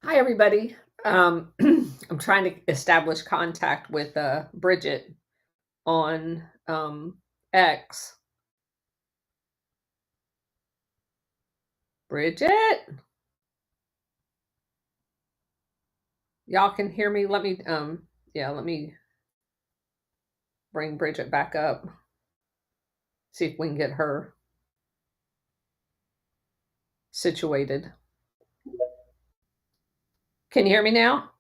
Hi, everybody. I'm trying to establish contact with Bridget on X. Bridget, y'all can hear me? Let me bring Bridget back up. See if we can get her situated. Can you hear me now?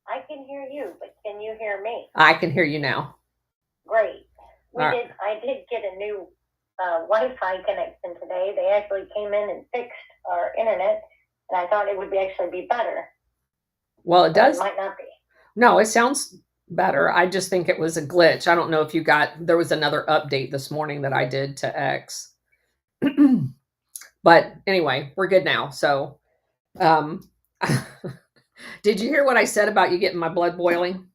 I can hear you, but can you hear me? I can hear you now. Great. All right. I did get a new Wi-Fi connection today. They actually came in and fixed our internet, and I thought it would actually be better. Well, it does. It might not be. No, it sounds better. I just think it was a glitch. I don't know if you there was another update this morning that I did to X. But anyway, we're good now. So, did you hear what I said about you getting my blood boiling?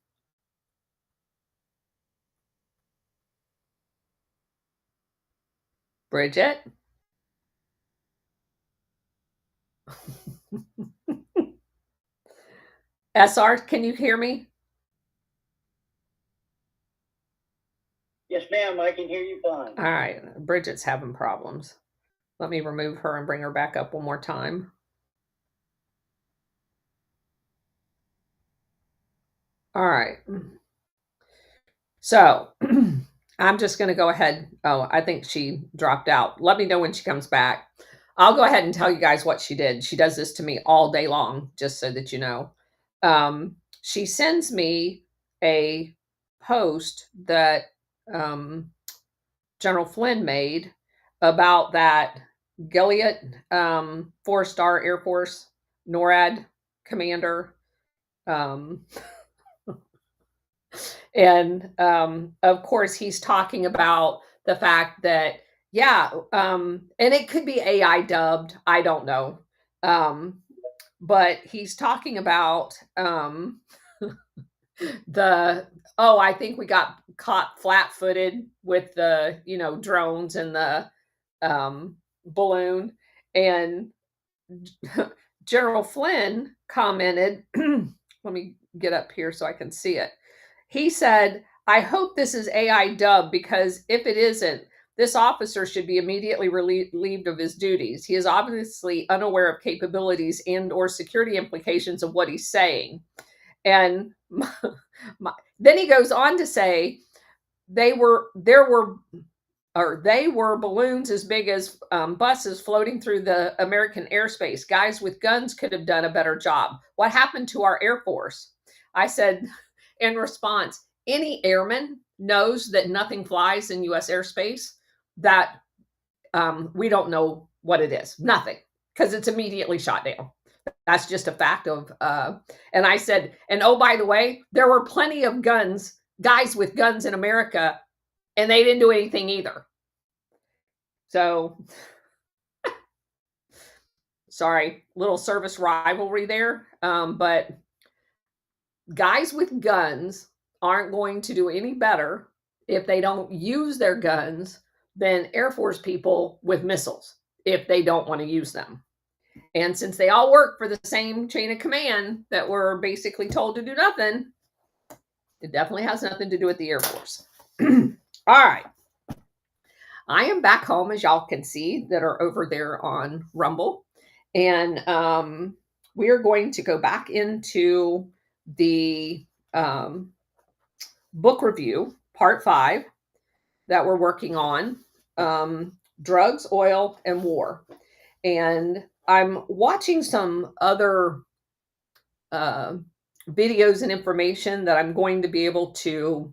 Bridget? SR, can you hear me? Yes, ma'am, I can hear you fine. All right. Bridget's having problems. Let me remove her and bring her back up one more time. All right. So I'm just going to go ahead. Oh, I think she dropped out. Let me know when she comes back. I'll go ahead and tell you guys what she did. She does this to me all day long, just so that you know. She sends me a post that General Flynn made about that Gilead 4-star Air Force NORAD commander. And of course, he's talking about the fact that, and it could be AI dubbed. I don't know. But he's talking about I think we got caught flat-footed with the drones and the balloon, and General Flynn commented, let me get up here so I can see it. He said, I hope this is AI dub, because if it isn't, this officer should be immediately relieved of his duties. He is obviously unaware of capabilities and or security implications of what he's saying. And then he goes on to say they were balloons as big as buses floating through the American airspace. Guys with guns could have done a better job. What happened to our Air Force? I said in response, any airman knows that nothing flies in U.S. airspace that we don't know what it is. Nothing, because it's immediately shot down. That's just a fact of, and I said, and oh, by the way, there were plenty of guys with guns in America, and they didn't do anything either. So, sorry, little service rivalry there. But guys with guns aren't going to do any better if they don't use their guns than Air Force people with missiles if they don't want to use them. And since they all work for the same chain of command that we're basically told to do nothing, it definitely has nothing to do with the Air Force. All right. I am back home, as y'all can see that are over there on Rumble. And we are going to go back into the book review, part 5, that we're working on, Drugs, Oil, and War. And I'm watching some other videos and information that I'm going to be able to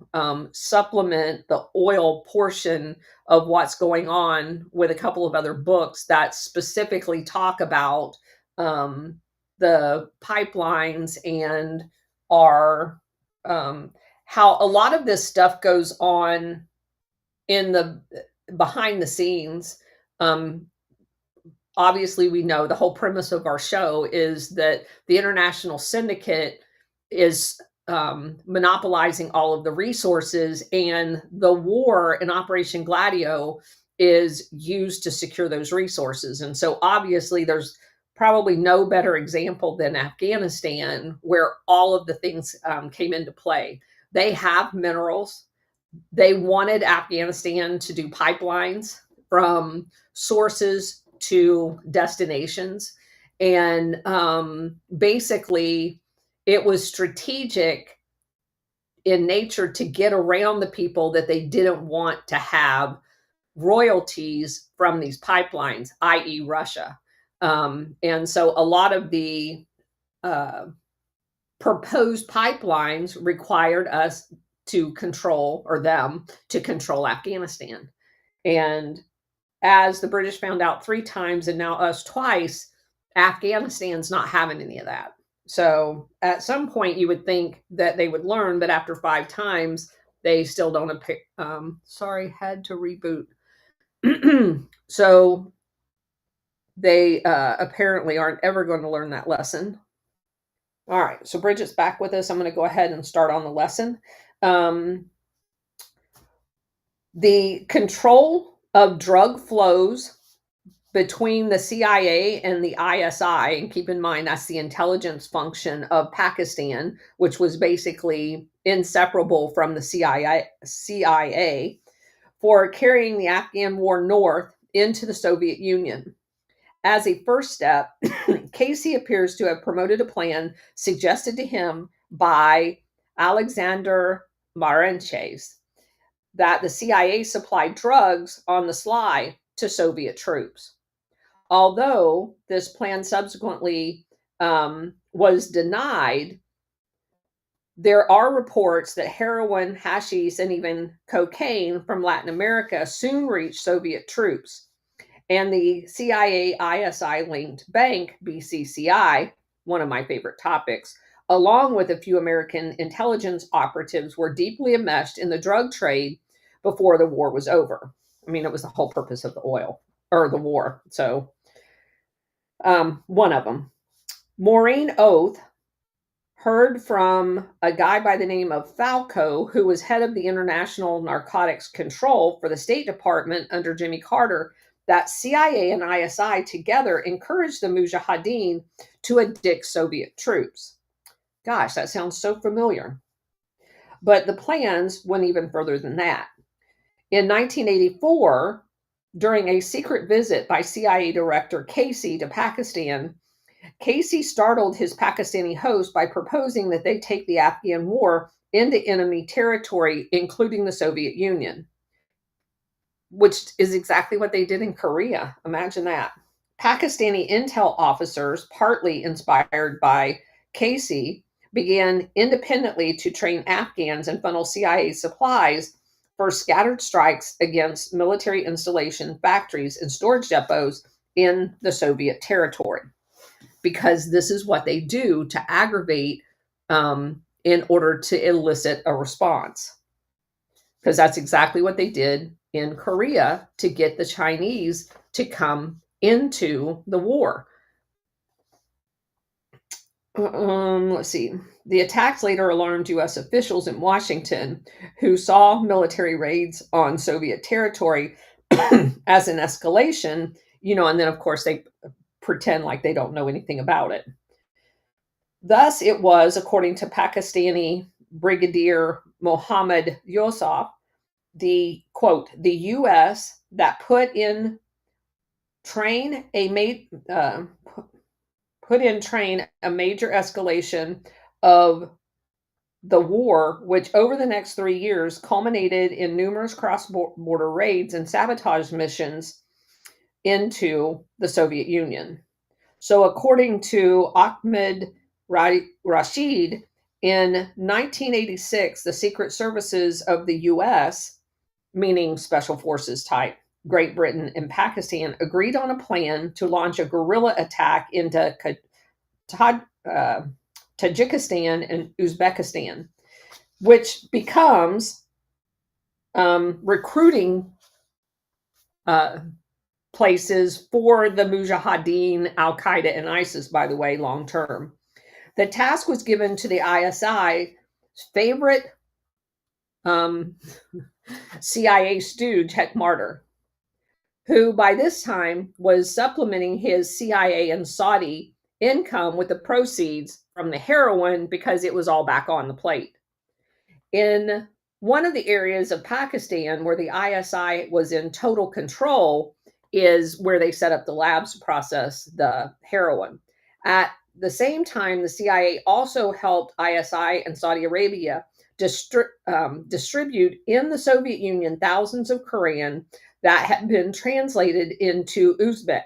supplement the oil portion of what's going on with a couple of other books that specifically talk about the pipelines and our how a lot of this stuff goes on in the behind the scenes. Obviously, we know the whole premise of our show is that the international syndicate is monopolizing all of the resources, and the war in Operation Gladio is used to secure those resources. And so obviously there's probably no better example than Afghanistan, where all of the things came into play. They have minerals. They wanted Afghanistan to do pipelines from sources to destinations. And basically, it was strategic in nature to get around the people that they didn't want to have royalties from these pipelines, i.e., Russia. And so a lot of the uh, proposed pipelines required us to control, or them to control, Afghanistan. And as the British found out 3 times and now us twice, Afghanistan's not having any of that. So at some point you would think that they would learn, but after 5 times, they still don't appear. Sorry, had to reboot. So they apparently aren't ever going to learn that lesson. All right, so Bridget's back with us. I'm going to go ahead and start on the lesson. The control of drug flows between the CIA and the ISI, and keep in mind that's the intelligence function of Pakistan, which was basically inseparable from the CIA, for carrying the Afghan war north into the Soviet Union. As a first step, Casey appears to have promoted a plan suggested to him by Alexander Marenches that the CIA supplied drugs on the sly to Soviet troops. Although this plan subsequently was denied, there are reports that heroin, hashish, and even cocaine from Latin America soon reached Soviet troops. And the CIA ISI linked bank, BCCI, one of my favorite topics, along with a few American intelligence operatives, were deeply enmeshed in the drug trade before the war was over. I mean, it was the whole purpose of the oil, or the war. So one of them. Maureen Oath heard from a guy by the name of Falco, who was head of the International Narcotics Control for the State Department under Jimmy Carter, that CIA and ISI together encouraged the Mujahideen to addict Soviet troops. Gosh, that sounds so familiar. But the plans went even further than that. In 1984, during a secret visit by CIA Director Casey to Pakistan, Casey startled his Pakistani host by proposing that they take the Afghan war into enemy territory, including the Soviet Union, which is exactly what they did in Korea. Imagine that. Pakistani intel officers, partly inspired by Casey, began independently to train Afghans and funnel CIA supplies for scattered strikes against military installation, factories, and storage depots in the Soviet territory. Because this is what they do to aggravate in order to elicit a response. Because that's exactly what they did in Korea to get the Chinese to come into the war. Let's see. The attacks later alarmed U.S. officials in Washington, who saw military raids on Soviet territory as an escalation, and then, of course, they pretend like they don't know anything about it. Thus, it was, according to Pakistani Brigadier Mohammad Yusuf, the quote, the U.S. that put in train a major escalation of the war, which over the next 3 years culminated in numerous cross-border raids and sabotage missions into the Soviet Union. So according to Ahmed Rashid, in 1986, the secret services of the U.S., meaning special forces type, Great Britain and Pakistan, agreed on a plan to launch a guerrilla attack into Tajikistan and Uzbekistan, which becomes recruiting places for the Mujahideen, Al-Qaeda, and ISIS, by the way, long term. The task was given to the ISI's favorite CIA stooge, Heck Martyr. who by this time was supplementing his CIA and Saudi income with the proceeds from the heroin because it was all back on the plate. In one of the areas of Pakistan where the ISI was in total control is where they set up the labs to process the heroin. At the same time, the CIA also helped ISI and Saudi Arabia distribute in the Soviet Union thousands of Quran that had been translated into Uzbek.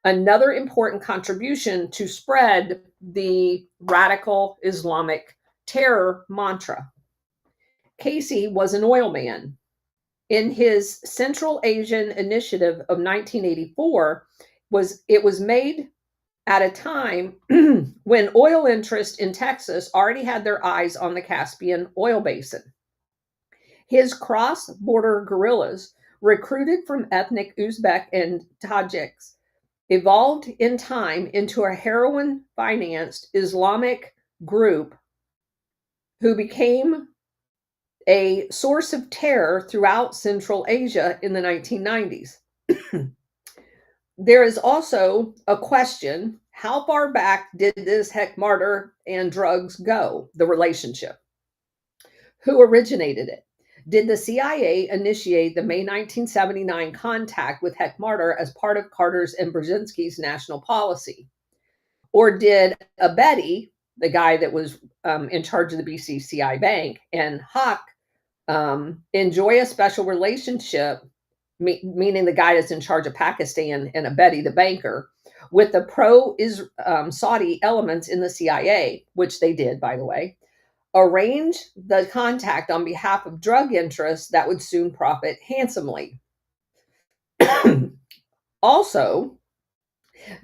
Another important contribution to spread the radical Islamic terror mantra. Casey was an oil man. In his Central Asian Initiative of 1984, it was made at a time when oil interests in Texas already had their eyes on the Caspian oil basin. His cross-border guerrillas, recruited from ethnic Uzbek and Tajiks, evolved in time into a heroin-financed Islamic group who became a source of terror throughout Central Asia in the 1990s. There is also a question, how far back did this heck martyr and drugs go, the relationship? Who originated it? Did the CIA initiate the May 1979 contact with Heck Martyr as part of Carter's and Brzezinski's national policy? Or did Abedi, the guy that was in charge of the BCCI bank, and Haq enjoy a special relationship, meaning the guy that's in charge of Pakistan and Abedi, the banker, with the pro-Saudi elements in the CIA, which they did, by the way, arrange the contact on behalf of drug interests that would soon profit handsomely. Also,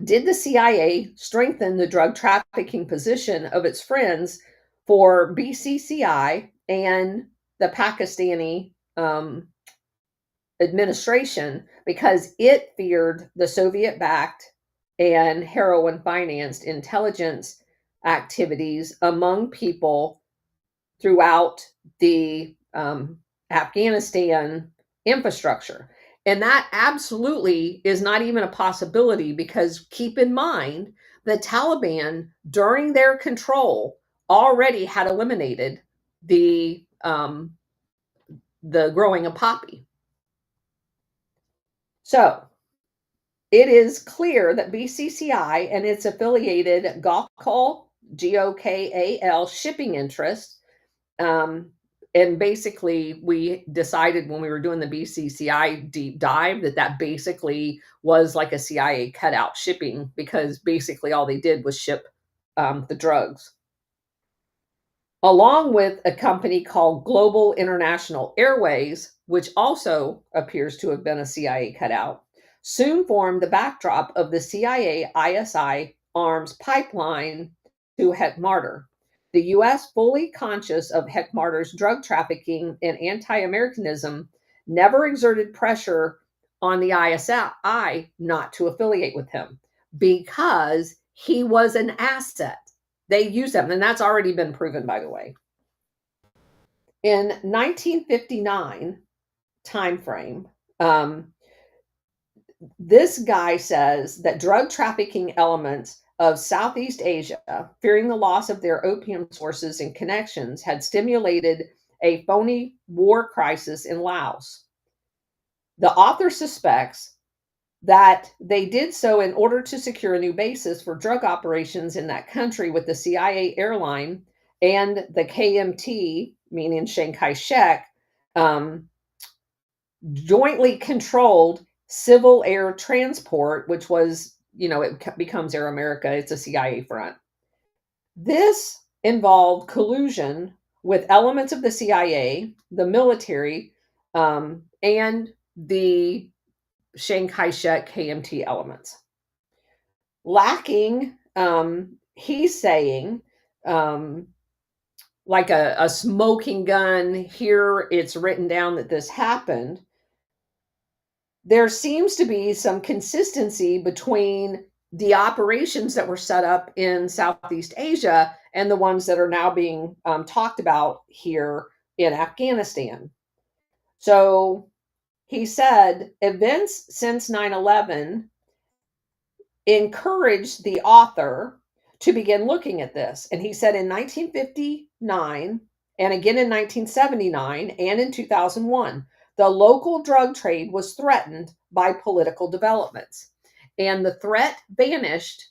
did the CIA strengthen the drug trafficking position of its friends for BCCI and the Pakistani administration because it feared the Soviet-backed and heroin-financed intelligence activities among people throughout the Afghanistan infrastructure? And that absolutely is not even a possibility because keep in mind, the Taliban, during their control, already had eliminated the growing of poppy. So it is clear that BCCI and its affiliated Gokal, Gokal shipping interests, and basically we decided when we were doing the BCCI deep dive that basically was like a CIA cutout shipping because basically all they did was ship the drugs. Along with a company called Global International Airways, which also appears to have been a CIA cutout, soon formed the backdrop of the CIA ISI arms pipeline to Heck Martyr. The U.S., fully conscious of Heck Martyr's drug trafficking and anti-Americanism, never exerted pressure on the ISI not to affiliate with him because he was an asset. They used them, and that's already been proven, by the way. In 1959 timeframe, this guy says that drug trafficking elements of Southeast Asia, fearing the loss of their opium sources and connections, had stimulated a phony war crisis in Laos. The author suspects that they did so in order to secure a new basis for drug operations in that country with the CIA airline and the KMT, meaning Chiang Kai-shek, jointly controlled civil air transport, which was, it becomes Air America. It's a CIA front. This involved collusion with elements of the CIA, the military, and the Chiang Kai-shek KMT elements. Lacking, he's saying, like a smoking gun, here it's written down that this happened. There seems to be some consistency between the operations that were set up in Southeast Asia and the ones that are now being talked about here in Afghanistan. So he said events since 9/11 encouraged the author to begin looking at this. And he said in 1959 and again in 1979 and in 2001, the local drug trade was threatened by political developments. And the threat vanished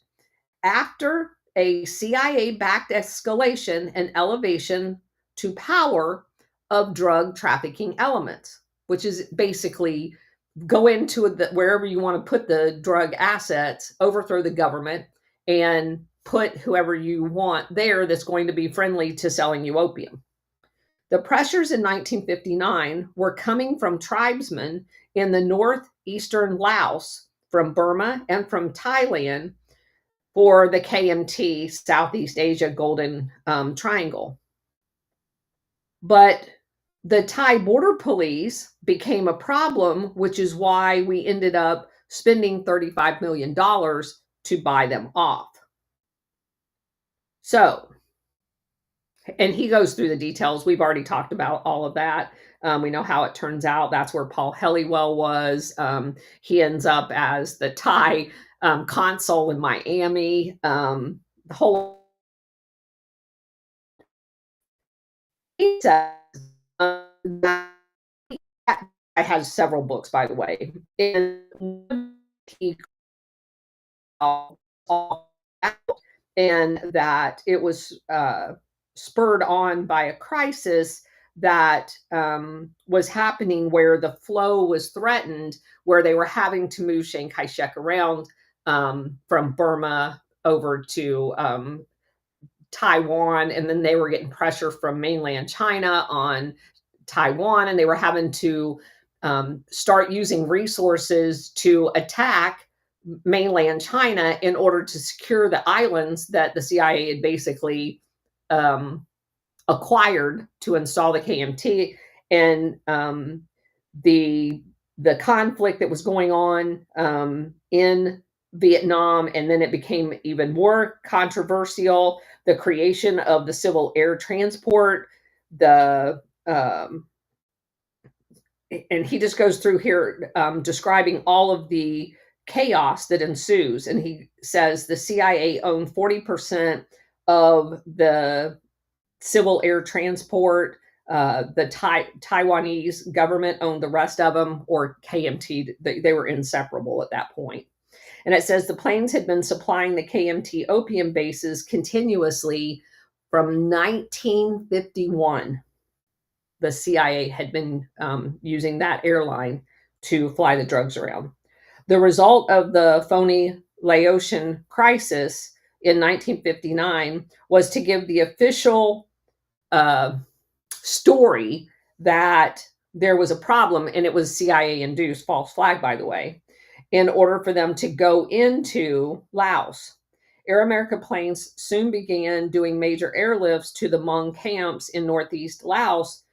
after a CIA backed escalation and elevation to power of drug trafficking elements, which is basically go into wherever you want to put the drug assets, overthrow the government, and put whoever you want there that's going to be friendly to selling you opium. The pressures in 1959 were coming from tribesmen in the northeastern Laos, from Burma, and from Thailand for the KMT, Southeast Asia Golden Triangle. But the Thai border police became a problem, which is why we ended up spending $35 million to buy them off. So, and he goes through the details. We've already talked about all of that. We know how it turns out. That's where Paul Helliwell was. He ends up as the Thai consul in Miami. The whole he says that has several books, by the way, and he and that it was spurred on by a crisis that was happening where the flow was threatened, where they were having to move Chiang Kai-shek around from Burma over to Taiwan, and then they were getting pressure from mainland China on Taiwan, and they were having to start using resources to attack mainland China in order to secure the islands that the CIA had basically acquired to install the KMT. And the conflict that was going on in Vietnam, and then it became even more controversial. The creation of the civil air transport, and he just goes through here describing all of the chaos that ensues. And he says the CIA owned 40% of the civil air transport. The Taiwanese government owned the rest of them, or KMT. They were inseparable at that point. And it says the planes had been supplying the KMT opium bases continuously from 1951. The CIA had been using that airline to fly the drugs around. The result of the phony Laotian crisis in 1959 was to give the official story that there was a problem, and it was CIA-induced false flag, by the way, in order for them to go into Laos. Air America planes soon began doing major airlifts to the Hmong camps in northeast Laos,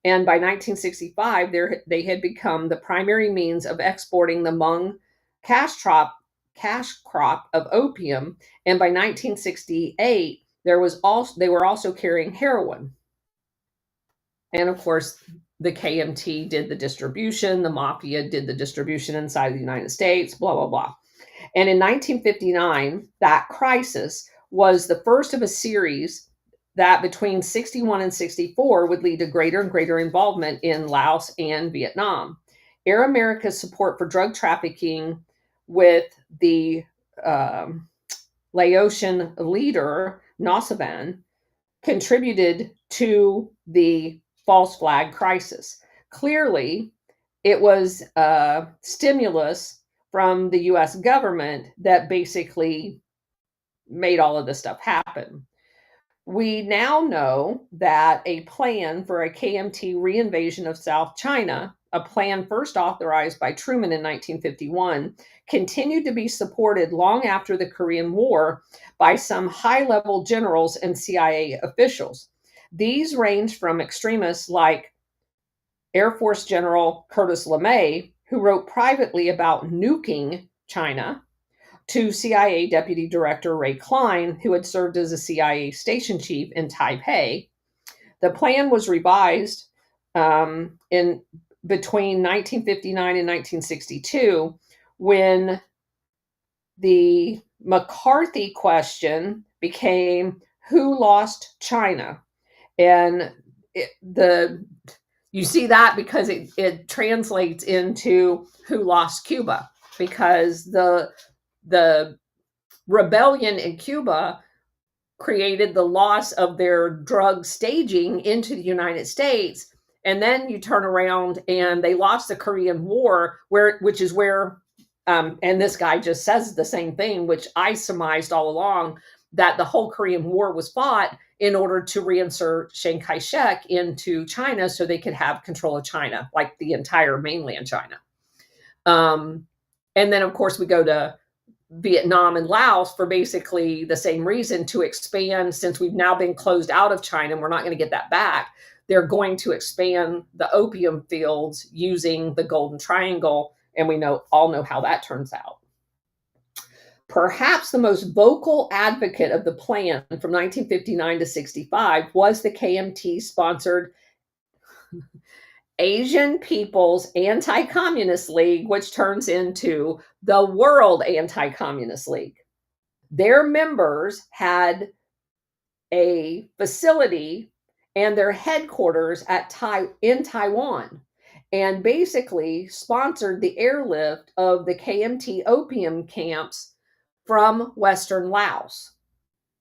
and by 1965, they had become the primary means of exporting the Hmong cash crop of opium. And by 1968, they were also carrying heroin. And of course, the KMT did the distribution, the mafia did the distribution inside the United States, blah, blah, blah. And in 1959, that crisis was the first of a series that between 61 and 64 would lead to greater and greater involvement in Laos and Vietnam. Air America's support for drug trafficking with the Laotian leader, Nosaban, contributed to the false flag crisis. Clearly, it was a stimulus from the US government that basically made all of this stuff happen. We now know that a plan for a KMT reinvasion of South China, a plan first authorized by Truman in 1951, continued to be supported long after the Korean War by some high-level generals and CIA officials. These range from extremists like Air Force General Curtis LeMay, who wrote privately about nuking China, to CIA Deputy Director Ray Klein, who had served as a CIA station chief in Taipei. The plan was revised between 1959 and 1962, when the McCarthy question became who lost China. And you see that because it translates into who lost Cuba, because the rebellion in Cuba created the loss of their drug staging into the United States. And then you turn around and they lost the Korean War, which is where, and this guy just says the same thing, which I surmised all along, that the whole Korean War was fought in order to reinsert Chiang Kai-shek into China so they could have control of China, like the entire mainland China. And then, of course, we go to Vietnam and Laos for basically the same reason, to expand. Since we've now been closed out of China and we're not going to get that back, they're going to expand the opium fields using the Golden Triangle, and we all know how that turns out. Perhaps the most vocal advocate of the plan from 1959 to 65 was the KMT-sponsored Asian People's Anti-Communist League, which turns into the World Anti-Communist League. Their members had a facility and their headquarters in Taiwan, and basically sponsored the airlift of the KMT opium camps from Western Laos.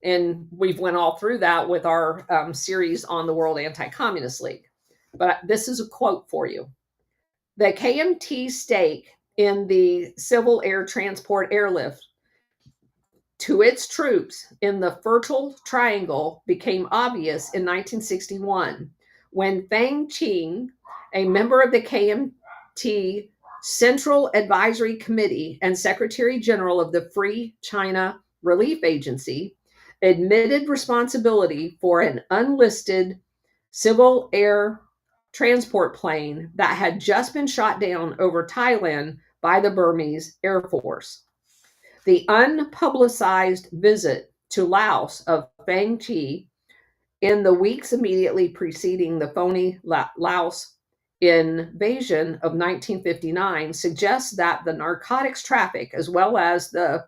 And we've went all through that with our series on the World Anti-Communist League. But this is a quote for you. The KMT stake in the Civil Air Transport airlift to its troops in the Fertile Triangle became obvious in 1961 when Fang Qing, a member of the KMT Central Advisory Committee and Secretary General of the Free China Relief Agency, admitted responsibility for an unlisted civil air transport plane that had just been shot down over Thailand by the Burmese Air Force. The unpublicized visit to Laos of Fang Qi in the weeks immediately preceding the phony Laos invasion of 1959 suggests that the narcotics traffic, as well as the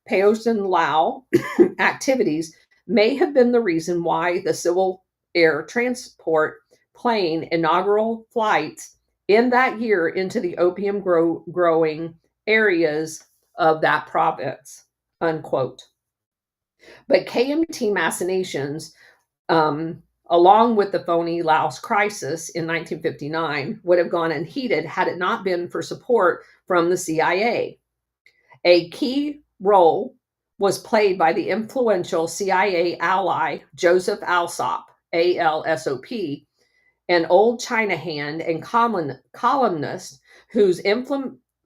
Paosan Lao activities, may have been the reason why the civil air transport plane inaugural flights in that year into the opium growing areas of that province, unquote. But KMT machinations, along with the phony Laos crisis in 1959, would have gone unheeded had it not been for support from the CIA. A key role was played by the influential CIA ally Joseph Alsop, ALSOP, an old China hand and columnist whose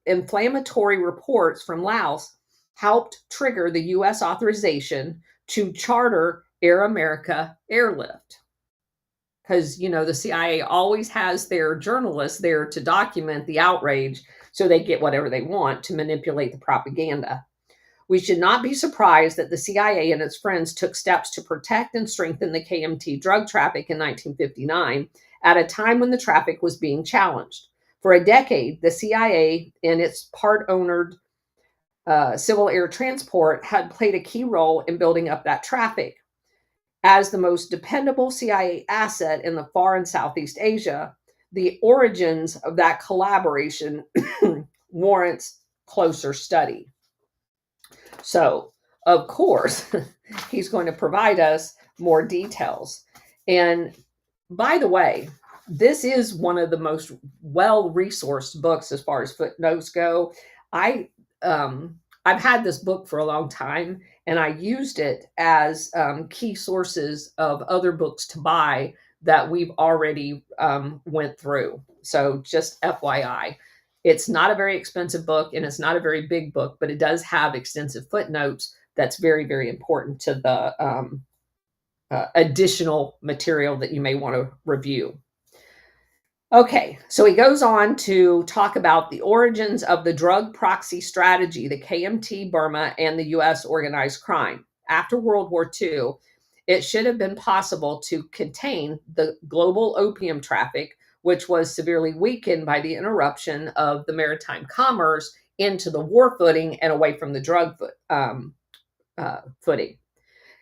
inflammatory reports from Laos helped trigger the U.S. authorization to charter Air America airlift. Because, the CIA always has their journalists there to document the outrage so they get whatever they want to manipulate the propaganda. We should not be surprised that the CIA and its friends took steps to protect and strengthen the KMT drug traffic in 1959 at a time when the traffic was being challenged. For a decade, the CIA and its part-ownered civil air transport had played a key role in building up that traffic. As the most dependable CIA asset in the Far and Southeast Asia, the origins of that collaboration warrants closer study. So, of course, he's going to provide us more details. And by the way, this is one of the most well-resourced books as far as footnotes go. I've had this book for a long time, and I used it as key sources of other books to buy that we've already went through. So just FYI. It's not a very expensive book, and it's not a very big book, but it does have extensive footnotes that's very, very important to the additional material that you may want to review. Okay, so he goes on to talk about the origins of the drug proxy strategy, the KMT, Burma, and the U.S. organized crime. After World War II, it should have been possible to contain the global opium traffic which was severely weakened by the interruption of the maritime commerce into the war footing and away from the drug footing.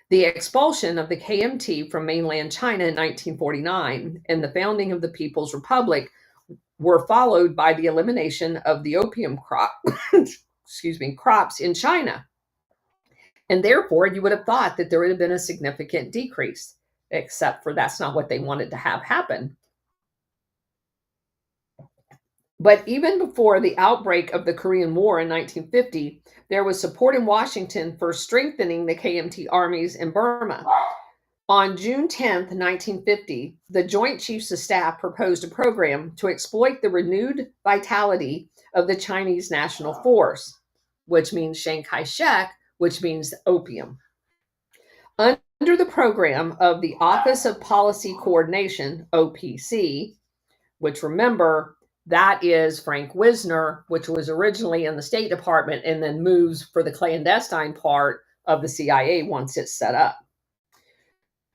The expulsion of the KMT from mainland China in 1949 and the founding of the People's Republic were followed by the elimination of the opium crops in China. And therefore, you would have thought that there would have been a significant decrease, except for that's not what they wanted to have happen. But even before the outbreak of the Korean War in 1950, there was support in Washington for strengthening the KMT armies in Burma. On June 10th, 1950, the Joint Chiefs of Staff proposed a program to exploit the renewed vitality of the Chinese National Force, which means Chiang Kai-shek, which means opium. Under the program of the Office of Policy Coordination, OPC, which remember, that is Frank Wisner, which was originally in the State Department and then moves for the clandestine part of the CIA once it's set up,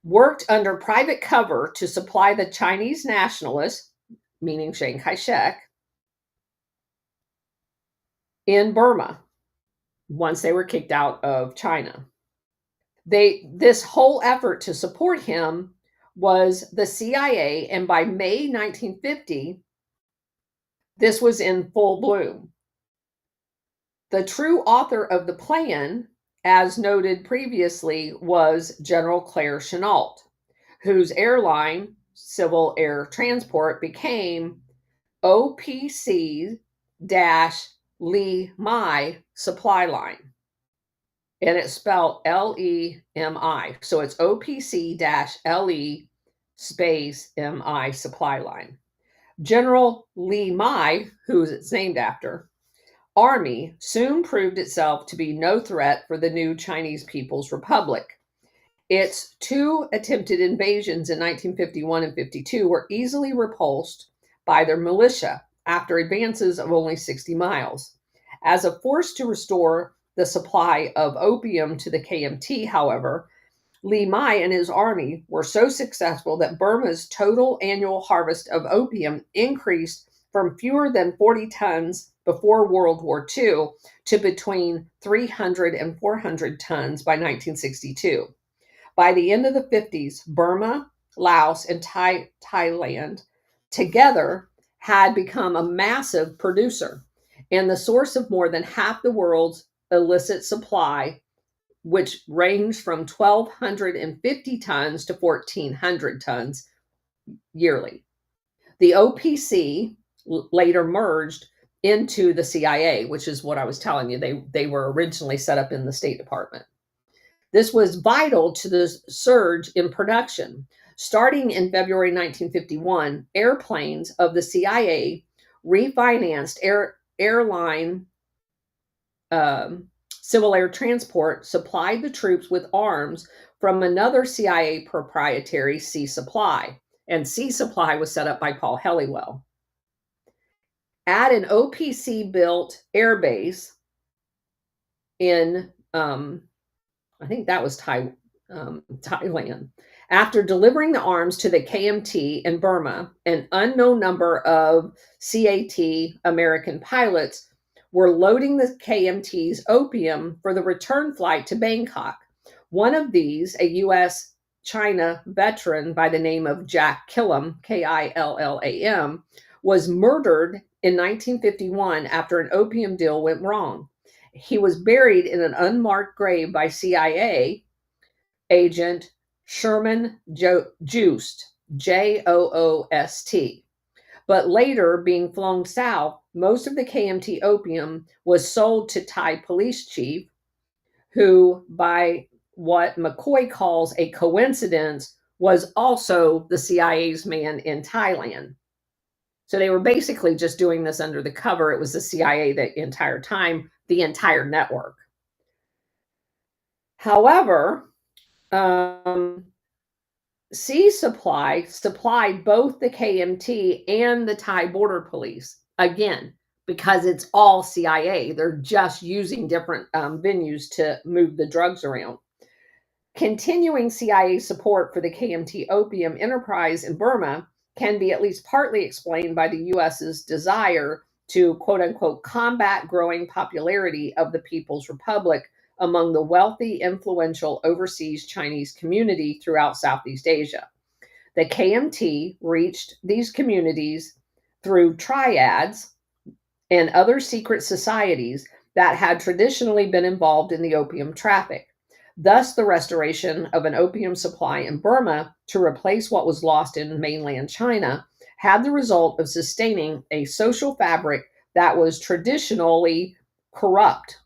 worked under private cover to supply the Chinese nationalists, meaning Chiang Kai-shek, in Burma once they were kicked out of China. This whole effort to support him was the CIA, and by May 1950, this was in full bloom. The true author of the plan, as noted previously, was General Claire Chennault, whose airline, Civil Air Transport, became OPC-Lee Mai Supply Line. And it's spelled Lemi. So it's OPC-LE space MI Supply Line. General Lee Mai, who it's named after, army soon proved itself to be no threat for the new Chinese People's Republic. Its two attempted invasions in 1951 and 52 were easily repulsed by their militia after advances of only 60 miles. As a force to restore the supply of opium to the KMT, however, Lee Mai and his army were so successful that Burma's total annual harvest of opium increased from fewer than 40 tons before World War II to between 300 and 400 tons by 1962. By the end of the 50s, Burma, Laos, and Thailand together had become a massive producer and the source of more than half the world's illicit supply, which ranged from 1,250 tons to 1,400 tons yearly. The OPC later merged into the CIA, which is what I was telling you. They were originally set up in the State Department. This was vital to the surge in production. Starting in February 1951, airplanes of the CIA refinanced airline Civil Air Transport supplied the troops with arms from another CIA proprietary C Supply, and C Supply was set up by Paul Helliwell. At an OPC-built airbase in, I think that was Thailand. After delivering the arms to the KMT in Burma, an unknown number of CAT American pilots were loading the KMT's opium for the return flight to Bangkok. One of these, a U.S.-China veteran by the name of Jack Killam, Killam, was murdered in 1951 after an opium deal went wrong. He was buried in an unmarked grave by CIA agent Sherman Joost, Joost. But later, being flown south, most of the KMT opium was sold to Thai police chief, who, by what McCoy calls a coincidence, was also the CIA's man in Thailand. So they were basically just doing this under the cover. It was the CIA the entire time, the entire network. However, C Supply supplied both the KMT and the Thai border police. Again, because it's all CIA. They're just using different venues to move the drugs around. Continuing CIA support for the KMT opium enterprise in Burma can be at least partly explained by the US's desire to, quote unquote, combat growing popularity of the People's Republic among the wealthy, influential overseas Chinese community throughout Southeast Asia. The KMT reached these communities through triads and other secret societies that had traditionally been involved in the opium traffic. Thus, the restoration of an opium supply in Burma to replace what was lost in mainland China had the result of sustaining a social fabric that was traditionally corrupt.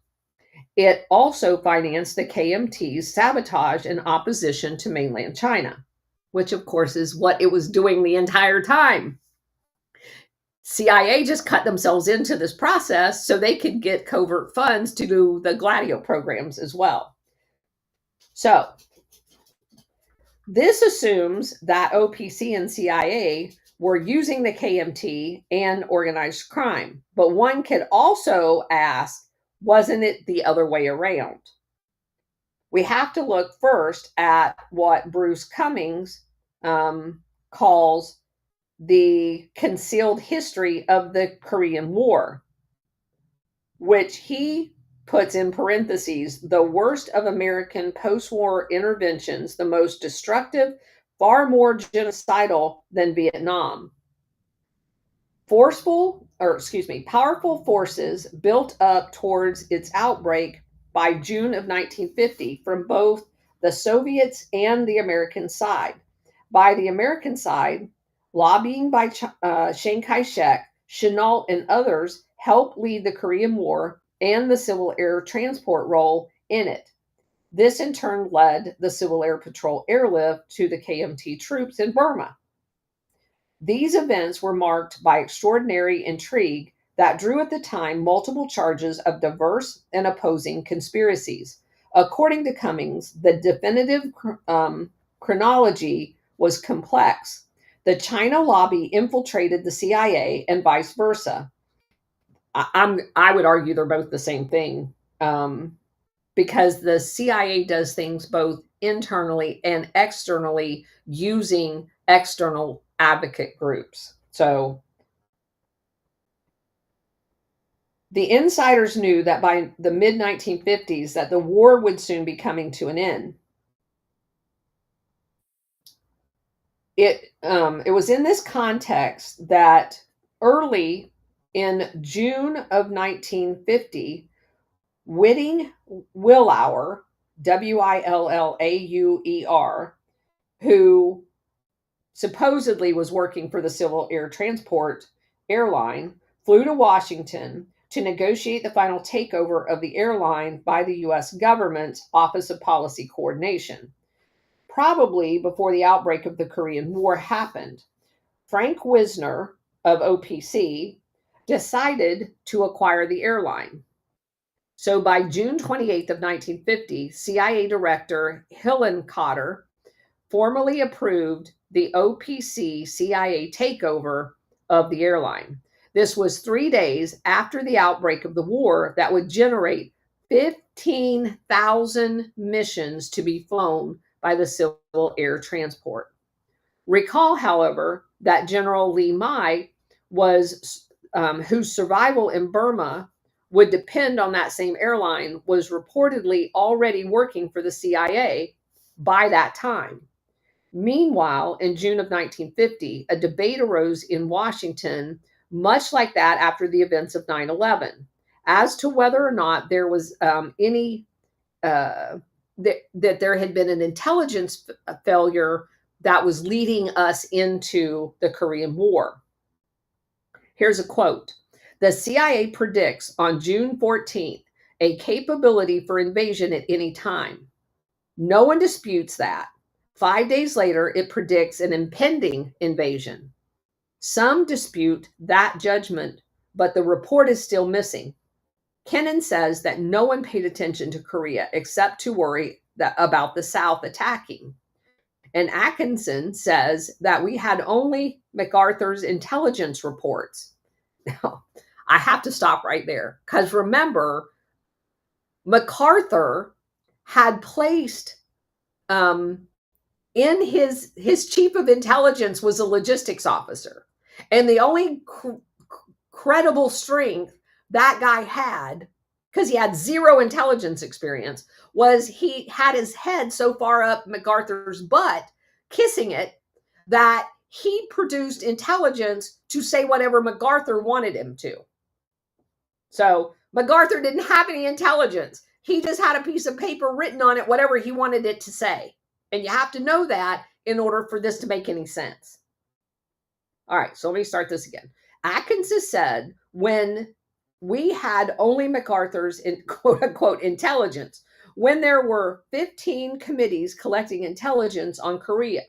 It also financed the KMT's sabotage and opposition to mainland China, which, of course, is what it was doing the entire time. CIA just cut themselves into this process so they could get covert funds to do the Gladio programs as well. So, this assumes that OPC and CIA were using the KMT and organized crime. But one could also ask, wasn't it the other way around? We have to look first at what Bruce Cummings calls the concealed history of the Korean War, which he puts in parentheses, the worst of American post-war interventions, the most destructive, far more genocidal than Vietnam. Powerful forces built up towards its outbreak by June of 1950 from both the Soviets and the American side. By the American side, lobbying by Chiang Kai-shek, Chennault, and others helped lead the Korean War and the Civil Air Transport role in it. This in turn led the Civil Air Patrol airlift to the KMT troops in Burma. These events were marked by extraordinary intrigue that drew at the time multiple charges of diverse and opposing conspiracies. According to Cummings, the definitive chronology was complex. The China lobby infiltrated the CIA and vice versa. I would argue they're both the same thing, because the CIA does things both internally and externally using external advocate groups. So the insiders knew that by the mid 1950s that the war would soon be coming to an end. It was in this context that early in June of 1950, Whitting Willauer, Willauer, who supposedly was working for the Civil Air Transport airline, flew to Washington to negotiate the final takeover of the airline by the U.S. government's Office of Policy Coordination, probably before the outbreak of the Korean War happened. Frank Wisner of OPC decided to acquire the airline. So by June 28th of 1950, CIA Director Hillenkotter formally approved the OPC CIA takeover of the airline. This was 3 days after the outbreak of the war that would generate 15,000 missions to be flown by the Civil Air Transport. Recall, however, that General Lee Mai was whose survival in Burma would depend on that same airline, was reportedly already working for the CIA by that time. Meanwhile, in June of 1950, a debate arose in Washington, much like that after the events of 9/11, as to whether or not there was that there had been an intelligence failure that was leading us into the Korean War. Here's a quote. The CIA predicts on June 14th a capability for invasion at any time. No one disputes that. 5 days later, it predicts an impending invasion. Some dispute that judgment, but the report is still missing. Kennan says that no one paid attention to Korea except to worry about the South attacking. And Atkinson says that we had only MacArthur's intelligence reports. Now, I have to stop right there because remember, MacArthur had placed in his chief of intelligence was a logistics officer. And the only credible strength that guy had, because he had zero intelligence experience, was he had his head so far up MacArthur's butt, kissing it, that he produced intelligence to say whatever MacArthur wanted him to. So MacArthur didn't have any intelligence. He just had a piece of paper written on it, whatever he wanted it to say. And you have to know that in order for this to make any sense. All right, so let me start this again. Atkins has said, when we had only MacArthur's in quote unquote intelligence, when there were 15 committees collecting intelligence on Korea.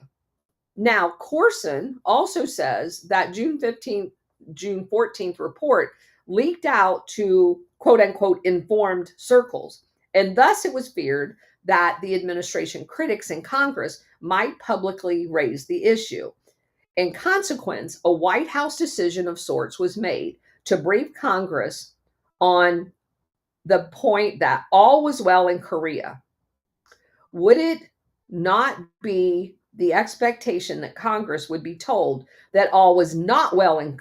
Now, Corson also says that June 14th report leaked out to quote unquote informed circles. And thus it was feared that the administration critics in Congress might publicly raise the issue. In consequence, a White House decision of sorts was made to brief Congress on the point that all was well in Korea. Would it not be the expectation that Congress would be told that all was not well in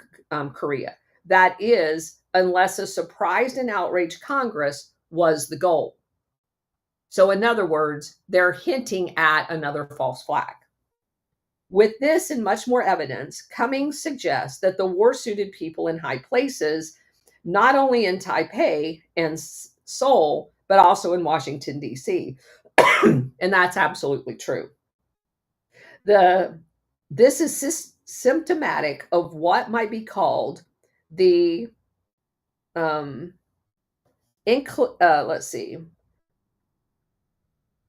Korea? That is, unless a surprised and outraged Congress was the goal. So, in other words, they're hinting at another false flag. With this and much more evidence, Cummings suggests that the war-suited people in high places, not only in Taipei and Seoul, but also in Washington, D.C., and that's absolutely true. This is symptomatic of what might be called the, let's see.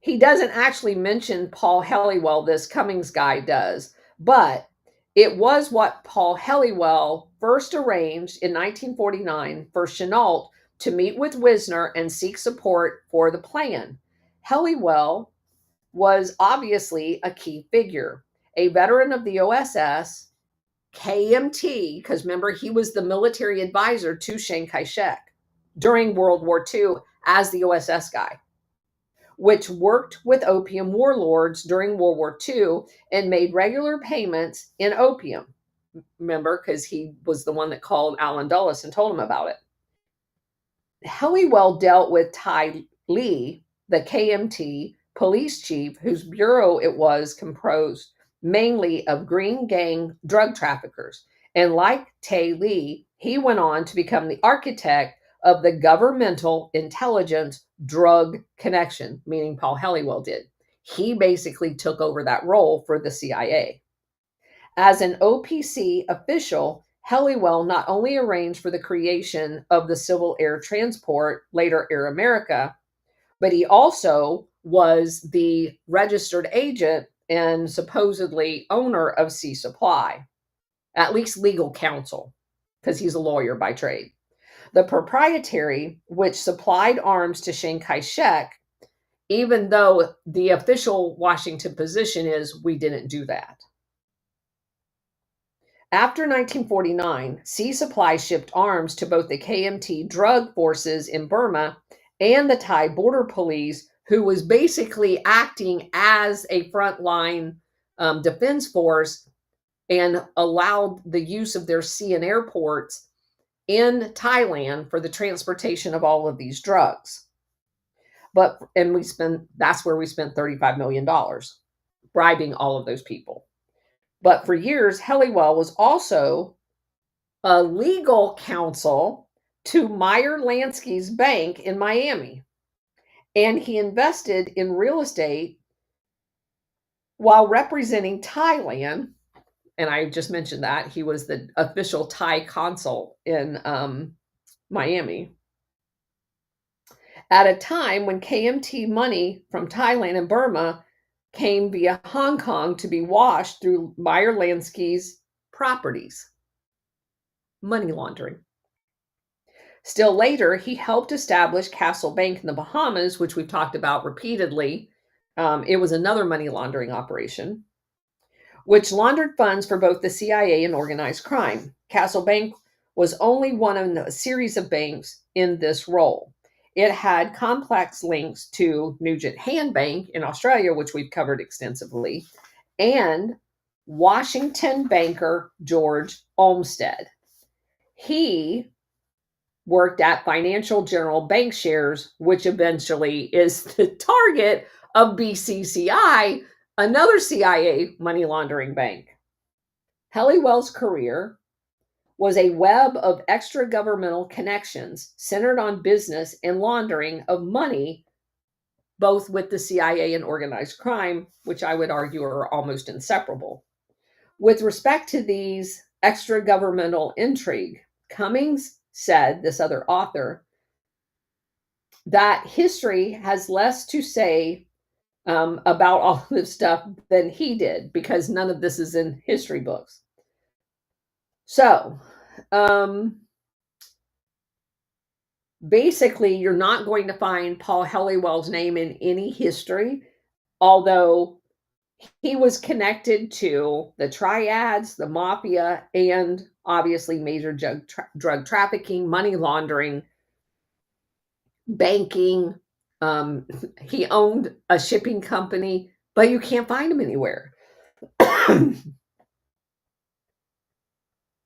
He doesn't actually mention Paul Helliwell, this Cummings guy does, but it was what Paul Helliwell first arranged in 1949 for Chenault to meet with Wisner and seek support for the plan. Helliwell was obviously a key figure, a veteran of the OSS, KMT, because remember, he was the military advisor to Chiang Kai-shek during World War II as the OSS guy, which worked with opium warlords during World War II and made regular payments in opium. Remember, because he was the one that called Allen Dulles and told him about it. Helliwell dealt with Tai Lee, the KMT police chief, whose bureau it was composed mainly of Green Gang drug traffickers. And like Tai Lee, he went on to become the architect of the governmental intelligence drug connection, meaning Paul Helliwell did. He basically took over that role for the CIA. As an OPC official, Helliwell not only arranged for the creation of the Civil Air Transport, later Air America, but he also was the registered agent and supposedly owner of Sea Supply, at least legal counsel, because he's a lawyer by trade. The proprietary, which supplied arms to Chiang Kai-shek, even though the official Washington position is we didn't do that. After 1949, Sea Supply shipped arms to both the KMT drug forces in Burma and the Thai border police, who was basically acting as a frontline defense force and allowed the use of their sea and airports in Thailand for the transportation of all of these drugs. That's where we spent $35 million bribing all of those people. But for years, Helliwell was also a legal counsel to Meyer Lansky's bank in Miami. And he invested in real estate while representing Thailand. And I just mentioned that he was the official Thai consul in Miami. At a time when KMT money from Thailand and Burma came via Hong Kong to be washed through Meyer Lansky's properties. Money laundering. Still later, he helped establish Castle Bank in the Bahamas, which we've talked about repeatedly. It was another money laundering operation, which laundered funds for both the CIA and organized crime. Castle Bank was only one of a series of banks in this role. It had complex links to Nugent Hand Bank in Australia, which we've covered extensively, and Washington banker George Olmsted. He worked at Financial General Bank Shares, which eventually is the target of BCCI, another CIA money laundering bank. Helliwell's career was a web of extra-governmental connections centered on business and laundering of money, both with the CIA and organized crime, which I would argue are almost inseparable. With respect to these extra-governmental intrigue, Cummings said, this other author, that history has less to say about all this stuff than he did, because none of this is in history books. So, basically, you're not going to find Paul Helliwell's name in any history, although he was connected to the triads, the mafia, and obviously major drug trafficking, money laundering, banking. He owned a shipping company, but you can't find him anywhere.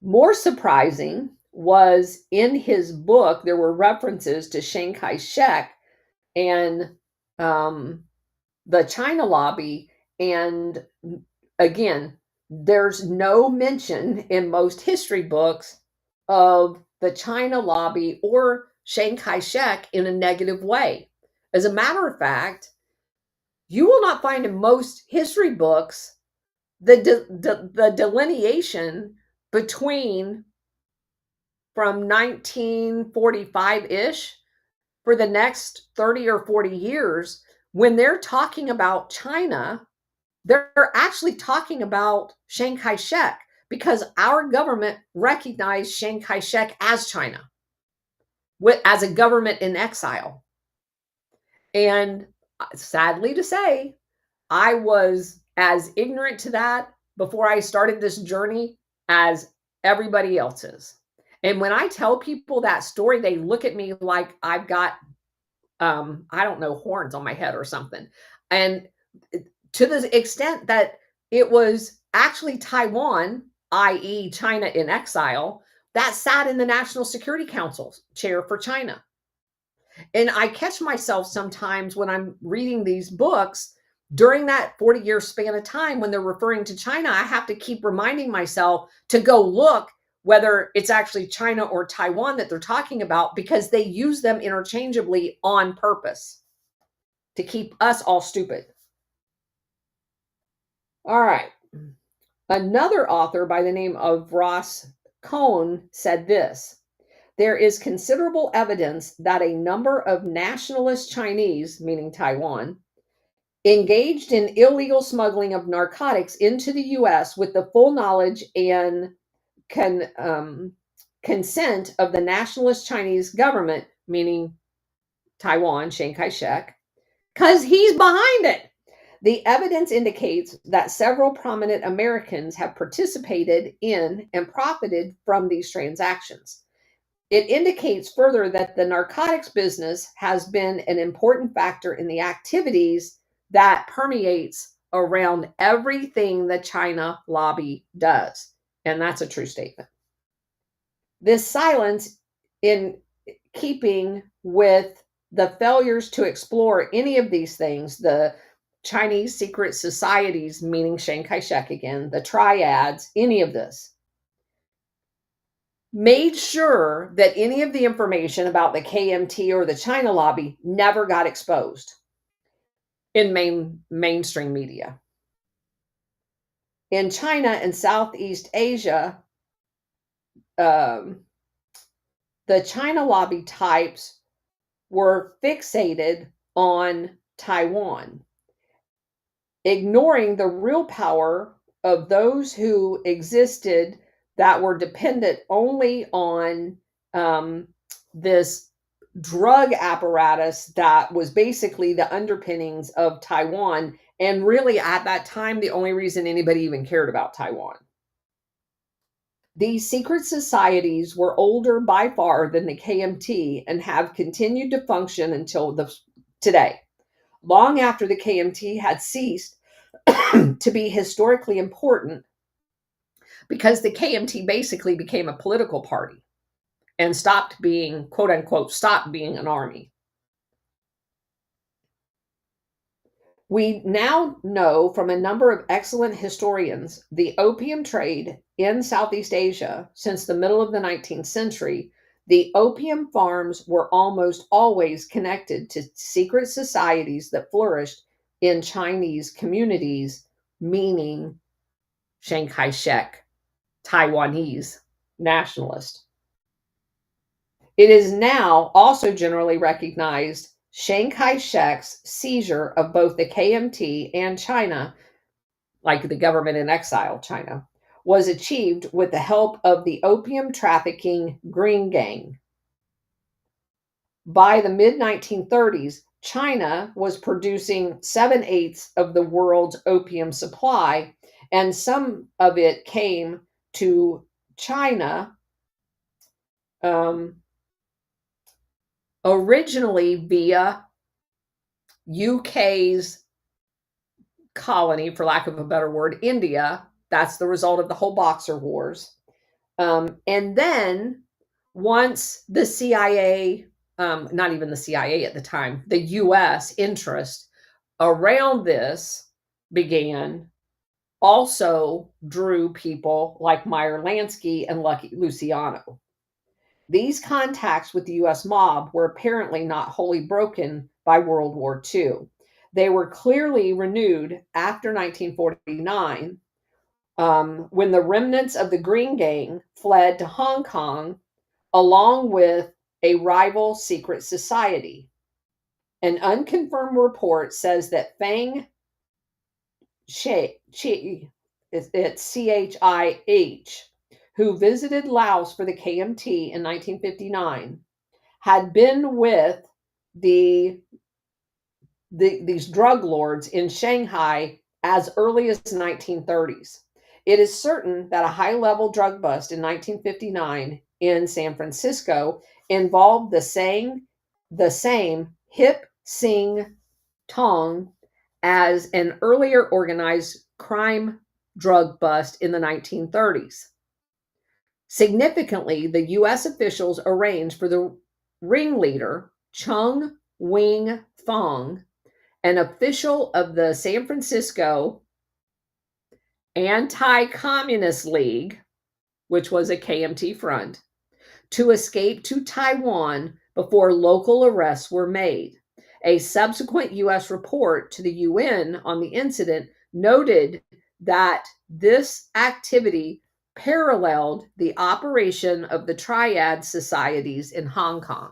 More surprising was in his book, there were references to Chiang Kai-shek and the China lobby. And again, there's no mention in most history books of the China lobby or Chiang Kai-shek in a negative way. As a matter of fact, you will not find in most history books the delineation between from 1945-ish for the next 30 or 40 years. When they're talking about China, they're actually talking about Chiang Kai-shek, because our government recognized Chiang Kai-shek as China, as a government in exile. And sadly to say, I was as ignorant to that before I started this journey as everybody else is. And when I tell people that story, they look at me like I've got, I don't know, horns on my head or something. And to the extent that it was actually Taiwan, i.e. China in exile, that sat in the National Security Council chair for China. And I catch myself sometimes when I'm reading these books during that 40-year span of time, when they're referring to China, I have to keep reminding myself to go look whether it's actually China or Taiwan that they're talking about, because they use them interchangeably on purpose to keep us all stupid. All right. Another author by the name of Ross Cohn said this: there is considerable evidence that a number of nationalist Chinese, meaning Taiwan, engaged in illegal smuggling of narcotics into the U.S. with the full knowledge and consent of the nationalist Chinese government, meaning Taiwan, Chiang Kai-shek, because he's behind it. The evidence indicates that several prominent Americans have participated in and profited from these transactions. It indicates further that the narcotics business has been an important factor in the activities that permeates around everything the China lobby does. And that's a true statement. This silence, in keeping with the failures to explore any of these things, the Chinese secret societies, meaning Chiang Kai-shek again, the triads, any of this, made sure that any of the information about the KMT or the China lobby never got exposed in mainstream media. In China and Southeast Asia, the China lobby types were fixated on Taiwan, ignoring the real power of those who existed that were dependent only on this drug apparatus that was basically the underpinnings of Taiwan. And really, at that time, the only reason anybody even cared about Taiwan. These secret societies were older by far than the KMT and have continued to function until today. Long after the KMT had ceased to be historically important, because the KMT basically became a political party and stopped being, quote unquote, stopped being an army. We now know from a number of excellent historians the opium trade in Southeast Asia since the middle of the 19th century. The opium farms were almost always connected to secret societies that flourished in Chinese communities, meaning Chiang Kai shek, Taiwanese nationalist. It is now also generally recognized Chiang Kai shek's seizure of both the KMT and China, like the government in exile China, was achieved with the help of the opium trafficking Green Gang. By the mid 1930s, China was producing 7/8 of the world's opium supply, and some of it came to China originally via UK's colony, for lack of a better word, India. That's the result of the whole Boxer Wars. And then once the CIA, not even the CIA at the time, the US interest around this began, also drew people like Meyer Lansky and Lucky Luciano. These contacts with the US mob were apparently not wholly broken by World War II. They were clearly renewed after 1949, when the remnants of the Green Gang fled to Hong Kong along with a rival secret society. An unconfirmed report says that Fang Chi, it's CHIH, who visited Laos for the KMT in 1959, had been with these drug lords in Shanghai as early as the 1930s. It is certain that a high-level drug bust in 1959 in San Francisco involved the same Hip Sing Tong as an earlier organized crime drug bust in the 1930s. Significantly, the U.S. officials arranged for the ringleader, Chung Wing Fong, an official of the San Francisco Anti-Communist League, which was a KMT front, to escape to Taiwan before local arrests were made. A subsequent U.S. report to the UN on the incident noted that this activity paralleled the operation of the triad societies in Hong Kong.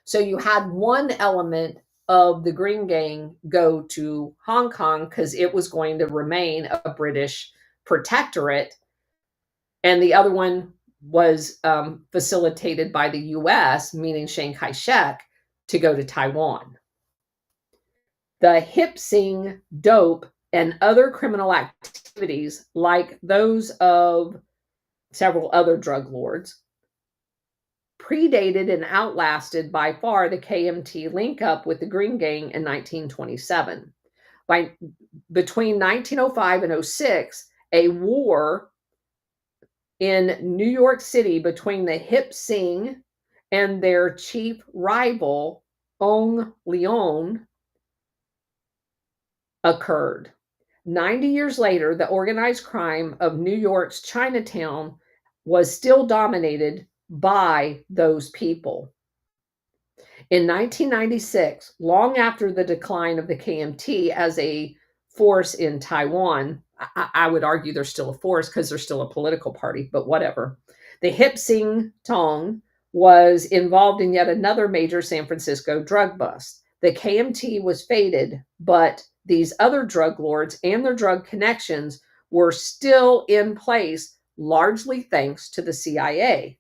So you had one element of the Green Gang go to Hong Kong because it was going to remain a British protectorate, and the other one was facilitated by the US, meaning Chiang Kai shek, to go to Taiwan. The Hip Sing dope and other criminal activities, like those of several other drug lords, predated and outlasted by far the KMT link up with the Green Gang in 1927. Between 1905 and 06, a war in New York City between the Hip Sing and their chief rival, Ong Leon, occurred. 90 years later, the organized crime of New York's Chinatown was still dominated by those people. In 1996, long after the decline of the KMT as a force in Taiwan, I would argue they're still a force because they're still a political party, but whatever. The Hip Sing Tong was involved in yet another major San Francisco drug bust. The KMT was faded, but these other drug lords and their drug connections were still in place, largely thanks to the CIA.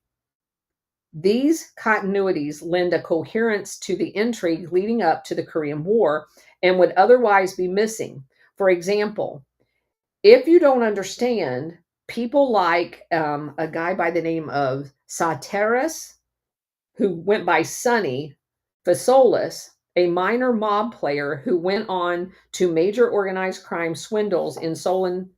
These continuities lend a coherence to the intrigue leading up to the Korean War and would otherwise be missing. For example, if you don't understand people like a guy by the name of Sateris, who went by Sonny Fasolis, a minor mob player who went on to major organized crime swindles in stolen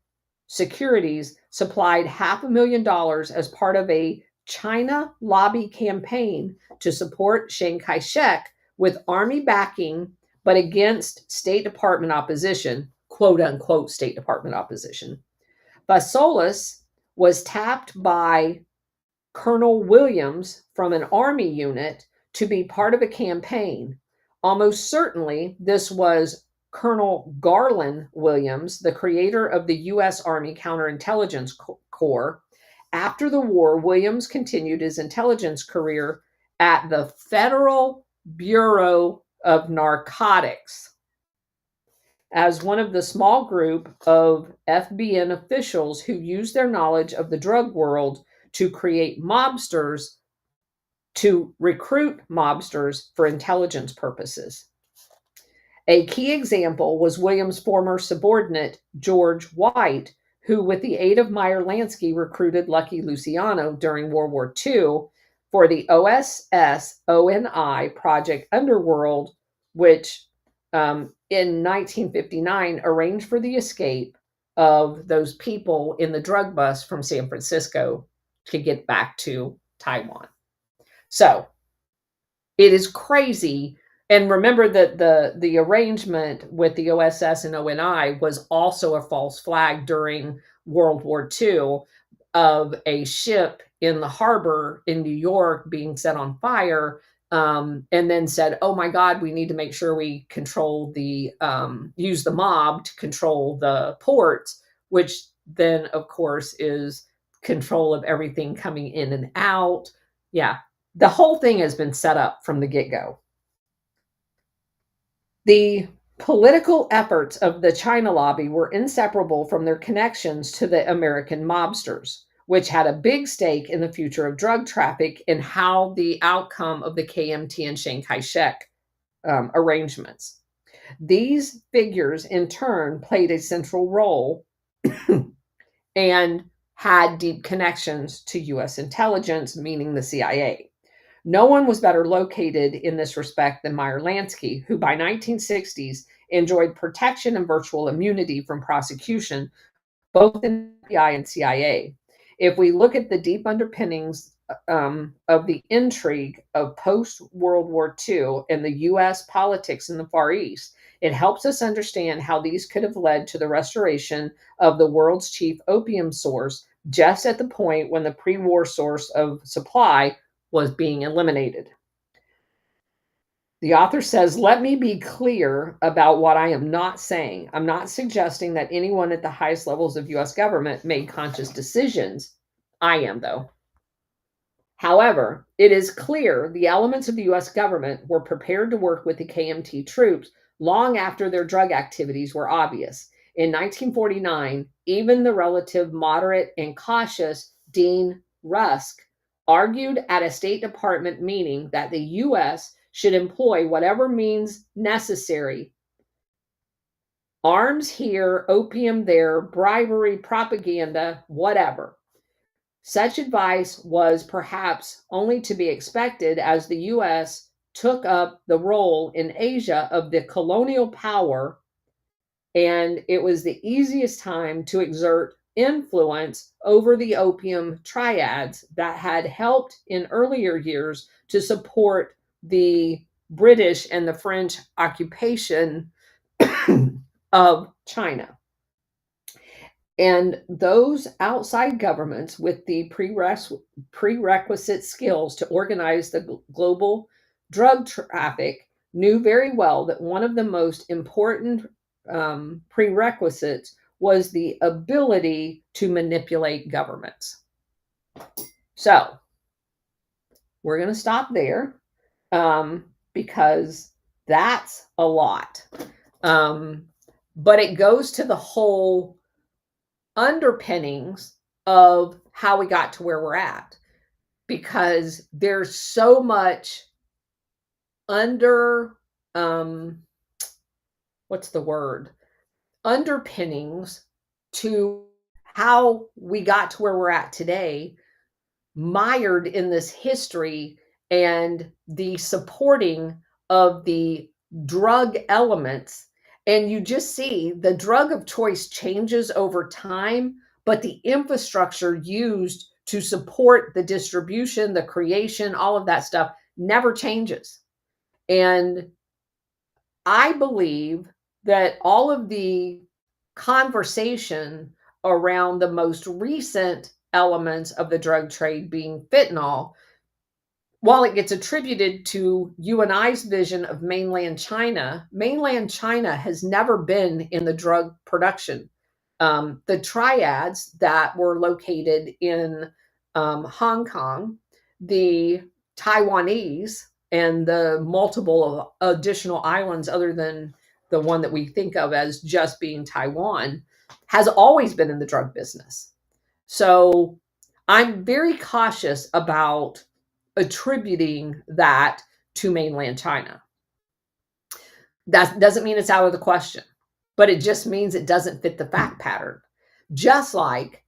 securities, supplied $500,000 as part of a China lobby campaign to support Chiang Kai shek with army backing, but against State Department opposition, quote unquote, State Department opposition. Fasolis was tapped by Colonel Williams from an army unit to be part of a campaign. Almost certainly, this was Colonel Garland Williams, the creator of the U.S. Army Counterintelligence Corps. After the war, Williams continued his intelligence career at the Federal Bureau of Narcotics as one of the small group of FBN officials who used their knowledge of the drug world to create mobsters, to recruit mobsters for intelligence purposes. A key example was Williams' former subordinate, George White, who, with the aid of Meyer Lansky, recruited Lucky Luciano during World War II for the OSS ONI Project Underworld, which in 1959 arranged for the escape of those people in the drug bust from San Francisco to get back to Taiwan. So it is crazy. And remember that the arrangement with the OSS and ONI was also a false flag during World War II of a ship in the harbor in New York being set on fire, and then said, oh my God, we need to make sure we control use the mob to control the ports, which then, of course, is control of everything coming in and out. Yeah, the whole thing has been set up from the get-go. The political efforts of the China lobby were inseparable from their connections to the American mobsters, which had a big stake in the future of drug traffic and how the outcome of the KMT and Chiang Kai shek arrangements. These figures, in turn, played a central role and had deep connections to U.S. intelligence, meaning the CIA. No one was better located in this respect than Meyer Lansky, who by 1960s enjoyed protection and virtual immunity from prosecution, both in the FBI and CIA. If we look at the deep underpinnings of the intrigue of post-World War II and the U.S. politics in the Far East, it helps us understand how these could have led to the restoration of the world's chief opium source just at the point when the pre-war source of supply was being eliminated. The author says, let me be clear about what I am not saying. I'm not suggesting that anyone at the highest levels of U.S. government made conscious decisions. I am, though. However, it is clear the elements of the U.S. government were prepared to work with the KMT troops long after their drug activities were obvious. In 1949, even the relative moderate and cautious Dean Rusk argued at a State Department meeting that the U.S. should employ whatever means necessary. Arms here, opium there, bribery, propaganda, whatever. Such advice was perhaps only to be expected as the U.S. took up the role in Asia of the colonial power, and it was the easiest time to exert influence over the opium triads that had helped in earlier years to support the British and the French occupation of China. And those outside governments with the prerequisite skills to organize the global drug traffic knew very well that one of the most important prerequisites was the ability to manipulate governments. So we're going to stop there because that's a lot. But it goes to the whole underpinnings of how we got to where we're at, because there's so much underpinnings to how we got to where we're at today, mired in this history and the supporting of the drug elements. And you just see the drug of choice changes over time, but the infrastructure used to support the distribution, the creation, all of that stuff never changes. And I believe that all of the conversation around the most recent elements of the drug trade being fentanyl, while it gets attributed to you and I's vision of mainland China has never been in the drug production. The triads that were located in Hong Kong, the Taiwanese, and the multiple additional islands other than the one that we think of as just being Taiwan, has always been in the drug business. So I'm very cautious about attributing that to mainland China. That doesn't mean it's out of the question, but it just means it doesn't fit the fact pattern. Just like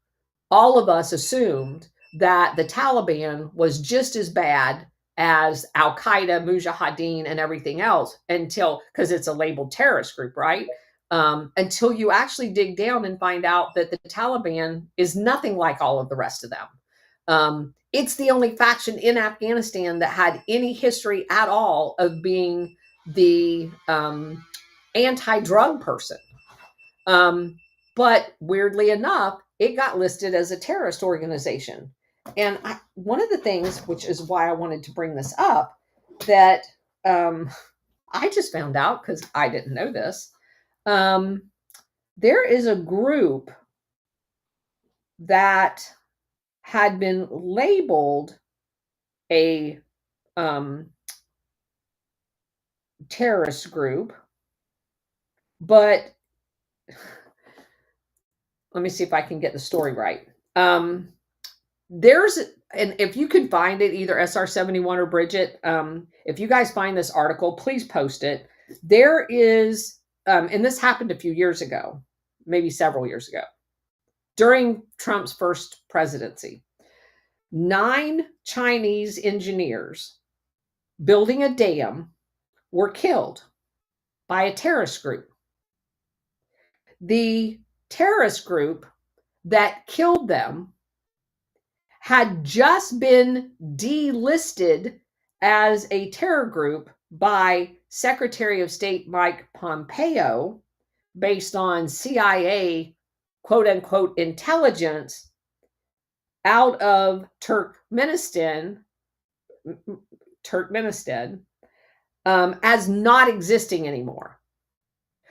all of us assumed that the Taliban was just as bad as Al Qaeda, Mujahideen, and everything else until, because it's a labeled terrorist group, right? Until you actually dig down and find out that the Taliban is nothing like all of the rest of them. It's the only faction in Afghanistan that had any history at all of being the anti-drug person. But weirdly enough, it got listed as a terrorist organization. And one of the things, which is why I wanted to bring this up, that I just found out because I didn't know this. There is a group that had been labeled a terrorist group, but let me see if I can get the story right. There's, and if you can find it, either SR71 or Bridget, if you guys find this article, please post it. There is, and this happened a few years ago, maybe several years ago, during Trump's first presidency. 9 Chinese engineers building a dam were killed by a terrorist group. The terrorist group that killed them had just been delisted as a terror group by Secretary of State Mike Pompeo based on CIA quote unquote intelligence out of Turkmenistan as not existing anymore.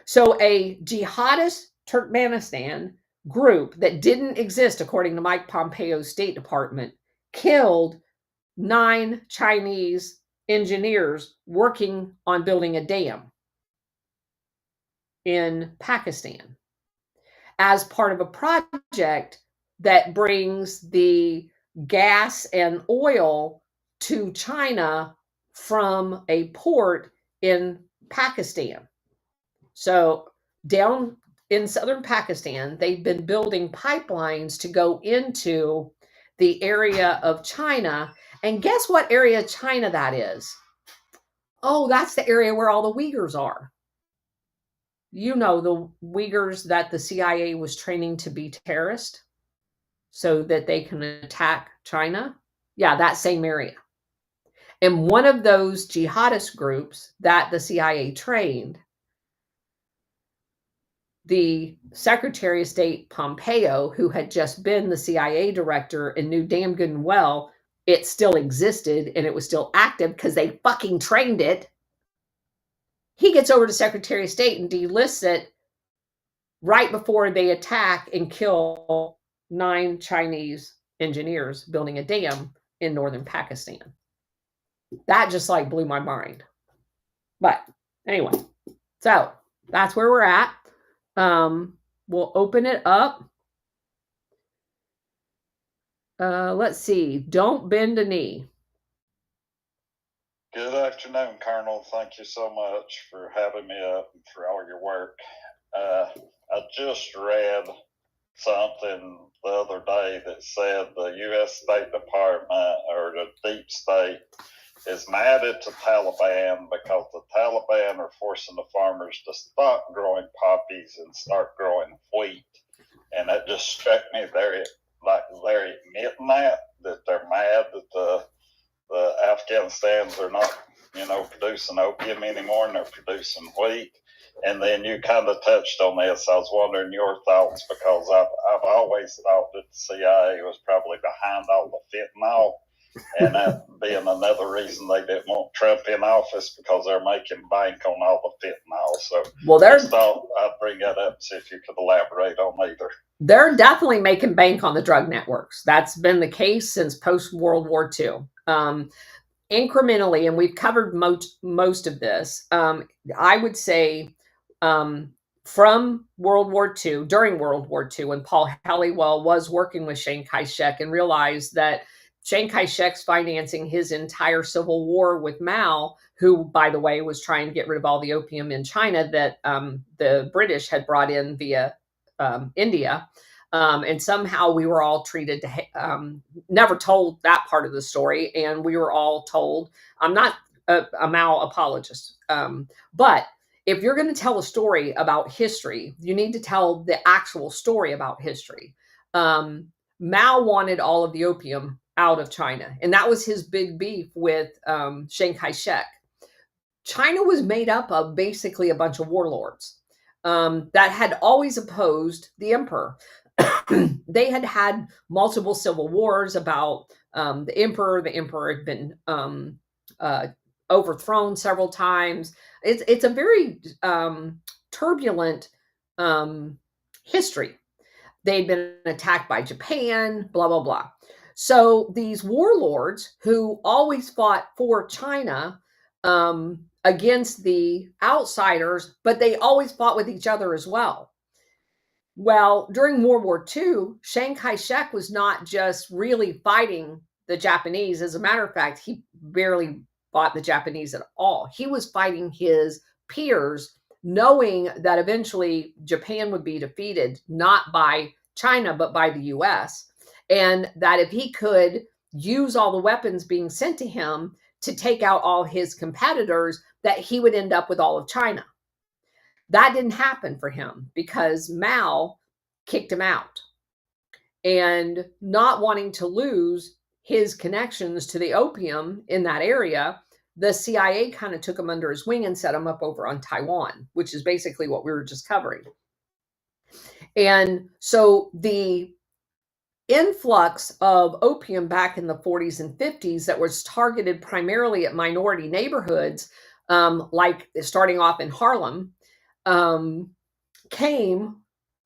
So a jihadist Turkmenistan group that didn't exist, according to Mike Pompeo's State Department, killed 9 Chinese engineers working on building a dam in Pakistan as part of a project that brings the gas and oil to China from a port in Pakistan. So down in southern Pakistan, they've been building pipelines to go into the area of China. And guess what area of China that is? Oh, that's the area where all the Uyghurs are. You know, the Uyghurs that the CIA was training to be terrorists so that they can attack China. Yeah, that same area. And one of those jihadist groups that the CIA trained, the Secretary of State Pompeo, who had just been the CIA director and knew damn good and well it still existed and it was still active because they fucking trained it, he gets over to Secretary of State and delists it right before they attack and kill 9 Chinese engineers building a dam in northern Pakistan. That just like blew my mind. But anyway, so that's where we're at. We'll open it up. Let's see. Don't bend a knee. Good afternoon, Colonel. Thank you so much for having me up and for all your work. I just read something the other day that said the U.S. State Department or the deep state is mad at the Taliban because the Taliban are forcing the farmers to stop growing poppies and start growing wheat. And that just struck me. They're admitting that they're mad that the Afghanistans are not, producing opium anymore and they're producing wheat. And then you kind of touched on this. I was wondering your thoughts because I've always thought that the CIA was probably behind all the fentanyl, and that being another reason they didn't want Trump in office because they're making bank on all the fentanyl. So Well, I just thought I'd bring that up and see if you could elaborate on either. they're definitely making bank on the drug networks. That's been the case since post World War II. Incrementally, and we've covered most of this. I would say from World War II, during World War II, when Paul Halliwell was working with Chiang Kai-shek and realized that Chiang Kai-shek's financing his entire civil war with Mao, who, by the way, was trying to get rid of all the opium in China that the British had brought in via India. And somehow we were all treated to, never told that part of the story. And we were all told, I'm not a Mao apologist, but if you're going to tell a story about history, you need to tell the actual story about history. Mao wanted all of the opium out of China, and that was his big beef with Chiang Kai-shek. China was made up of basically a bunch of warlords that had always opposed the emperor. They had had multiple civil wars about the emperor. The emperor had been overthrown several times. It's a very turbulent history. They'd been attacked by Japan, blah, blah, blah. So these warlords who always fought for China against the outsiders, but they always fought with each other as well. Well, during World War II, Chiang Kai-shek was not just really fighting the Japanese. As a matter of fact, he barely fought the Japanese at all. He was fighting his peers, knowing that eventually Japan would be defeated, not by China, but by the US. And that if he could use all the weapons being sent to him to take out all his competitors, that he would end up with all of China. That didn't happen for him because Mao kicked him out. And not wanting to lose his connections to the opium in that area, the CIA kind of took him under his wing and set him up over on Taiwan, which is basically what we were just covering. And so the influx of opium back in the 40s and 50s that was targeted primarily at minority neighborhoods, like starting off in Harlem, came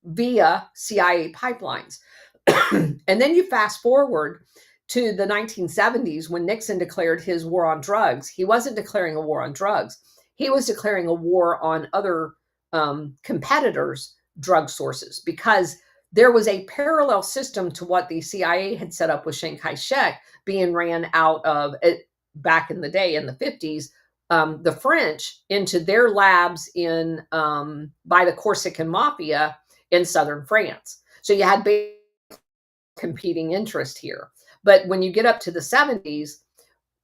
via CIA pipelines. And then you fast forward to the 1970s when Nixon declared his war on drugs. He wasn't declaring a war on drugs. He was declaring a war on other competitors' drug sources, because there was a parallel system to what the CIA had set up with Chiang Kai-shek being ran out of it back in the day in the 50s. The French into their labs in by the Corsican mafia in southern France. So you had competing interest here. But when you get up to the 70s,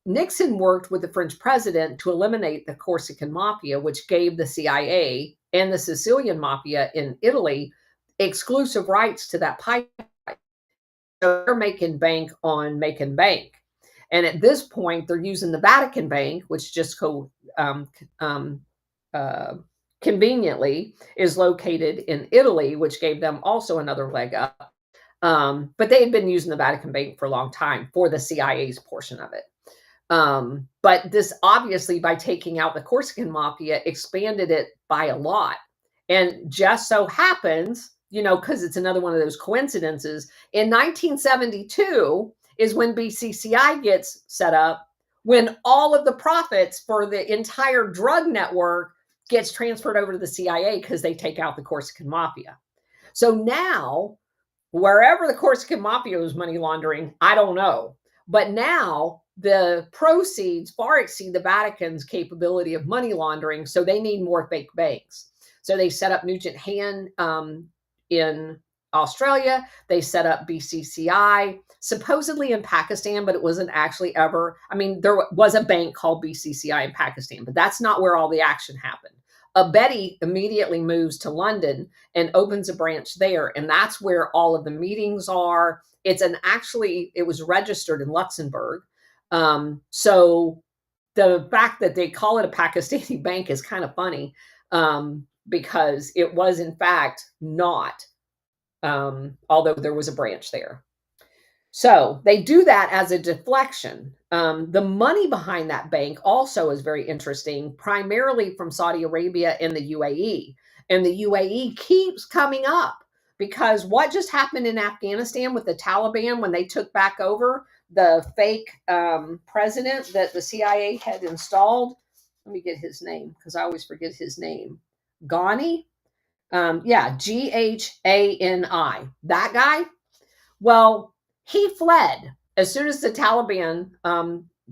Nixon worked with the French president to eliminate the Corsican mafia, which gave the CIA and the Sicilian mafia in Italy exclusive rights to that pipeline. So they're making bank on making bank. And at this point, they're using the Vatican Bank, which just conveniently is located in Italy, which gave them also another leg up. But they had been using the Vatican Bank for a long time for the CIA's portion of it. But this obviously, by taking out the Corsican mafia, expanded it by a lot. And just so happens, because it's another one of those coincidences, in 1972 is when BCCI gets set up, when all of the profits for the entire drug network gets transferred over to the CIA because they take out the Corsican mafia. So now, wherever the Corsican mafia was money laundering, I don't know. But now the proceeds far exceed the Vatican's capability of money laundering, so they need more fake banks. So they set up Nugent Hand in Australia. They set up BCCI, supposedly in Pakistan, but it wasn't actually ever. I mean, there was a bank called BCCI in Pakistan, but that's not where all the action happened. Betty immediately moves to London and opens a branch there, and that's where all of the meetings are. It was registered in Luxembourg. So the fact that they call it a Pakistani bank is kind of funny, because it was in fact not, although there was a branch there. So they do that as a deflection. The money behind that bank also is very interesting, primarily from Saudi Arabia and the UAE. And the UAE keeps coming up because what just happened in Afghanistan with the Taliban when they took back over the fake president that the CIA had installed? Let me get his name because I always forget his name. Ghani? Yeah, Ghani. That guy? Well, he fled as soon as the Taliban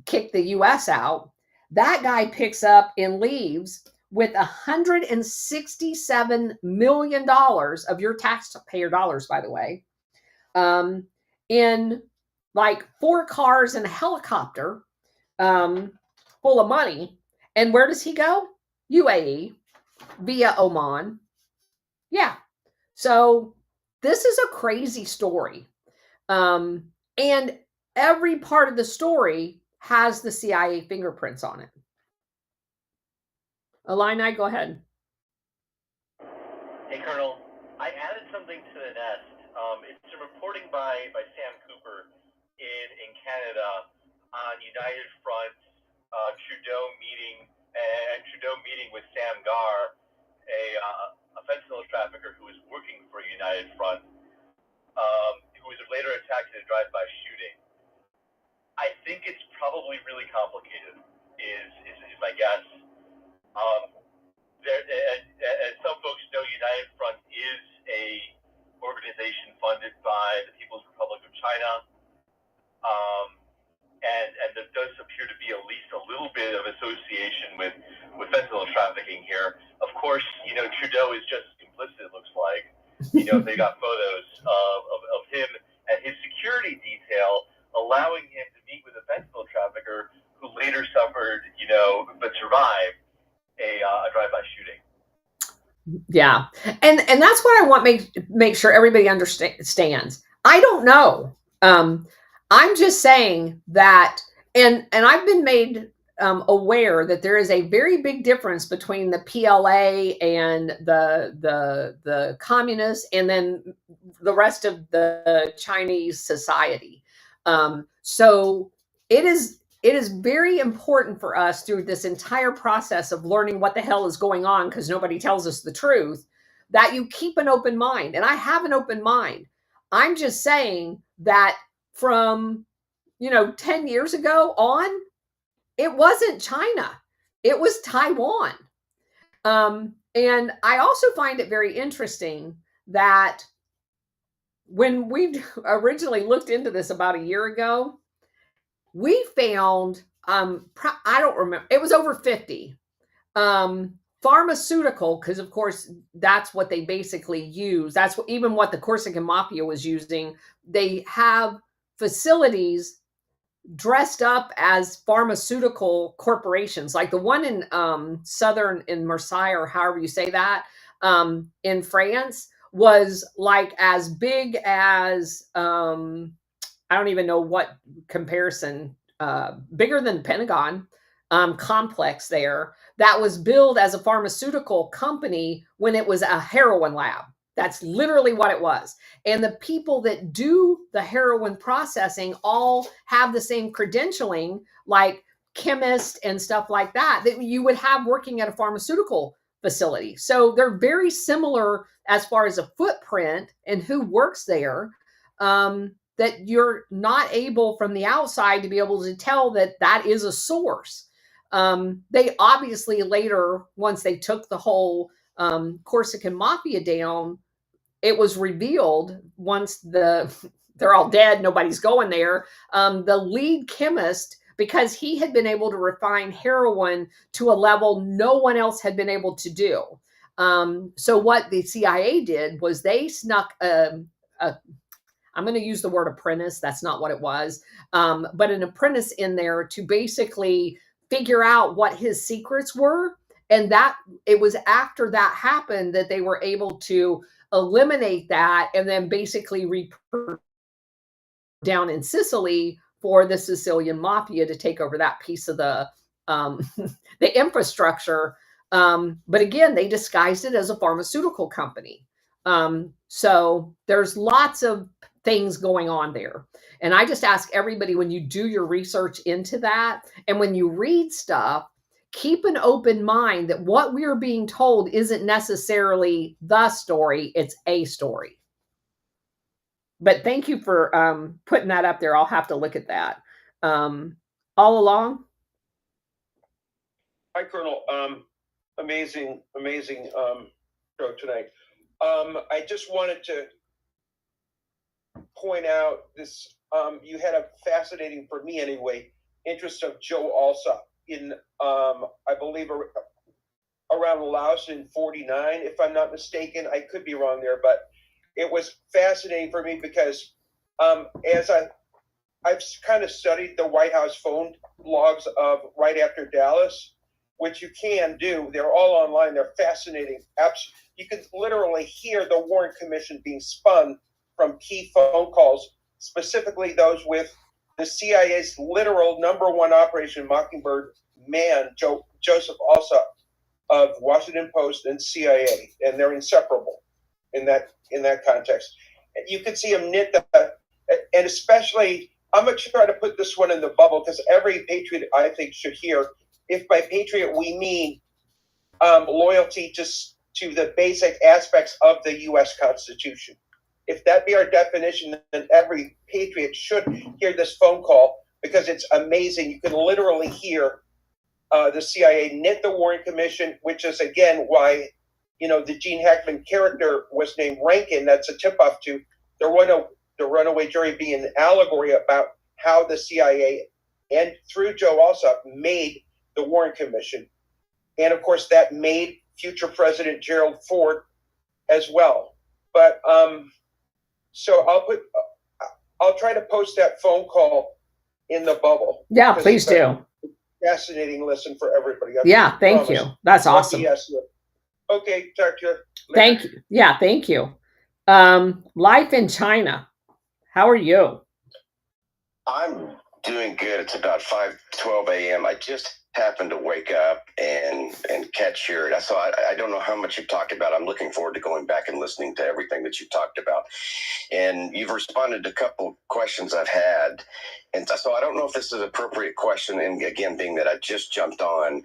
kicked the US out. That guy picks up and leaves with $167 million of your taxpayer dollars, by the way, in like 4 cars and a helicopter full of money. And where does he go? UAE via Oman. Yeah. So this is a crazy story. And every part of the story has the CIA fingerprints on it. Illini, go ahead. Hey, Colonel. I added something to the nest. It's some reporting by Sam Cooper in Canada on United Front, Trudeau meeting with Sam Gar, a fentanyl trafficker who was working for United Front, who was later attacked in a drive-by shooting. I think it's probably really complicated, is my guess. As some folks know, United Front is a organization funded by the People's Republic of China, and there does appear to be at least a little bit of association with fentanyl trafficking here. Of course, Trudeau is just complicit, it looks like. They got photos of him and his security detail allowing him to meet with a fentanyl trafficker who later suffered, but survived a drive-by shooting. Yeah. And that's what I want make sure everybody understands. I don't know. I'm just saying that, and I've been made aware that there is a very big difference between the PLA and the communists and then the rest of the Chinese society. So it is very important for us through this entire process of learning what the hell is going on, because nobody tells us the truth, that you keep an open mind. And I have an open mind. I'm just saying that from 10 years ago on, it wasn't China. It was Taiwan. And I also find it very interesting that when we originally looked into this about a year ago, we found, I don't remember, it was over 50 pharmaceutical, because of course that's what they basically use. That's even what the Corsican Mafia was using. They have facilities dressed up as pharmaceutical corporations, like the one in in Marseille, or however you say that, in France, was like as big as I don't even know what comparison, bigger than the Pentagon complex there, that was billed as a pharmaceutical company when it was a heroin lab. That's literally what it was. And the people that do the heroin processing all have the same credentialing, like chemists and stuff like that you would have working at a pharmaceutical facility. So they're very similar as far as a footprint and who works there, that you're not able from the outside to be able to tell that is a source. They obviously later, once they took the whole Corsican Mafia down, it was revealed once they're all dead, nobody's going there. The lead chemist, because he had been able to refine heroin to a level no one else had been able to do. So what the CIA did was they snuck I'm going to use the word apprentice. That's not what it was, but an apprentice in there to basically figure out what his secrets were. And that it was after that happened that they were able to eliminate that and then basically down in Sicily for the Sicilian mafia to take over that piece of um, the infrastructure. But again, they disguised it as a pharmaceutical company. So there's lots of things going on there. And I just ask everybody, when you do your research into that and when you read stuff, keep an open mind that what we're being told isn't necessarily the story, it's a story. But thank you for putting that up there. I'll have to look at that. All along. Hi, Colonel. Amazing show tonight. I just wanted to point out this. You had a fascinating, for me anyway, interest of Joe Alsop in, I believe, around Laos in '49, if I'm not mistaken. I could be wrong there, but it was fascinating for me because as I've kind of studied the White House phone logs of right after Dallas, which you can do. They're all online. They're fascinating. You can literally hear the Warren Commission being spun from key phone calls, specifically those with the CIA's literal #1 Operation Mockingbird man, Joseph Alsop of Washington Post and CIA, and they're inseparable in that context. And you can see him knit that, and especially, I'm going to try to put this one in the bubble because every patriot, I think, should hear. If by patriot we mean loyalty to the basic aspects of the U.S. Constitution. If that be our definition, then every patriot should hear this phone call because it's amazing. You can literally hear the CIA knit the Warren Commission, which is, again, why the Gene Hackman character was named Rankin. That's a tip-off to the runaway jury being an allegory about how the CIA and through Joe Alsop made the Warren Commission. And of course, that made future President Gerald Ford as well. But so I'll try to post that phone call in the bubble. Yeah, please do. Fascinating listen for everybody. Yeah, thank you. That's awesome. Okay, talk to you later. Thank you. Yeah, thank you. Life in China. How are you? I'm doing good. It's about 5:12 a.m. I just happened to wake up and catch your. So I don't know how much you've talked about. I'm looking forward to going back and listening to everything that you've talked about. And you've responded to a couple questions I've had. And so I don't know if this is an appropriate question. And again, being that I just jumped on,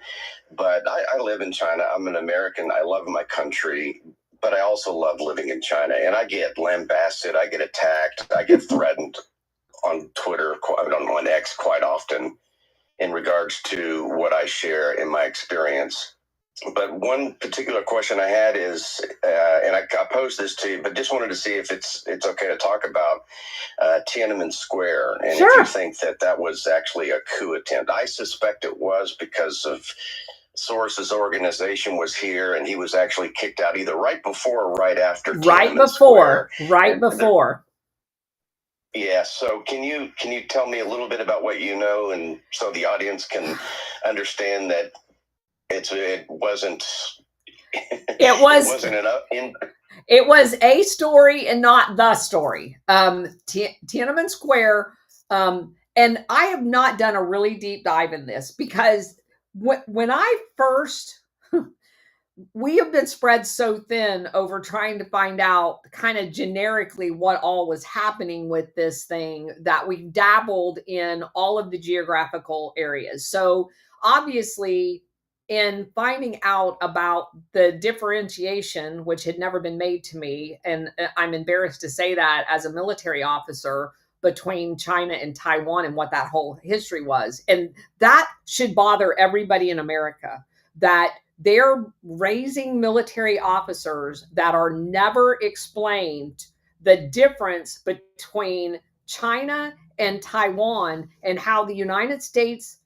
but I live in China. I'm an American. I love my country. But I also love living in China. And I get lambasted. I get attacked. I get threatened on Twitter, on X quite often in regards to what I share in my experience. But one particular question I had is, and I posed this to you, but just wanted to see if it's okay to talk about Tiananmen Square, and Sure. if you think that was actually a coup attempt. I suspect it was because of Soros's organization was here, and he was actually kicked out either right before or right after. Right before. Yeah. So can you tell me a little bit about what you know, and so the audience can understand that it wasn't. It wasn't enough. It was a story and not the story. Tiananmen Square, and I have not done a really deep dive in this because when I first, we have been spread so thin over trying to find out kind of generically what all was happening with this thing that we dabbled in all of the geographical areas. So obviously, in finding out about the differentiation, which had never been made to me, and I'm embarrassed to say that as a military officer, between China and Taiwan and what that whole history was. And that should bother everybody in America, that they're raising military officers that are never explained the difference between China and Taiwan and how the United States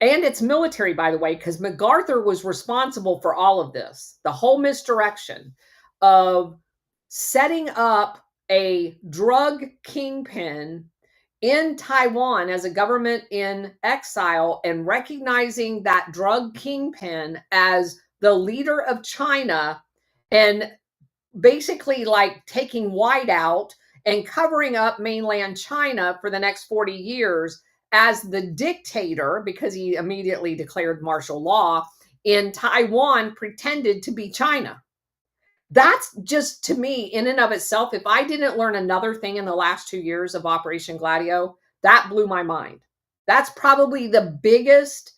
And it's military, by the way, because MacArthur was responsible for all of this, the whole misdirection of setting up a drug kingpin in Taiwan as a government in exile and recognizing that drug kingpin as the leader of China and basically like taking white out and covering up mainland China for the next 40 years as the dictator, because he immediately declared martial law in Taiwan, pretended to be China. That's just, to me, in and of itself, if I didn't learn another thing in the last 2 years of Operation Gladio, that blew my mind. That's probably the biggest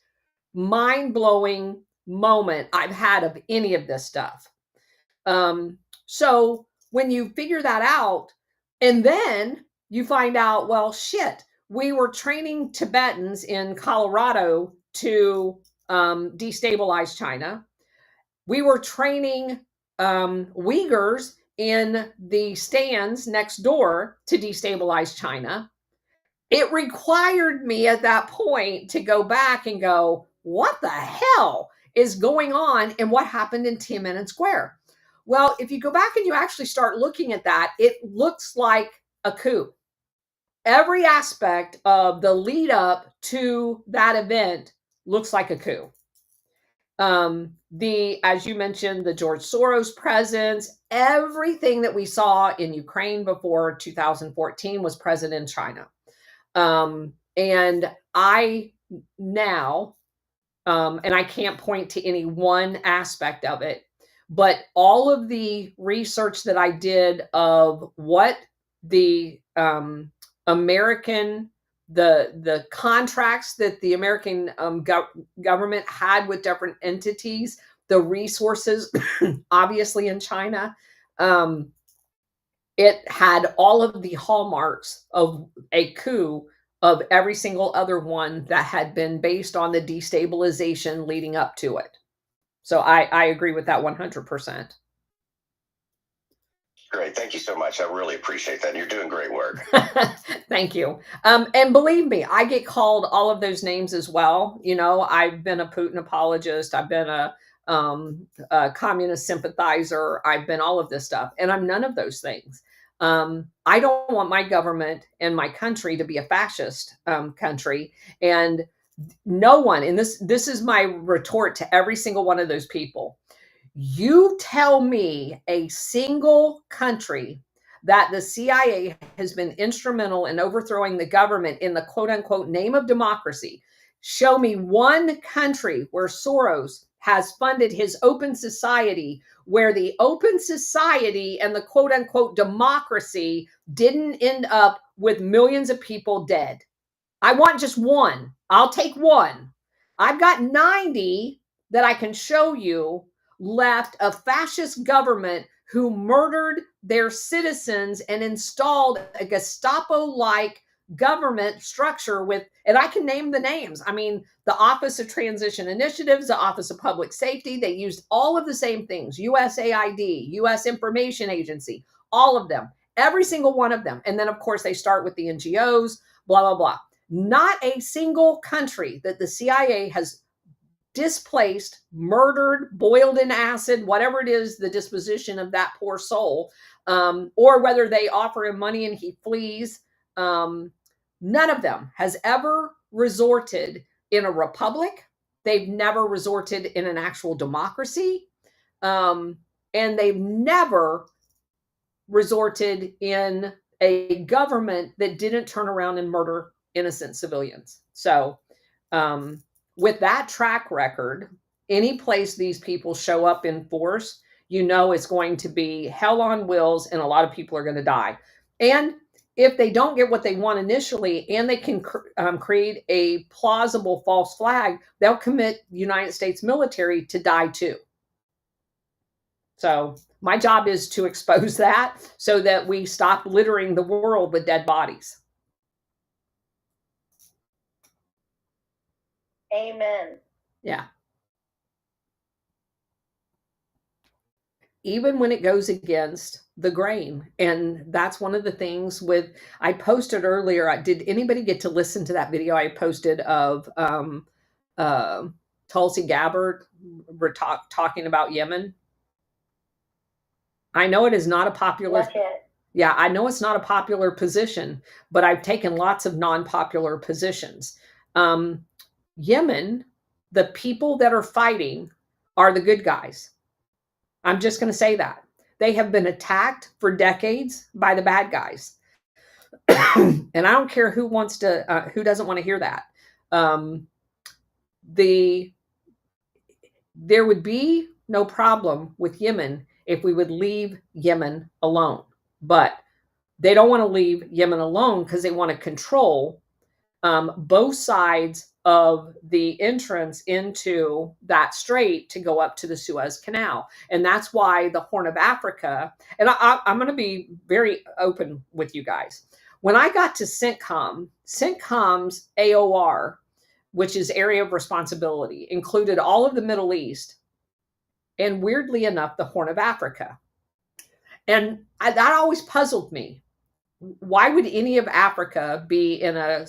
mind-blowing moment I've had of any of this stuff. So when you figure that out, and then you find out, well, shit, we were training Tibetans in Colorado to destabilize China. We were training Uyghurs in the stands next door to destabilize China. It required me at that point to go back and go, what the hell is going on and what happened in Tiananmen Square? Well, if you go back and you actually start looking at that, it looks like a coup. Every aspect of the lead up to that event looks like a coup. As you mentioned, the George Soros presence, everything that we saw in Ukraine before 2014 was present in China. And I now, and I can't point to any one aspect of it, but all of the research that I did of what the American, the contracts that the American government had with different entities, the resources, obviously in China, it had all of the hallmarks of a coup of every single other one that had been based on the destabilization leading up to it. So I agree with that 100%. Great. Thank you so much. I really appreciate that. You're doing great work. Thank you. And believe me, I get called all of those names as well. You know, I've been a Putin apologist. I've been a communist sympathizer. I've been all of this stuff, and I'm none of those things. I don't want my government and my country to be a fascist country. And no one, and this is my retort to every single one of those people. You tell me a single country that the CIA has been instrumental in overthrowing the government in the quote unquote name of democracy. Show me one country where Soros has funded his open society, where the open society and the quote unquote democracy didn't end up with millions of people dead. I want just one. I'll take one. I've got 90 that I can show you left a fascist government who murdered their citizens and installed a Gestapo-like government structure with, and I can name the names. I mean, the Office of Transition Initiatives, the Office of Public Safety, they used all of the same things, USAID, US Information Agency, all of them, every single one of them. And then, of course, they start with the NGOs, blah, blah, blah. Not a single country that the CIA has displaced, murdered, boiled in acid, whatever it is, the disposition of that poor soul, or whether they offer him money and he flees. None of them has ever resorted in a republic. They've never resorted in an actual democracy. And they've never resorted in a government that didn't turn around and murder innocent civilians. So, with that track record, any place these people show up in force, you know it's going to be hell on wheels and a lot of people are going to die. And if they don't get what they want initially and they can create a plausible false flag, they'll commit United States military to die too. So my job is to expose that so that we stop littering the world with dead bodies. Amen. Yeah. Even when it goes against the grain. And that's one of the things with, I posted earlier, did anybody get to listen to that video I posted of Tulsi Gabbard talking about Yemen. I know it is not a popular. Not yet. Yeah, I know it's not a popular position, but I've taken lots of non-popular positions. Yemen, the people that are fighting are the good guys. I'm just going to say that. They have been attacked for decades by the bad guys. And I don't care who doesn't want to hear that. There would be no problem with Yemen if we would leave Yemen alone. But they don't want to leave Yemen alone because they want to control both sides of the entrance into that strait to go up to the Suez Canal. And that's why the Horn of Africa, and I'm going to be very open with you guys. When I got to CENTCOM's AOR, which is area of responsibility, included all of the Middle East and, weirdly enough, the Horn of Africa. And that always puzzled me. Why would any of Africa be in a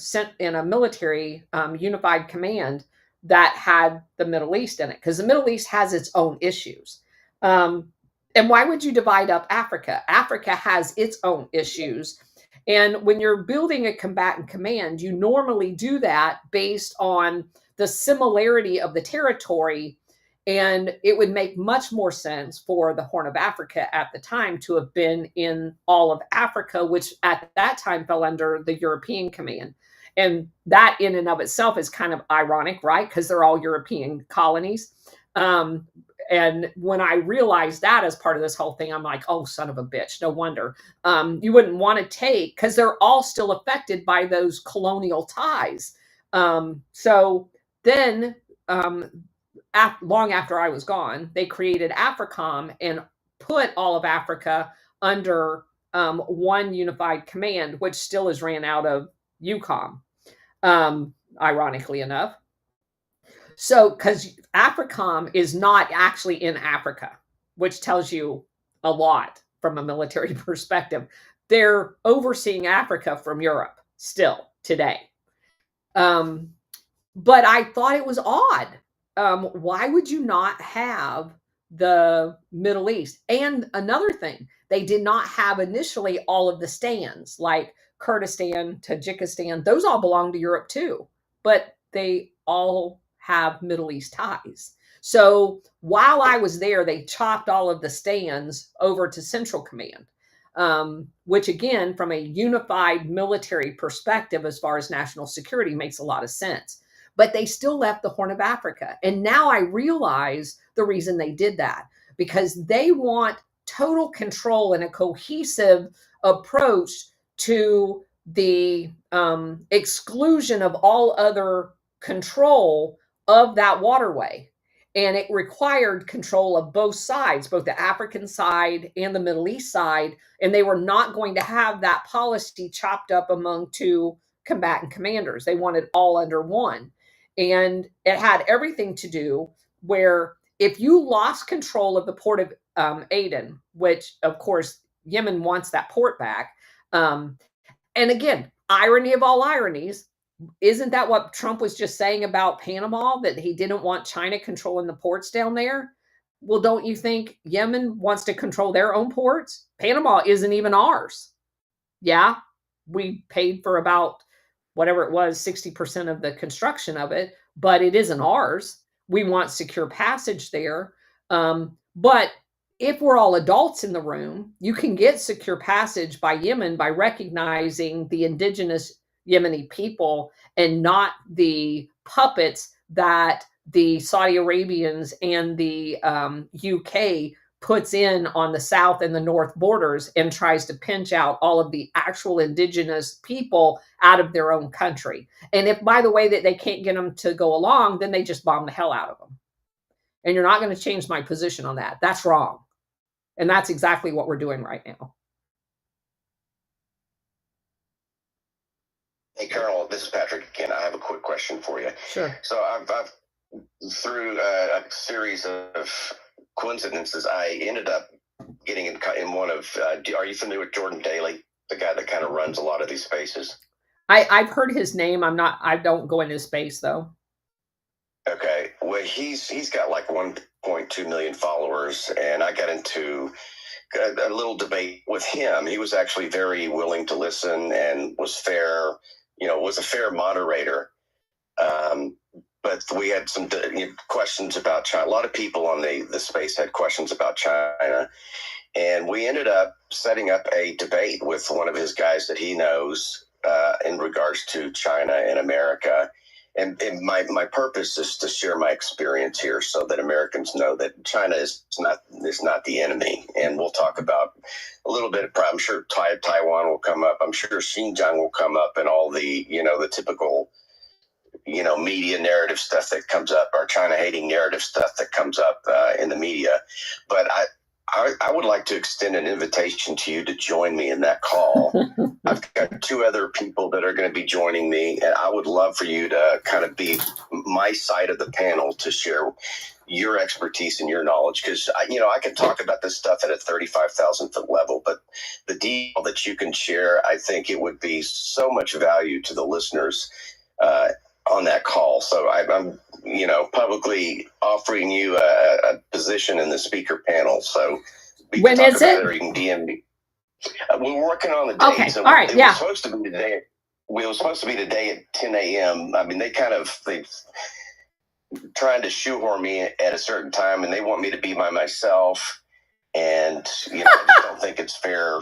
military unified command that had the Middle East in it? Because the Middle East has its own issues. And why would you divide up Africa? Africa has its own issues. And when you're building a combatant command, you normally do that based on the similarity of the territory. And it would make much more sense for the Horn of Africa at the time to have been in all of Africa, which at that time fell under the European command. And that in and of itself is kind of ironic, right? Because they're all European colonies. And when I realized that as part of this whole thing, I'm like, oh, son of a bitch, no wonder. You wouldn't want to take, because they're all still affected by those colonial ties. So then, long after I was gone, they created AFRICOM and put all of Africa under one unified command, which still is ran out of EUCOM, ironically enough. So, because AFRICOM is not actually in Africa, which tells you a lot from a military perspective. They're overseeing Africa from Europe still today. But I thought it was odd. Why would you not have the Middle East? And another thing, they did not have initially all of the stands like Kurdistan, Tajikistan. Those all belong to Europe too, but they all have Middle East ties. So while I was there, they chopped all of the stands over to Central Command, which again, from a unified military perspective, as far as national security, makes a lot of sense. But they still left the Horn of Africa. And now I realize the reason they did that, because they want total control and a cohesive approach to the exclusion of all other control of that waterway. And it required control of both sides, both the African side and the Middle East side. And they were not going to have that policy chopped up among two combatant commanders. They wanted all under one. And it had everything to do where if you lost control of the port of Aden, which of course Yemen wants that port back. And again, irony of all ironies, isn't that what Trump was just saying about Panama, that he didn't want China controlling the ports down there? Well, don't you think Yemen wants to control their own ports? Panama isn't even ours. Yeah, we paid for about whatever it was, 60% of the construction of it, but it isn't ours. We want secure passage there. But if we're all adults in the room, you can get secure passage by Yemen by recognizing the indigenous Yemeni people and not the puppets that the Saudi Arabians and the UK puts in on the south and the north borders and tries to pinch out all of the actual indigenous people out of their own country. And if, by the way, that they can't get them to go along, then they just bomb the hell out of them. And you're not going to change my position on that. That's wrong. And that's exactly what we're doing right now. Hey, Colonel, this is Patrick again. I have a quick question for you. Sure. So I've through a series of coincidences, I ended up getting in one of, are you familiar with Jordan Daly, the guy that kind of runs a lot of these spaces? I've heard his name. I don't go into his space though. Okay. Well, he's got like 1.2 million followers, and I got into a little debate with him. He was actually very willing to listen and was fair. Was a fair moderator. Um, but we had some questions about China. A lot of people on the space had questions about China, and we ended up setting up a debate with one of his guys that he knows in regards to China and America. And my purpose is to share my experience here so that Americans know that China is not the enemy. And we'll talk about a little bit. I'm sure Taiwan will come up. I'm sure Xinjiang will come up, and all the the typical media narrative stuff that comes up, or China hating narrative stuff that comes up in the media. But I would like to extend an invitation to you to join me in that call. I've got two other people that are going to be joining me, and I would love for you to kind of be my side of the panel to share your expertise and your knowledge, because I can talk about this stuff at a 35,000 foot level, but the detail that you can share, I think it would be so much value to the listeners on that call. So I'm publicly offering you a position in the speaker panel. So when is it? Or you can DM me. We're working on the dates. Okay. All right. Yeah. Was supposed to be today. It was supposed to be today at 10 a.m. I mean, they trying to shoehorn me at a certain time, and they want me to be by myself. And I just don't think it's fair,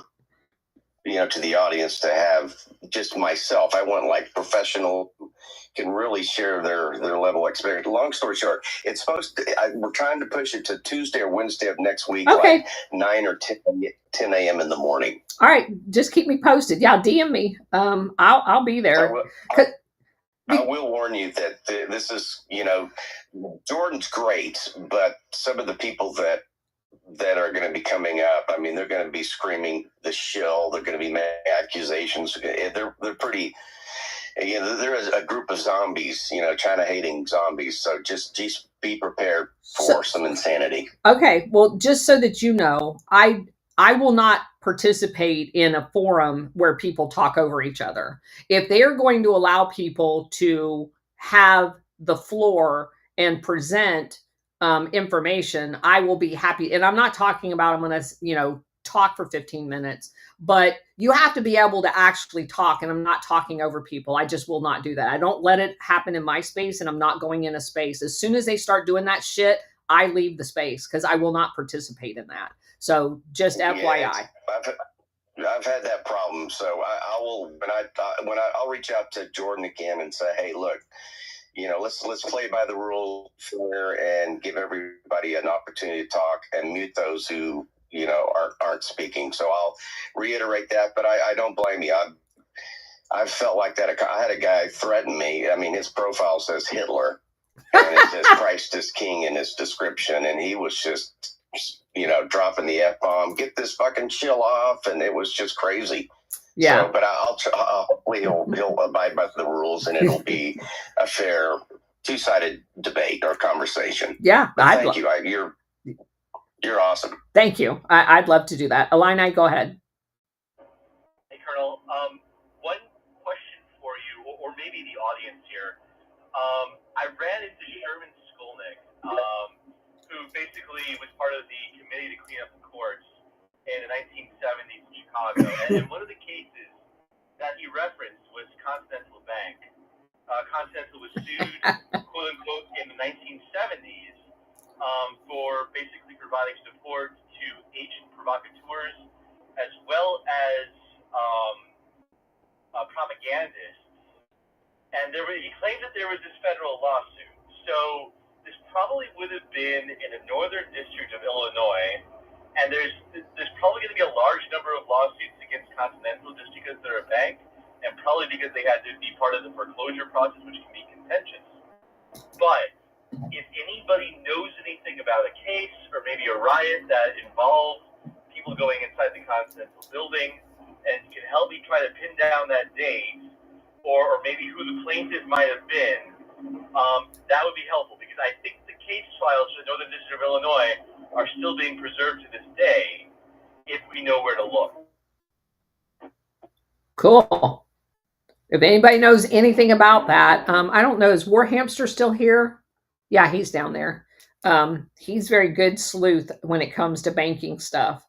to the audience to have just myself. I want like professional can really share their level of experience. Long story short, it's supposed to. We're trying to push it to Tuesday or Wednesday of next week, okay, like 9 or 10 a.m. in the morning. All right, just keep me posted. Yeah, DM me. I'll be there. I will warn you that this is, Jordan's great, but some of the people that are going to be coming up, I mean, they're going to be screaming the shill. They're going to be making accusations. They're pretty. There is a group of zombies, China hating zombies. So just be prepared for some insanity. Okay. Well, just so that you know, I will not participate in a forum where people talk over each other. If they're going to allow people to have the floor and present information, I will be happy. And I'm not talking about I'm going to, talk for 15 minutes, but you have to be able to actually talk. And I'm not talking over people. I just will not do that. I don't let it happen in my space, and I'm not going in a space. As soon as they start doing that shit, I leave the space because I will not participate in that. So just FYI. I've had that problem. So I will, I'll reach out to Jordan again and say, hey, look, let's play by the rules here and give everybody an opportunity to talk and mute those who, aren't speaking. So I'll reiterate that, but I don't blame you. I've felt like that. I had a guy threaten me. I mean, his profile says Hitler, and it says Christ is King in his description, and he was just, dropping the F-bomb, get this fucking chill off, and it was just crazy. Yeah. So, but hopefully he'll abide by the rules, and it'll be a fair two-sided debate or conversation. Yeah. Thank you. You're awesome. Thank you. I'd love to do that. Illini, go ahead. Hey, Colonel. One question for you, or maybe the audience here. I ran into Sherman Skolnick, who basically was part of the committee to clean up the courts in the 1970s in Chicago. And one of the cases that he referenced was Continental Bank. Continental was sued, quote unquote, in the 1970s for basically providing support to agent provocateurs as well as propagandists. And he claimed that there was this federal lawsuit. So this probably would have been in the Northern District of Illinois, and there's probably going to be a large number of lawsuits against Continental just because they're a bank, and probably because they had to be part of the foreclosure process, which can be contentious. But if anybody knows anything about a case or maybe a riot that involved people going inside the Continental building, and can help me try to pin down that date, or maybe who the plaintiff might have been, that would be helpful, because I think the case files for the Northern District of Illinois are still being preserved to this day if we know where to look. Cool. If anybody knows anything about that, I don't know, is War Hamster still here? Yeah, he's down there. He's very good sleuth when it comes to banking stuff.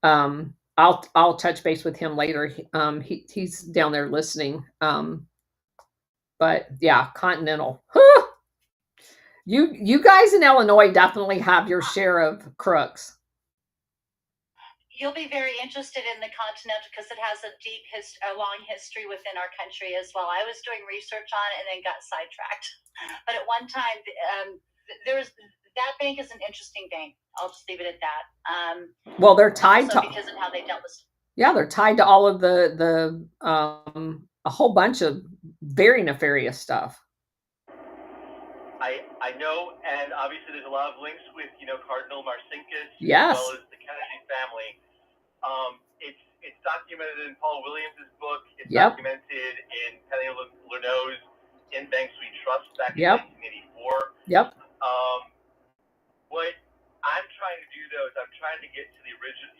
I'll touch base with him later. He's down there listening. But yeah, Continental. Whew! You guys in Illinois definitely have your share of crooks. You'll be very interested in the Continental because it has a long history within our country as well. I was doing research on it and then got sidetracked. But at one time, that bank is an interesting bank. I'll just leave it at that. Well, they're tied to because of how they dealt with. Yeah, they're tied to all of the a whole bunch of very nefarious stuff. I know, and obviously there's a lot of links with Cardinal Marcinkus Yes. as well as the Kennedy family. It's documented in Paul Williams' book. It's documented in Penny Lerneau's In Banks We Trust back in 1984. Yep. What I'm trying to do though is I'm trying to get to the original,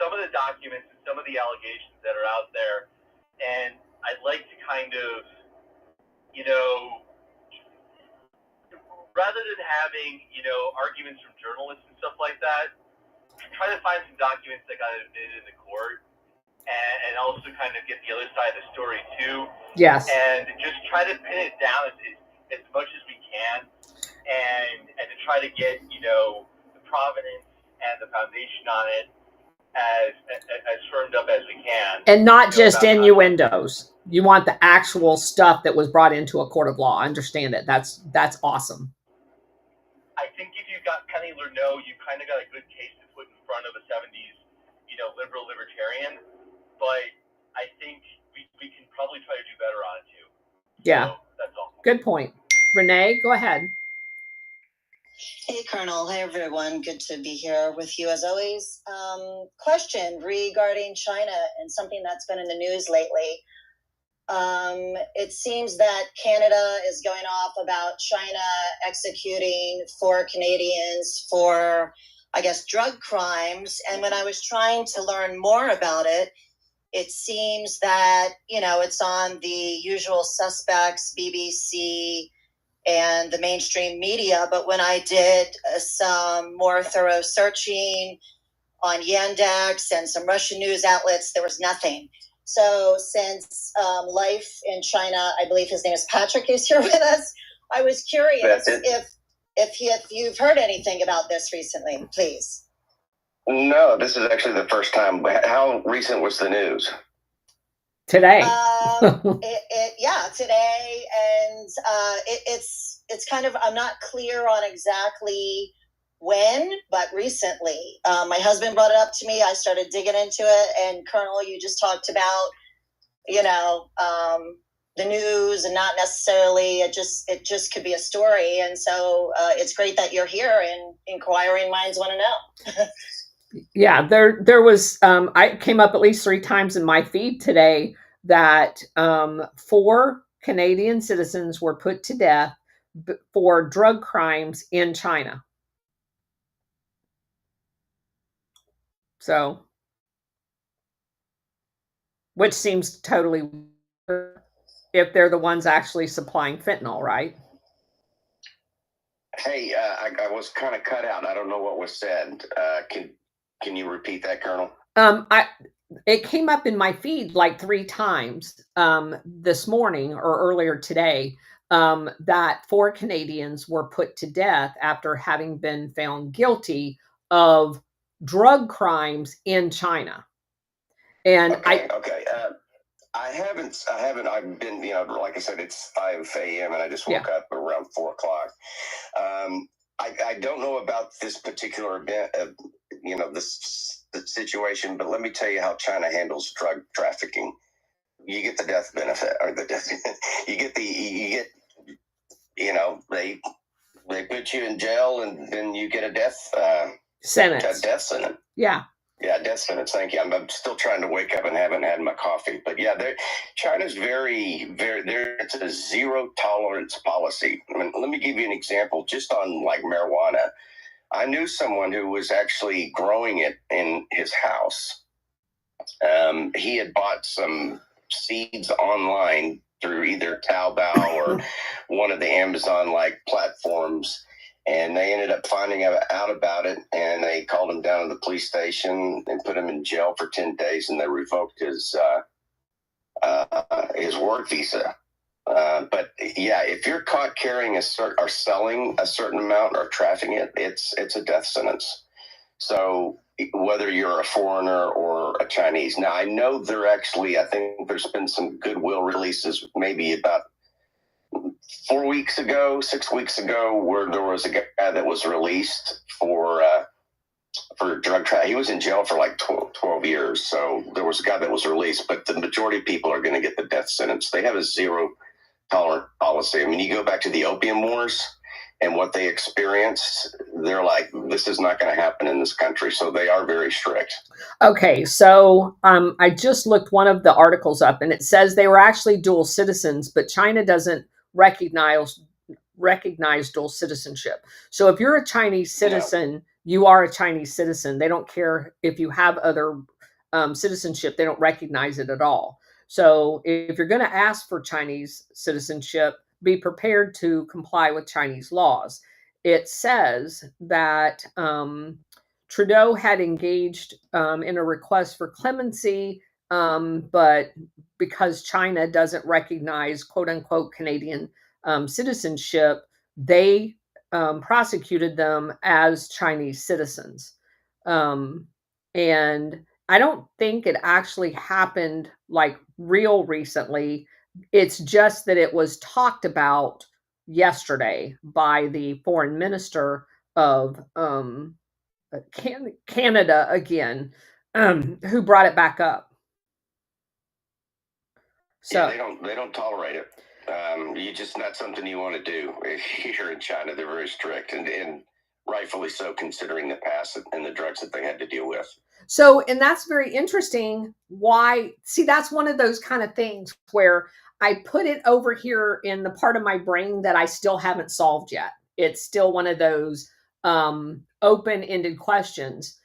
some of the documents and some of the allegations that are out there, and I'd like to kind of, rather than having, arguments from journalists and stuff like that, try to find some documents that got admitted in the court and also kind of get the other side of the story too. Yes. And just try to pin it down as much as we can and to try to get, the provenance and the foundation on it as firmed up as we can. And not just innuendos. You want the actual stuff that was brought into a court of law. I understand it. That's awesome. I think if you've got Penny Lerneau, you kind of got a good case to put in front of a 70s, liberal libertarian. But I think we can probably try to do better on it too. Yeah. So that's all. Good point. Renee, go ahead. Hey, Colonel. Hey, everyone. Good to be here with you as always. Question regarding China and something that's been in the news lately. It seems that Canada is going off about China executing 4 Canadians for, I guess, drug crimes. And when I was trying to learn more about it, it seems that, it's on the usual suspects, BBC, and the mainstream media. But when I did some more thorough searching on Yandex and some Russian news outlets, there was nothing. So since Life in China, I believe his name is Patrick, is here with us, I was curious if you've heard anything about this recently, please. No, this is actually the first time. How recent was the news? Today. Today, and it's kind of, I'm not clear on exactly when, but recently. My husband brought it up to me. I started digging into it, and Colonel, you just talked about, the news and not necessarily it just could be a story, and so it's great that you're here, and inquiring minds want to know. Yeah, there was, I came up at least 3 times in my feed today that 4 Canadian citizens were put to death for drug crimes in China. So, which seems totally weird if they're the ones actually supplying fentanyl, right? Hey, I was kind of cut out. I don't know what was said. Can you repeat that, Colonel? It came up in my feed like 3 times this morning or earlier today that 4 Canadians were put to death after having been found guilty of drug crimes in China. And I haven't. I've been, like I said, it's 5 a.m. and I just woke up around 4 o'clock. I don't know about this particular event, this situation, but let me tell you how China handles drug trafficking. You get the death benefit, or the death. They put you in jail, and then you get a death sentence. Death sentence. Yeah. Yeah, death sentence. Thank you. I'm still trying to wake up and haven't had my coffee. But yeah, China's very, very, it's a zero tolerance policy. I mean, let me give you an example just on like marijuana. I knew someone who was actually growing it in his house. He had bought some seeds online through either Taobao or one of the Amazon-like platforms. And they ended up finding out about it, and they called him down to the police station and put him in jail for 10 days, and they revoked his work visa. But yeah, if you're caught carrying or selling a certain amount or trafficking it, it's a death sentence. So whether you're a foreigner or a Chinese. Now, I know I think there's been some goodwill releases maybe about 6 weeks ago, where there was a guy that was released for drug trafficking. He was in jail for like 12 years. So there was a guy that was released, but the majority of people are going to get the death sentence. They have a zero tolerant policy. I mean, you go back to the opium wars and what they experienced, they're like, this is not going to happen in this country. So they are very strict. Okay, so I just looked one of the articles up, and it says they were actually dual citizens, but China doesn't recognize dual citizenship. So if you're a Chinese citizen, you are a Chinese citizen. They don't care if you have other citizenship. They don't recognize it at all. So if you're going to ask for Chinese citizenship, be prepared to comply with Chinese laws. It says that Trudeau had engaged in a request for clemency, but because China doesn't recognize quote unquote Canadian citizenship, they prosecuted them as Chinese citizens. And I don't think it actually happened like real recently. It's just that it was talked about yesterday by the foreign minister of Canada again, who brought it back up. So yeah, they don't tolerate it. You just not something you want to do. Here in China, they're very strict, and rightfully so, considering the past and the drugs that they had to deal with. So, and that's very interesting. Why? See, that's one of those kind of things where I put it over here in the part of my brain that I still haven't solved yet. It's still one of those open-ended questions.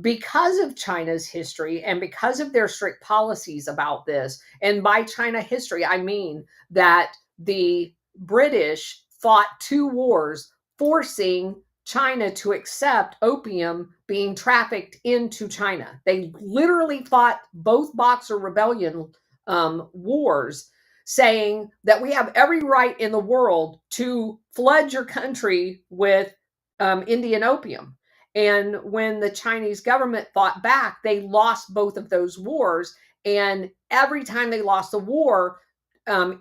Because of China's history and because of their strict policies about this, and by China history, I mean that the British fought 2 wars forcing China to accept opium being trafficked into China. They literally fought both Boxer Rebellion wars, saying that we have every right in the world to flood your country with Indian opium. And when the Chinese government fought back, they lost both of those wars. And every time they lost a war,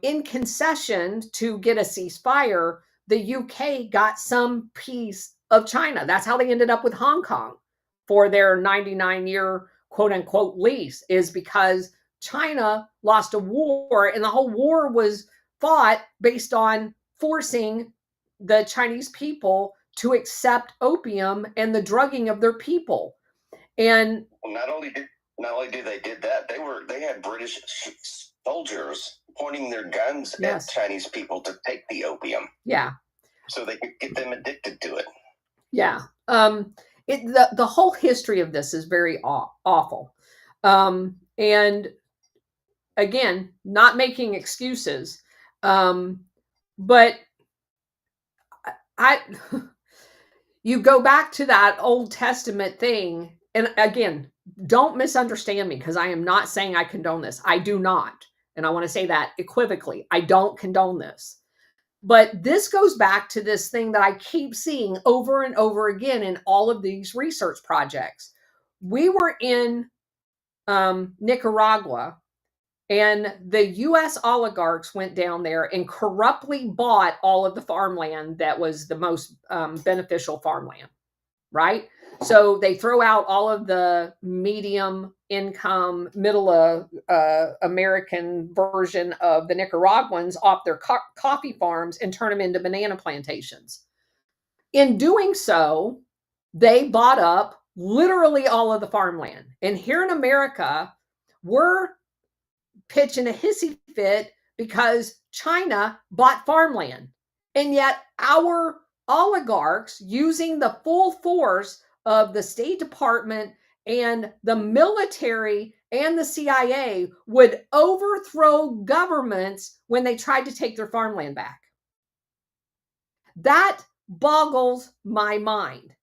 in concession to get a ceasefire, the UK got some piece of China. That's how they ended up with Hong Kong for their 99-year quote unquote lease, is because China lost a war, and the whole war was fought based on forcing the Chinese people to accept opium and the drugging of their people. And not only do they did that, they had British soldiers pointing their guns at Chinese people to take the opium. Yeah. So they could get them addicted to it. Yeah. The whole history of this is very awful. And again, not making excuses. But you go back to that Old Testament thing, and again, don't misunderstand me, because I am not saying I condone this. I do not. And I want to say that equivocally. I don't condone this. But this goes back to this thing that I keep seeing over and over again in all of these research projects. We were in Nicaragua, and the U.S. oligarchs went down there and corruptly bought all of the farmland that was the most beneficial farmland, right? So they throw out all of the medium income, middle American version of the Nicaraguans off their coffee farms and turn them into banana plantations. In doing so, they bought up literally all of the farmland. And here in America, we're pitching a hissy fit because China bought farmland. And yet our oligarchs, using the full force of the State Department and the military and the CIA would overthrow governments when they tried to take their farmland back. That boggles my mind.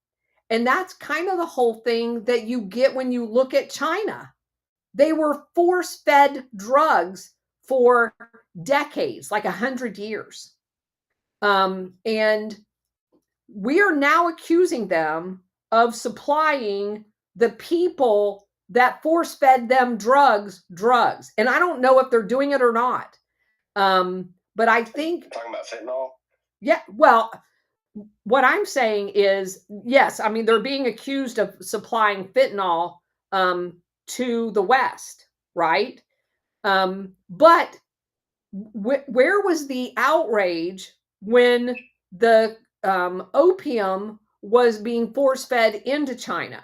And that's kind of the whole thing that you get when you look at China. They were force-fed drugs for decades, like 100 years. And we are now accusing them of supplying the people that force-fed them drugs. And I don't know if they're doing it or not. But I think... Talking about fentanyl? Yeah, well, what I'm saying is, yes, I mean, they're being accused of supplying fentanyl to the West, right? But where was the outrage when the opium was being force-fed into China?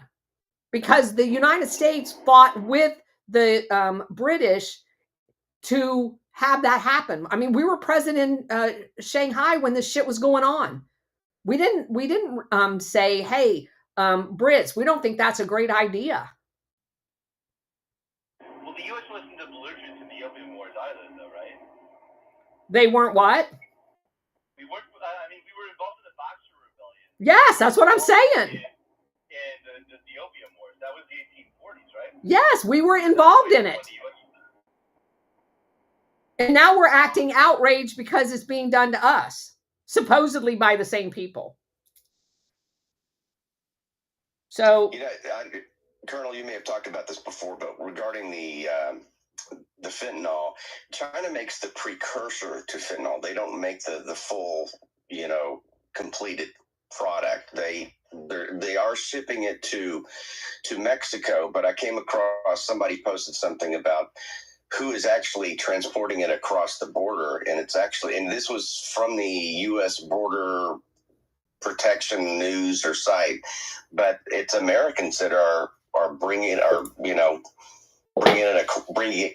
Because the United States fought with the British to have that happen. I mean, we were present in Shanghai when this shit was going on. We didn't say, hey, Brits, we don't think that's a great idea. Well, the U.S. wasn't the belligerent in the opium wars either, though, right? They weren't what? We weren't. I mean, we were involved in the Boxer Rebellion. Yes, that's what I'm saying. And the opium wars. That was the 1840s, right? Yes, we were involved in it. And now we're acting outraged because it's being done to us, supposedly by the same people. So, You know, Colonel, you may have talked about this before, but regarding the fentanyl, China makes the precursor to fentanyl. They don't make the full, completed product. They are shipping it to Mexico, but I came across somebody posted something about who is actually transporting it across the border, and this was from the U.S. Border Protection News or site, but it's Americans that are bringing it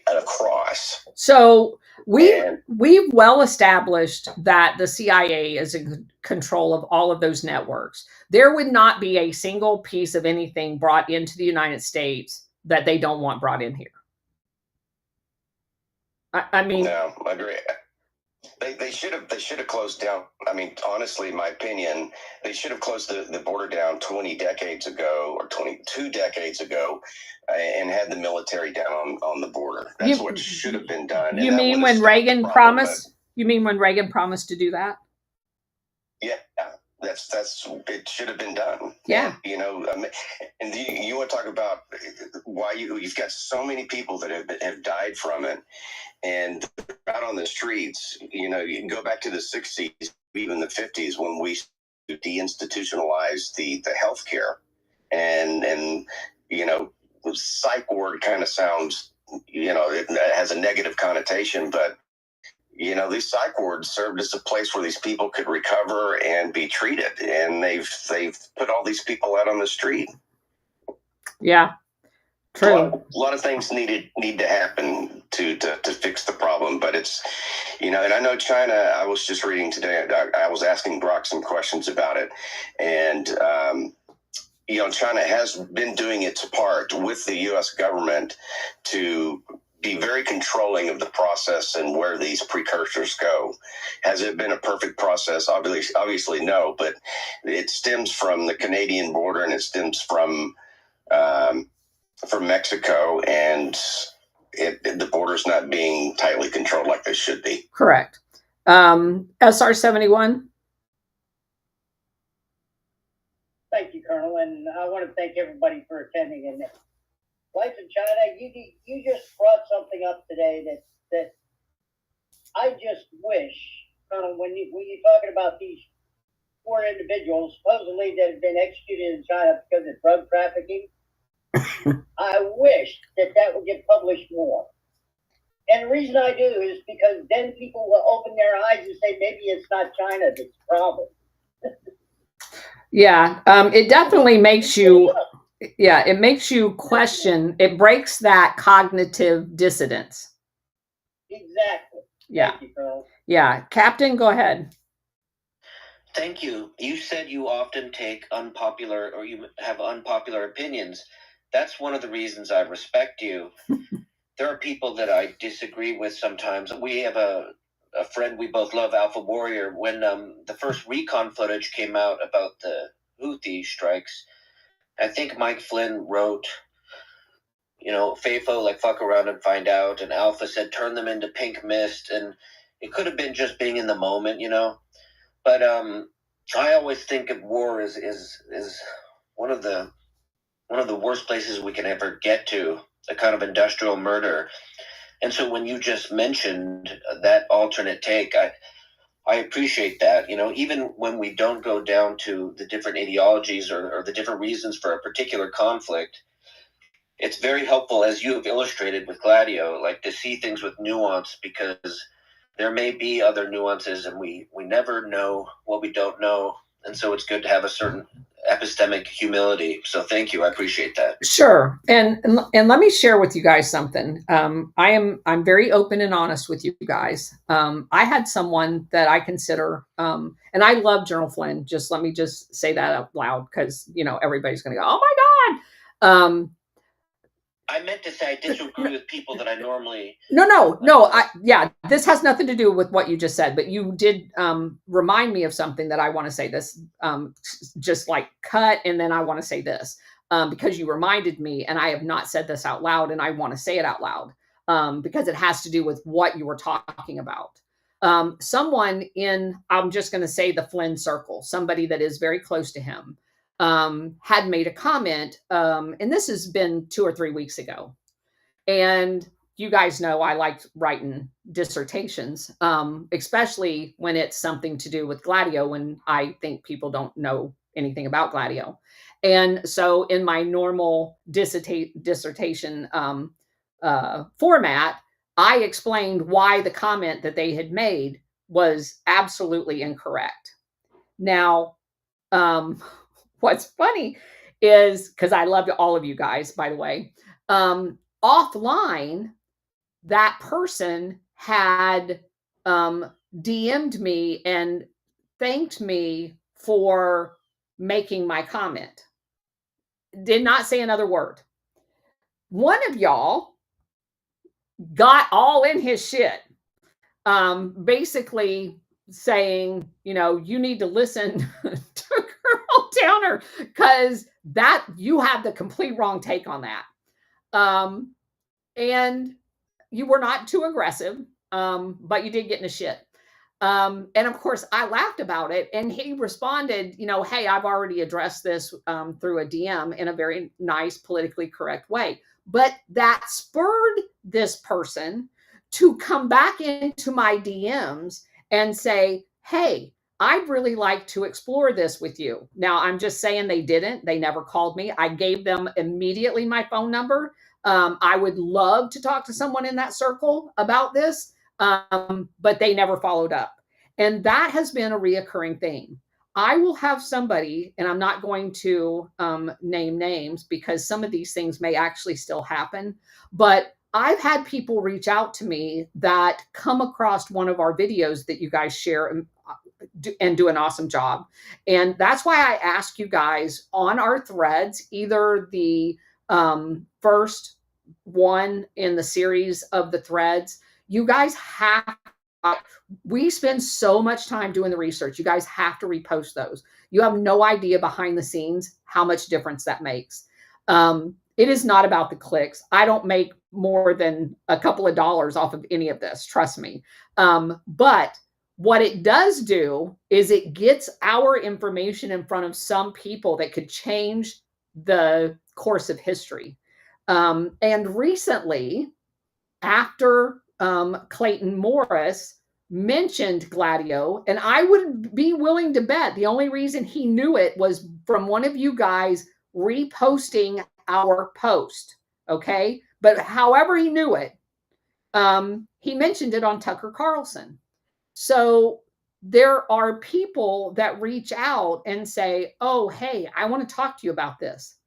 across. So we've well established that the CIA is in control of all of those networks. There would not be a single piece of anything brought into the United States that they don't want brought in here. I mean, no, I agree. They should have closed down. I mean, honestly, in my opinion, they should have closed the border down 20 decades ago or 22 decades ago, and had the military down on the border. That's what should have been done. You mean when Reagan promised? You mean when Reagan promised to do that? Yeah, that's it should have been done. Yeah, and you want to talk about why you've got so many people that have died from it. And out on the streets, you can go back to the 60s, even the 50s, when we deinstitutionalized the healthcare. And the psych ward kind of sounds, it has a negative connotation, but, these psych wards served as a place where these people could recover and be treated. And they've put all these people out on the street. Yeah. True. A lot of things need to happen to fix the problem, but it's, and I know China, I was just reading today, I was asking Brock some questions about it, and, China has been doing its part with the U.S. government to be very controlling of the process and where these precursors go. Has it been a perfect process? Obviously no, but it stems from the Canadian border, and it stems from Mexico, and the border's not being tightly controlled like they should be. Correct. SR 71. Thank you, Colonel, and I want to thank everybody for attending. And Life in China, you just brought something up today that I just wish, Colonel, when you're talking about these 4 individuals supposedly that have been executed in China because of drug trafficking, I wish that would get published more. And the reason I do is because then people will open their eyes and say, maybe it's not China that's the problem. Yeah, it definitely makes you, it makes you question. It breaks that cognitive dissonance. Exactly. Yeah. Thank you, Colonel. Yeah. Captain, go ahead. Thank you. You said you often take unpopular, or you have unpopular opinions. that's one of the reasons I respect you. There are people that I disagree with sometimes. We have a friend we both love, Alpha Warrior. When the first recon footage came out about the Houthi strikes, I think Mike Flynn wrote, FAFO, like fuck around and find out, and Alpha said turn them into pink mist, and it could have been just being in the moment, But I always think of war is one of the worst places we can ever get to, a kind of industrial murder. And so when you just mentioned that alternate take, I appreciate that. Even when we don't go down to the different ideologies or the different reasons for a particular conflict, it's very helpful, as you have illustrated with Gladio, like to see things with nuance, because there may be other nuances and we never know what we don't know. And so it's good to have a certain epistemic humility. So thank you. I appreciate that. Sure. And let me share with you guys something. I'm very open and honest with you guys. I had someone that I consider, and I love General Flynn. Let me say that out loud, because, everybody's going to go, oh my God. I meant to say I disagree with people that I normally. No. This has nothing to do with what you just said, but you did remind me of something that I want to say this, just like cut. And then I want to say this because you reminded me, and I have not said this out loud, and I want to say it out loud because it has to do with what you were talking about. Someone I'm just going to say the Flynn circle, somebody that is very close to him, had made a comment, and this has been 2 or 3 weeks ago. And you guys know I like writing dissertations, especially when it's something to do with Gladio, when I think people don't know anything about Gladio. And so in my normal dissertation format, I explained why the comment that they had made was absolutely incorrect. Now, what's funny is, because I love all of you guys, by the way, offline, that person had DM'd me and thanked me for making my comment. Did not say another word. One of y'all got all in his shit, basically saying, you need to listen to Colonel Downer, because that you have the complete wrong take on that. And you were not too aggressive, but you did get in the shit. And of course, I laughed about it, and he responded, hey, I've already addressed this through a DM in a very nice, politically correct way. But that spurred this person to come back into my DMs and say, hey, I'd really like to explore this with you. Now, I'm just saying they didn't. They never called me. I gave them immediately my phone number. I would love to talk to someone in that circle about this, but they never followed up. And that has been a reoccurring thing. I will have somebody, and I'm not going to name names because some of these things may actually still happen, but I've had people reach out to me that come across one of our videos that you guys share and do an awesome job. And that's why I ask you guys on our threads, either the first one in the series of the threads, you guys we spend so much time doing the research. You guys have to repost those. You have no idea behind the scenes how much difference that makes. It is not about the clicks. I don't make more than a couple of dollars off of any of this, trust me. But what it does do is it gets our information in front of some people that could change the course of history. And recently, after Clayton Morris mentioned Gladio, and I would be willing to bet the only reason he knew it was from one of you guys reposting our post, okay? But however he knew it, he mentioned it on Tucker Carlson. So there are people that reach out and say, oh, hey, I want to talk to you about this.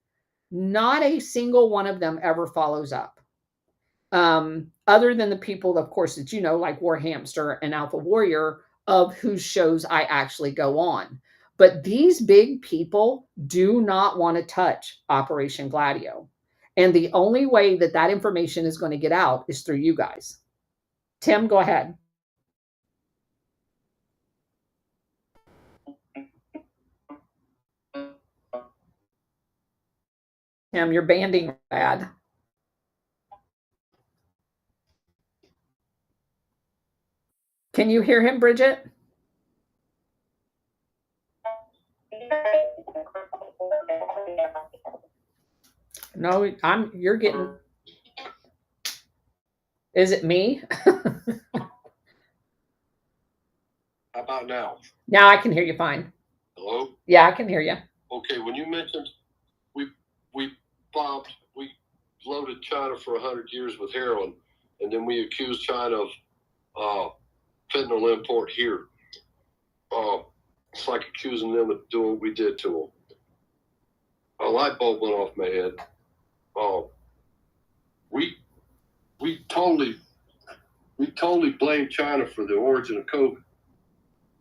Not a single one of them ever follows up. Other than the people, of course, that like War Hamster and Alpha Warrior, of whose shows I actually go on. But these big people do not want to touch Operation Gladio. And the only way that that information is going to get out is through you guys. Tim, go ahead. Tim, you're banding bad. Can you hear him, Bridget? No, you're getting. Is it me? How about now? Now I can hear you fine. Hello? Yeah, I can hear you. Okay, when you mentioned we loaded China for 100 years with heroin, and then we accused China of fentanyl import here. It's like accusing them of doing what we did to them. A light bulb went off my head. We totally blamed China for the origin of COVID.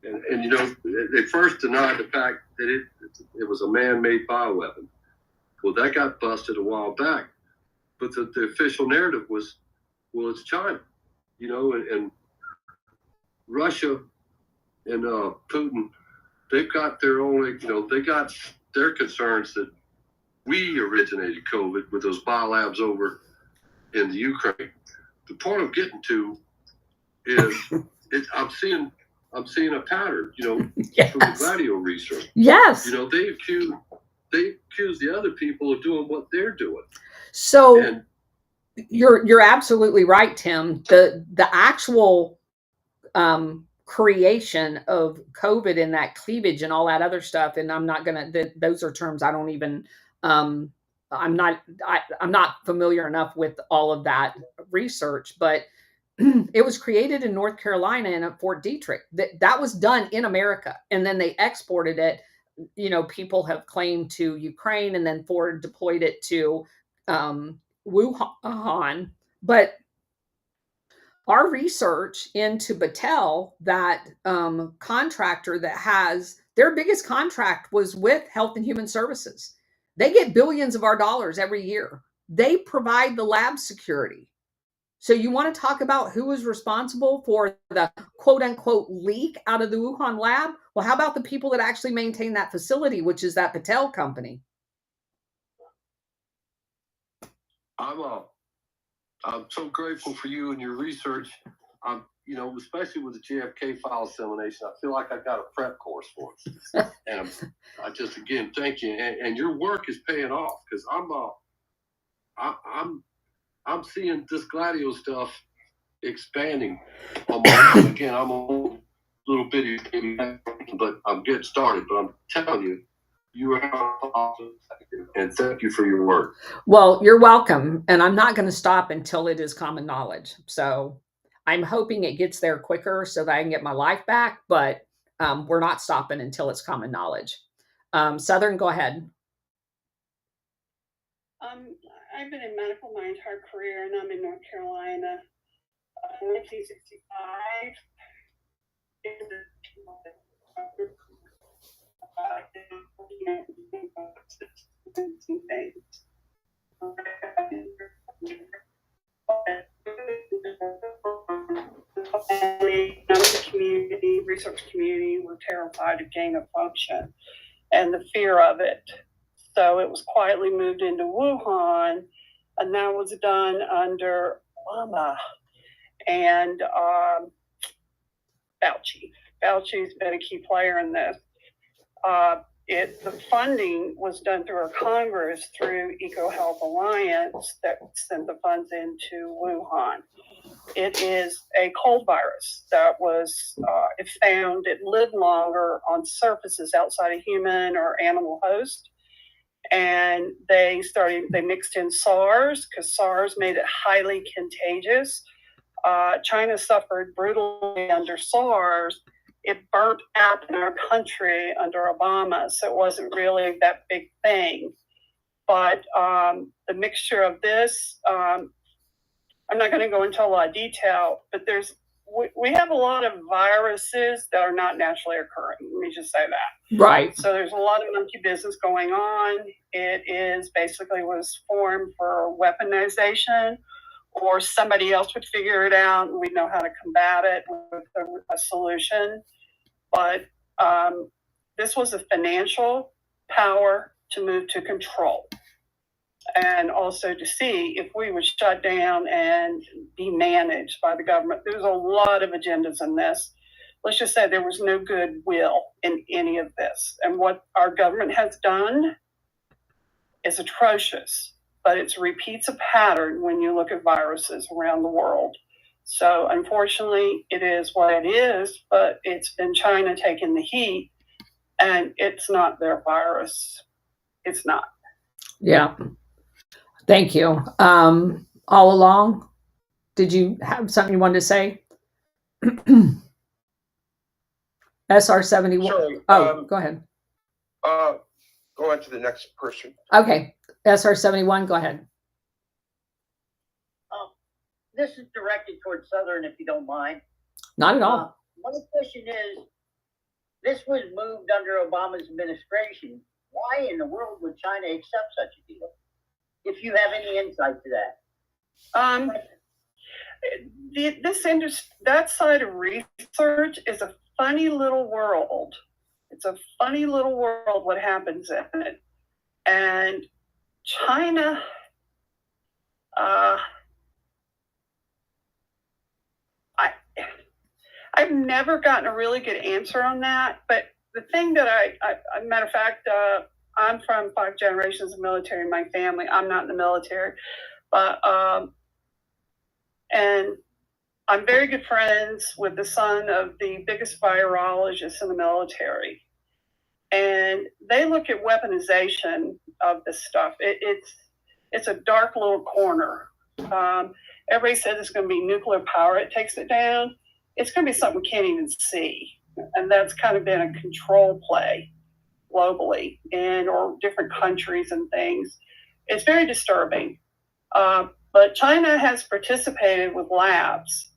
And you know, they first denied the fact that it was a man-made bioweapon. Well, that got busted a while back. But the official narrative was, well, it's China, you know, and Russia and Putin, they've got their own, you know, they got their concerns that we originated COVID with those biolabs over in the Ukraine. The point I'm getting to is I'm seeing a pattern, you know, Yes. from the Gladio research. Yes. You know, they accuse the other people of doing what they're doing. So And you're absolutely right, Tim. The actual creation of COVID and that cleavage and all that other stuff, and I'm not gonna. Those are terms I don't even. I'm not familiar enough with all of that research, but it was created in North Carolina and at Fort Detrick. That was done in America, and then they exported it. You know, people have claimed to Ukraine, and then Ford deployed it to Wuhan. But our research into Battelle, that contractor that has their biggest contract was with Health and Human Services. They get billions of our dollars every year. They provide the lab security. So you want to talk about who is responsible for the quote unquote leak out of the Wuhan lab? Well, how about the people that actually maintain that facility, which is that Battelle company? I'm so grateful for you and your research. You know, especially with the JFK file dissemination, I feel like I got a prep course for it. And I just, again, thank you. And your work is paying off, because I'm seeing this Gladio stuff expanding. Again, I'm a little bitty, but I'm getting started. But I'm telling you, you are awesome, and thank you for your work. Well, you're welcome. And I'm not going to stop until it is common knowledge. So I'm hoping it gets there quicker so that I can get my life back, but we're not stopping until it's common knowledge. Southern, go ahead. I've been in medical my entire career, and I'm in North Carolina. In 1965, the community, research community, were terrified of gain of function and the fear of it. So it was quietly moved into Wuhan, and that was done under Obama and Fauci. Fauci's been a key player in this. The funding was done through our Congress through EcoHealth Alliance that sent the funds into Wuhan. It is a cold virus that was it lived longer on surfaces outside a human or animal host. And they mixed in SARS, because SARS made it highly contagious. China suffered brutally under SARS. It burnt out in our country under Obama, so it wasn't really that big thing. But the mixture of this, I'm not going to go into a lot of detail, but there's we have a lot of viruses that are not naturally occurring. Let me just say that. Right. So there's a lot of monkey business going on. It is basically was formed for weaponization, or somebody else would figure it out and we'd know how to combat it with a solution. But this was a financial power to move to control, and also to see if we would shut down and be managed by the government. There's a lot of agendas in this. Let's just say there was no goodwill in any of this. And what our government has done is atrocious, but it repeats a pattern when you look at viruses around the world. So unfortunately, it is what it is, but it's been China taking the heat, and it's not their virus. It's not. Yeah. Thank you. All along, did you have something you wanted to say? SR-71. Sorry, go ahead. Go on to the next person. Okay. SR-71, go ahead. This is directed towards Southern, if you don't mind. Not at all. My question is, this was moved under Obama's administration. Why in the world would China accept such a deal? If you have any insight to that. That side of research is a funny little world. It's a funny little world what happens in it. And China, I've never gotten a really good answer on that. But the thing that matter of fact, I'm from 5 generations of military in my family. I'm not in the military, but and I'm very good friends with the son of the biggest virologist in the military. And they look at weaponization of this stuff. It's a dark little corner. Everybody says it's going to be nuclear power. It takes it down. It's going to be something we can't even see. And that's kind of been a control play globally or different countries and things. It's very disturbing. But China has participated with labs.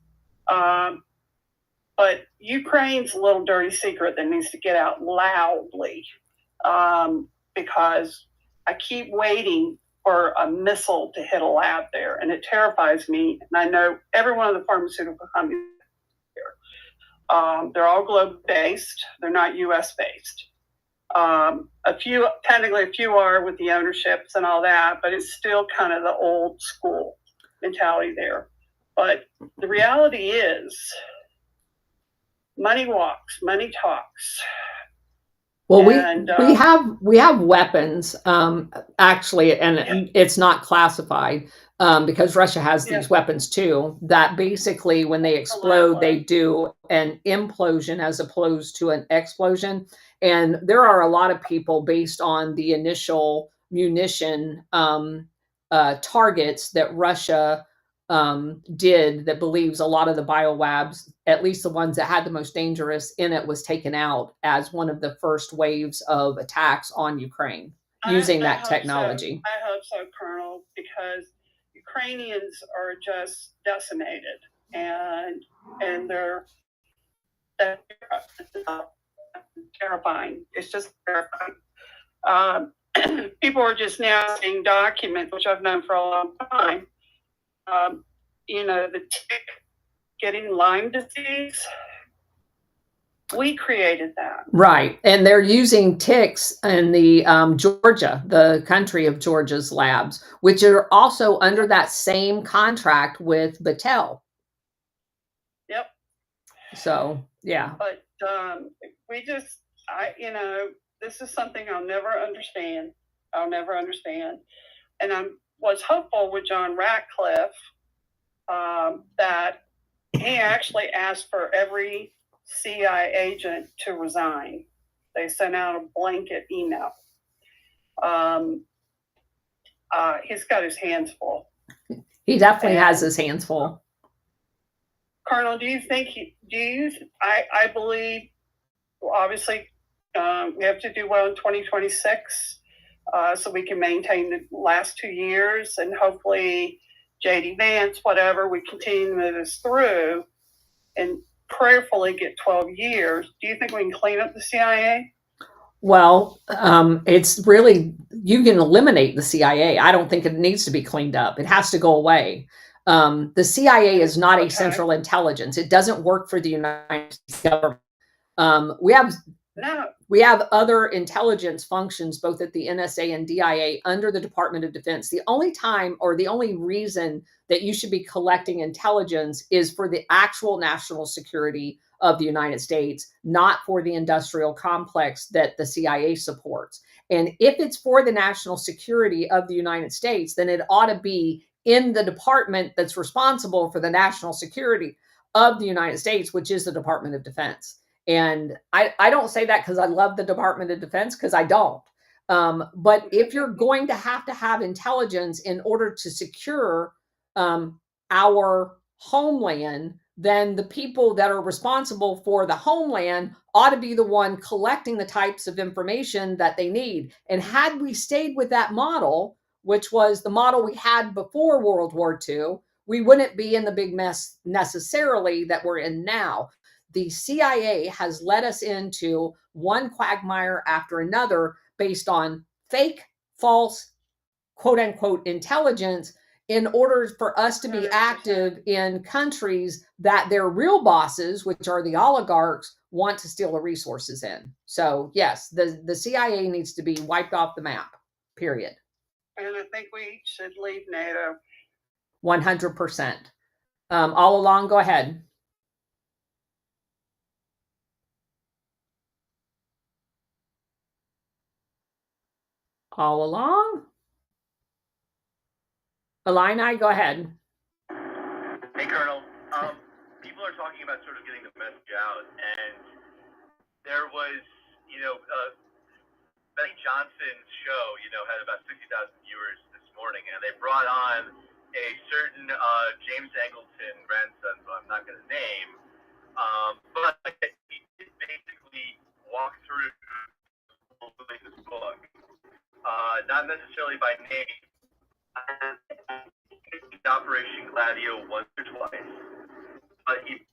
But Ukraine's a little dirty secret that needs to get out loudly, because I keep waiting for a missile to hit a lab there, and it terrifies me. And I know every one of the pharmaceutical companies here. They're all globe-based. They're not U.S.-based. Technically a few are with the ownerships and all that, but it's still kind of the old school mentality there. But the reality is, money walks, money talks. Well, we have weapons, actually, and it's not classified, because Russia has these weapons too, that basically when they explode, they do an implosion as opposed to an explosion. And there are a lot of people, based on the initial munition targets that Russia did, that believes a lot of the biolabs, at least the ones that had the most dangerous in it, was taken out as one of the first waves of attacks on Ukraine using that technology. I hope so, Colonel, because Ukrainians are just decimated, and they're terrifying. It's just terrifying. People are just now seeing documents, which I've known for a long time. The tick getting Lyme disease. We created that. Right. And they're using ticks in the Georgia, the country of Georgia's labs, which are also under that same contract with Battelle. Yep. So, yeah. But this is something I'll never understand. And I was hopeful with John Ratcliffe that he actually asked for every CIA agent to resign. They sent out a blanket email. He's got his hands full. He definitely has his hands full. Colonel, do you think I believe, obviously, we have to do well in 2026 so we can maintain the last 2 years, and hopefully J.D. Vance, whatever, we continue to move this through. and prayerfully get 12 years. Do you think we can clean up the CIA? Well, it's really, you can eliminate the CIA. I don't think it needs to be cleaned up. It has to go away. The CIA is not a central intelligence. It doesn't work for the United States government. We have other intelligence functions, both at the NSA and DIA under the Department of Defense. The only time or the only reason that you should be collecting intelligence is for the actual national security of the United States, not for the industrial complex that the CIA supports. And if it's for the national security of the United States, then it ought to be in the department that's responsible for the national security of the United States, which is the Department of Defense. And I don't say that because I love the Department of Defense, because I don't. But if you're going to have intelligence in order to secure our homeland, then the people that are responsible for the homeland ought to be the one collecting the types of information that they need. And had we stayed with that model, which was the model we had before World War II, we wouldn't be in the big mess necessarily that we're in now. The CIA has led us into one quagmire after another based on fake, false, quote unquote, intelligence in order for us to be active in countries that their real bosses, which are the oligarchs, want to steal the resources in. So yes, the CIA needs to be wiped off the map, period. And I think we should leave NATO. 100%. All along, go ahead. All along? Illini, go ahead. Hey, Colonel. People are talking about sort of getting the message out, and there was, Benny Johnson's show, had about 60,000 viewers this morning, and they brought on a certain James Angleton grandson, who I'm not going to name, but he did basically walk through this book, not necessarily by name. Operation Gladio once or twice, but he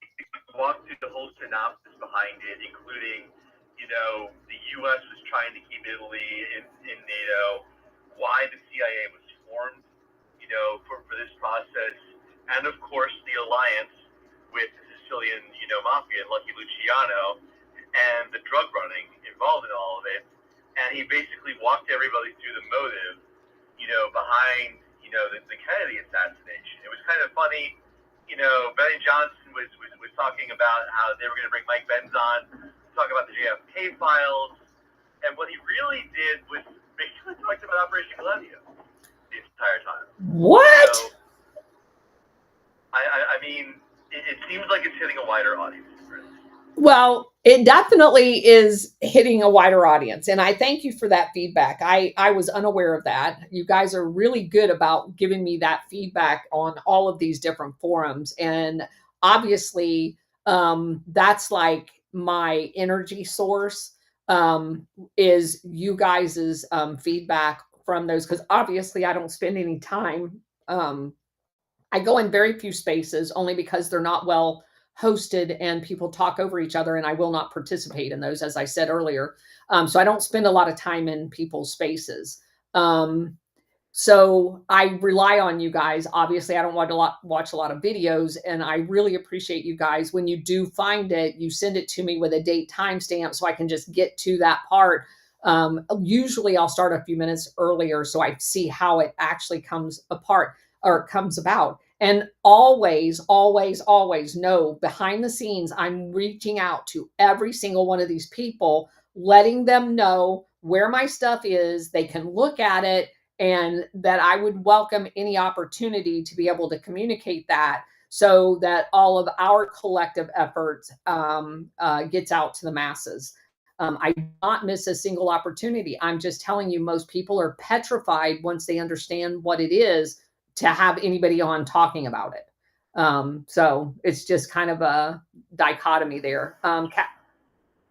walked through the whole synopsis behind it, including, the U.S. was trying to keep Italy in NATO, why the CIA was formed, for this process, and of course the alliance with the Sicilian, mafia and Lucky Luciano, and the drug running involved in all of it. And he basically walked everybody through the motive, behind, the Kennedy assassination. It was kind of funny, Benny Johnson was talking about how they were going to bring Mike Benz on, talk about the JFK files, and what he really did was basically talked about Operation Gladio the entire time. What? So, I mean, it seems like it's hitting a wider audience. Well, it definitely is hitting a wider audience. And I thank you for that feedback. I was unaware of that. You guys are really good about giving me that feedback on all of these different forums. And obviously, that's like my energy source, is you guys's feedback from those. Because obviously, I don't spend any time. I go in very few spaces only because they're not well hosted and people talk over each other, and I will not participate in those, as I said earlier. So I don't spend a lot of time in people's spaces. So I rely on you guys. Obviously, I don't watch a lot of videos, and I really appreciate you guys. When you do find it, you send it to me with a date timestamp so I can just get to that part. Usually I'll start a few minutes earlier so I see how it actually comes apart or comes about. And always, always, always know behind the scenes, I'm reaching out to every single one of these people, letting them know where my stuff is. They can look at it, and that I would welcome any opportunity to be able to communicate that so that all of our collective efforts gets out to the masses. I do not miss a single opportunity. I'm just telling you, most people are petrified once they understand what it is to have anybody on talking about it. So it's just kind of a dichotomy there. Go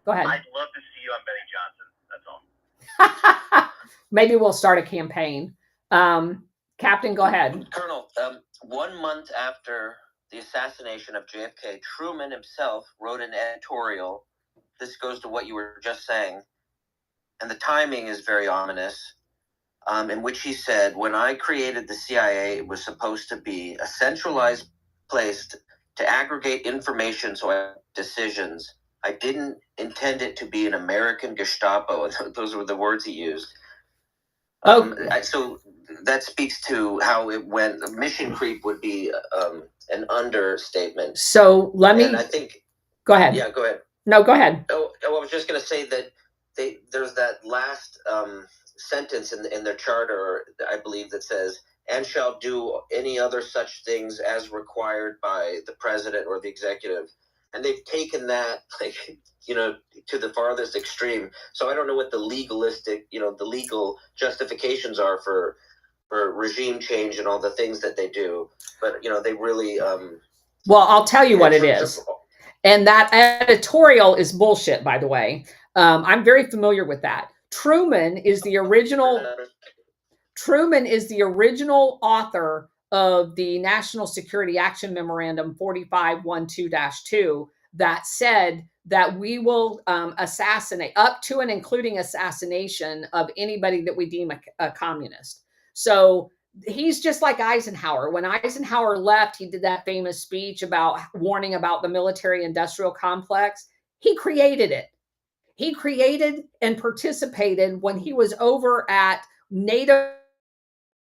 ahead. I'd love to see you on Benny Johnson. That's all. Maybe we'll start a campaign. Captain, go ahead. Colonel, 1 month after the assassination of JFK, Truman himself wrote an editorial. This goes to what you were just saying, and the timing is very ominous, in which he said, when I created the CIA, it was supposed to be a centralized place to aggregate information so I had decisions. I didn't intend it to be an American Gestapo. Those were the words he used. So that speaks to how it went. Mission creep would be an understatement. So let me. And I think. Go ahead. Yeah, go ahead. No, go ahead. Oh, I was just going to say that there's that last sentence in their charter, I believe, that says, "And shall do any other such things as required by the president or the executive." And they've taken that, to the farthest extreme. So I don't know what the the legal justifications are for regime change and all the things that they do. But, they really... well, I'll tell you what it is. And that editorial is bullshit, by the way. I'm very familiar with that. Truman is the original author of the National Security Action Memorandum 4512-2 that said that we will assassinate up to and including assassination of anybody that we deem a communist. So he's just like Eisenhower. When Eisenhower left, he did that famous speech about warning about the military-industrial complex. He created it. He created and participated when he was over at NATO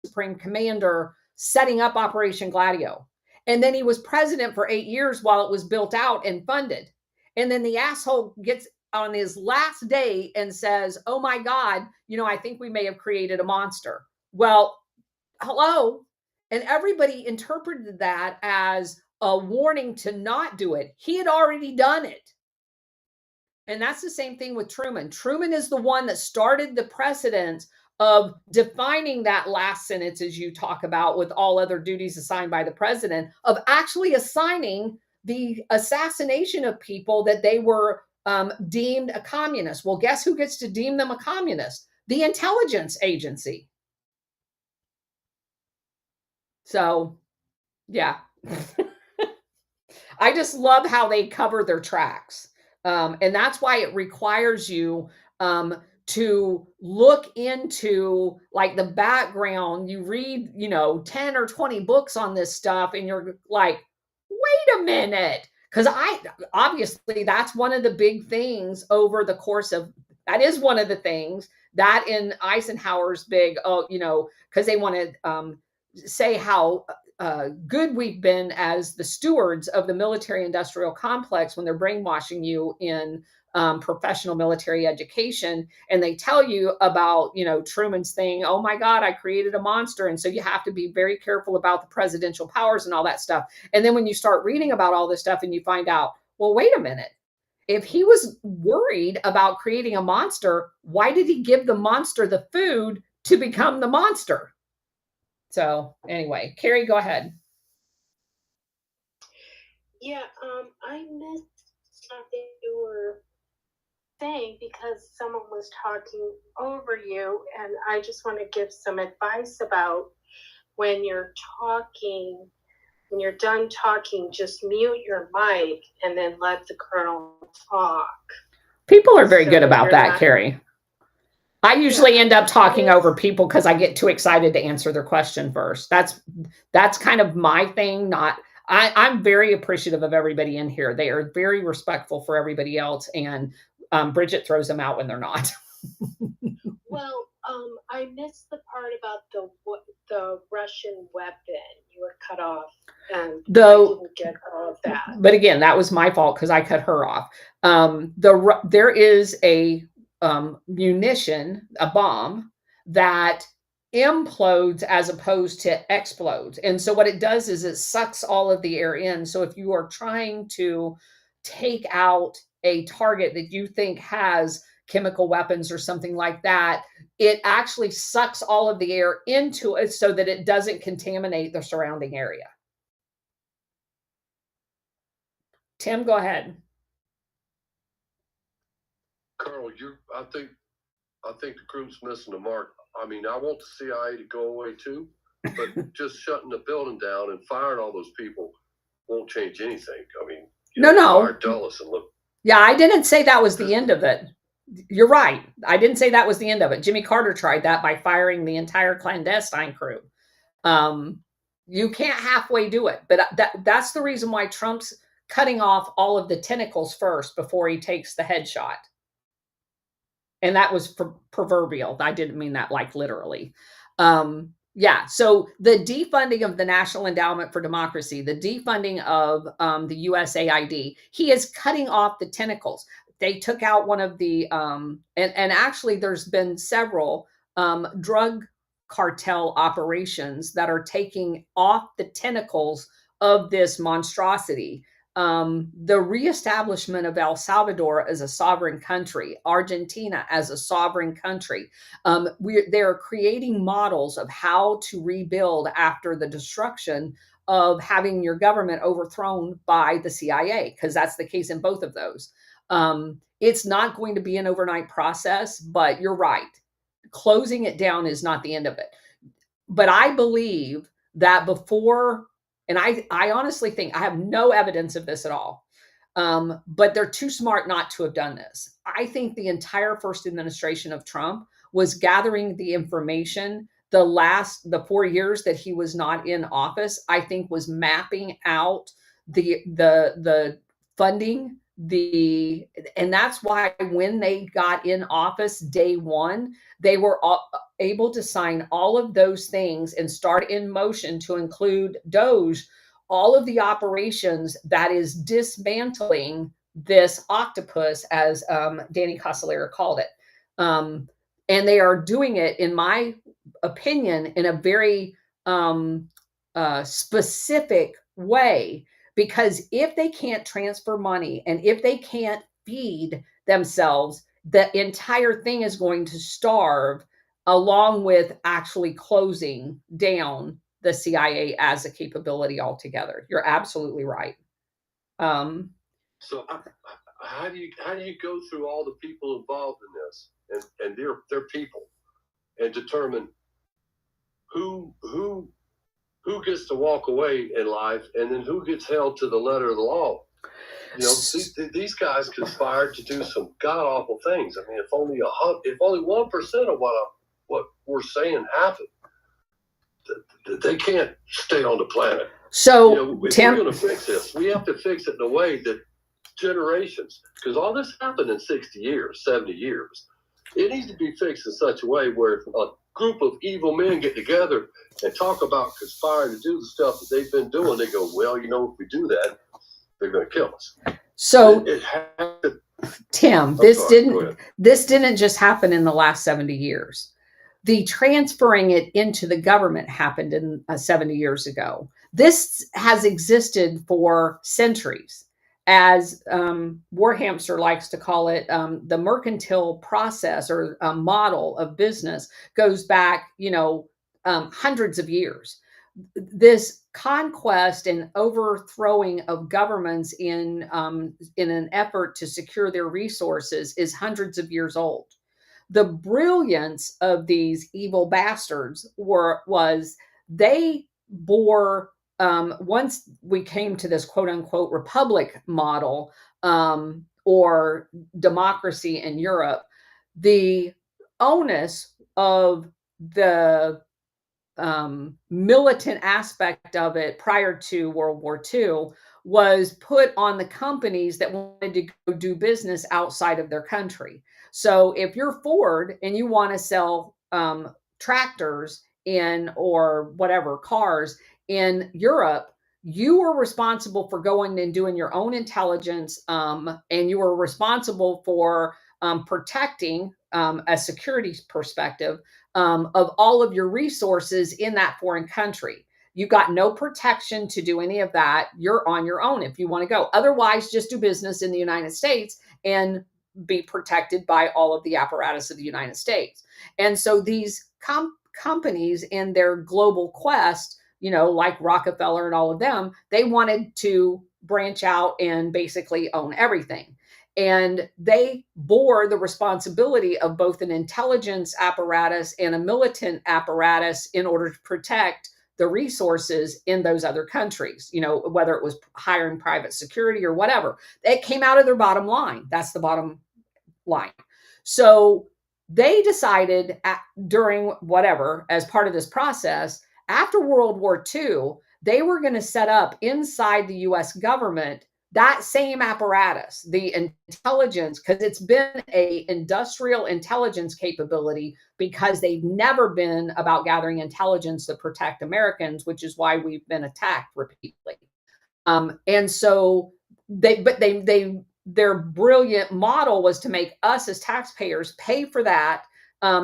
Supreme Commander setting up Operation Gladio. And then he was president for 8 years while it was built out and funded. And then the asshole gets on his last day and says, "Oh my God, I think we may have created a monster." Well, hello. And everybody interpreted that as a warning to not do it. He had already done it. And that's the same thing with Truman. Truman is the one that started the precedent of defining that last sentence, as you talk about, with all other duties assigned by the president, of actually assigning the assassination of people that they were deemed a communist. Well, guess who gets to deem them a communist? The intelligence agency. So, yeah. I just love how they cover their tracks. And that's why it requires you to look into like the background. You read, 10 or 20 books on this stuff and you're like, wait a minute. Because obviously that's one of the big things over the course of, that is one of the things that in Eisenhower's big, because they want to say how good we've been as the stewards of the military-industrial complex when they're brainwashing you in professional military education. And they tell you about, Truman's thing, "Oh my God, I created a monster." And so you have to be very careful about the presidential powers and all that stuff. And then when you start reading about all this stuff and you find out, well, wait a minute. If he was worried about creating a monster, why did he give the monster the food to become the monster? So anyway, Carrie, go ahead. Yeah, I missed something you were saying because someone was talking over you, and I just want to give some advice about when you're talking. When you're done talking, just mute your mic and then let the colonel talk. People are very good about that, Carrie. I usually end up talking over people because I get too excited to answer their question first. That's kind of my thing. I'm very appreciative of everybody in here. They are very respectful for everybody else, and Bridget throws them out when they're not. Well, I missed the part about the Russian weapon. You were cut off, and I didn't get all of that. But again, that was my fault because I cut her off. There is a munition, a bomb that implodes as opposed to explodes. And so what it does is it sucks all of the air in. So if you are trying to take out a target that you think has chemical weapons or something like that, it actually sucks all of the air into it so that it doesn't contaminate the surrounding area. Tim, go ahead. Carl, I think the group's missing the mark. I mean, I want the CIA to go away too, but just shutting the building down and firing all those people won't change anything. I mean, No. Fire Dulles and look. Yeah, I didn't say that was the end of it. You're right. I didn't say that was the end of it. Jimmy Carter tried that by firing the entire clandestine crew. You can't halfway do it, but that's the reason why Trump's cutting off all of the tentacles first before he takes the headshot. And that was proverbial. I didn't mean that like literally. Yeah, so the defunding of the National Endowment for Democracy, the defunding of the USAID, he is cutting off the tentacles. They took out one of the, and actually there's been several drug cartel operations that are taking off the tentacles of this monstrosity. The reestablishment of El Salvador as a sovereign country, Argentina as a sovereign country. They're creating models of how to rebuild after the destruction of having your government overthrown by the CIA, because that's the case in both of those. It's not going to be an overnight process, but you're right. Closing it down is not the end of it. But I believe that before, and I honestly think, I have no evidence of this at all, but they're too smart not to have done this. I think the entire first administration of Trump was gathering the information. The 4 years that he was not in office, I think was mapping out the funding, and that's why when they got in office day one, they were able to sign all of those things and start in motion to include Doge, all of the operations that is dismantling this octopus, as Danny Casolera called it. And they are doing it, in my opinion, in a very specific way. Because if they can't transfer money and if they can't feed themselves, the entire thing is going to starve, along with actually closing down the CIA as a capability altogether. You're absolutely right. So how do you go through all the people involved in this and their people and determine who gets to walk away in life, and then who gets held to the letter of the law? You know, these guys conspired to do some god awful things. I mean, if only 1% of what we're saying happened, they can't stay on the planet. So, if Tim, we're going to fix this, we have to fix it in a way that generations, because all this happened in 60 years, 70 years. It needs to be fixed in such a way where a group of evil men get together and talk about conspiring to do the stuff that they've been doing. They go, well, if we do that, they're going to kill us. So, Tim, this didn't just happen in the last 70 years. The transferring it into the government happened in 70 years ago. This has existed for centuries. As Warhamster likes to call it, the mercantile process or model of business goes back, hundreds of years. This conquest and overthrowing of governments in an effort to secure their resources is hundreds of years old. The brilliance of these evil bastards was they bore, once we came to this quote unquote republic model or democracy in Europe, the onus of the militant aspect of it prior to World War II was put on the companies that wanted to go do business outside of their country. So if you're Ford and you want to sell tractors or whatever, cars in Europe, you were responsible for going and doing your own intelligence, and you were responsible for protecting a security perspective of all of your resources in that foreign country. You got no protection to do any of that. You're on your own if you want to go. Otherwise, just do business in the United States and be protected by all of the apparatus of the United States. And so these companies in their global quest, like Rockefeller and all of them, they wanted to branch out and basically own everything. And they bore the responsibility of both an intelligence apparatus and a militant apparatus in order to protect the resources in those other countries, whether it was hiring private security or whatever. It came out of their bottom line. That's the bottom line. So they decided during whatever, as part of this process, after World War II, they were going to set up inside the US government that same apparatus, the intelligence, because it's been a industrial intelligence capability, because they've never been about gathering intelligence to protect Americans, which is why we've been attacked repeatedly. And so their brilliant model was to make us as taxpayers pay for that,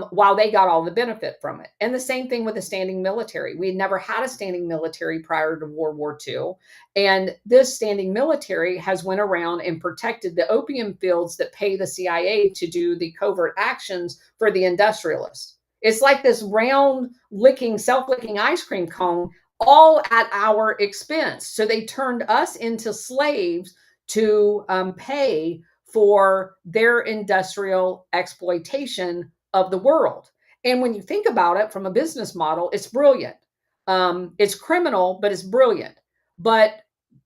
while they got all the benefit from it. And the same thing with the standing military. We had never had a standing military prior to World War II. And this standing military has went around and protected the opium fields that pay the CIA to do the covert actions for the industrialists. It's like this round self-licking ice cream cone, all at our expense. So they turned us into slaves to pay for their industrial exploitation of the world. And when you think about it from a business model, it's brilliant. It's criminal, but it's brilliant. But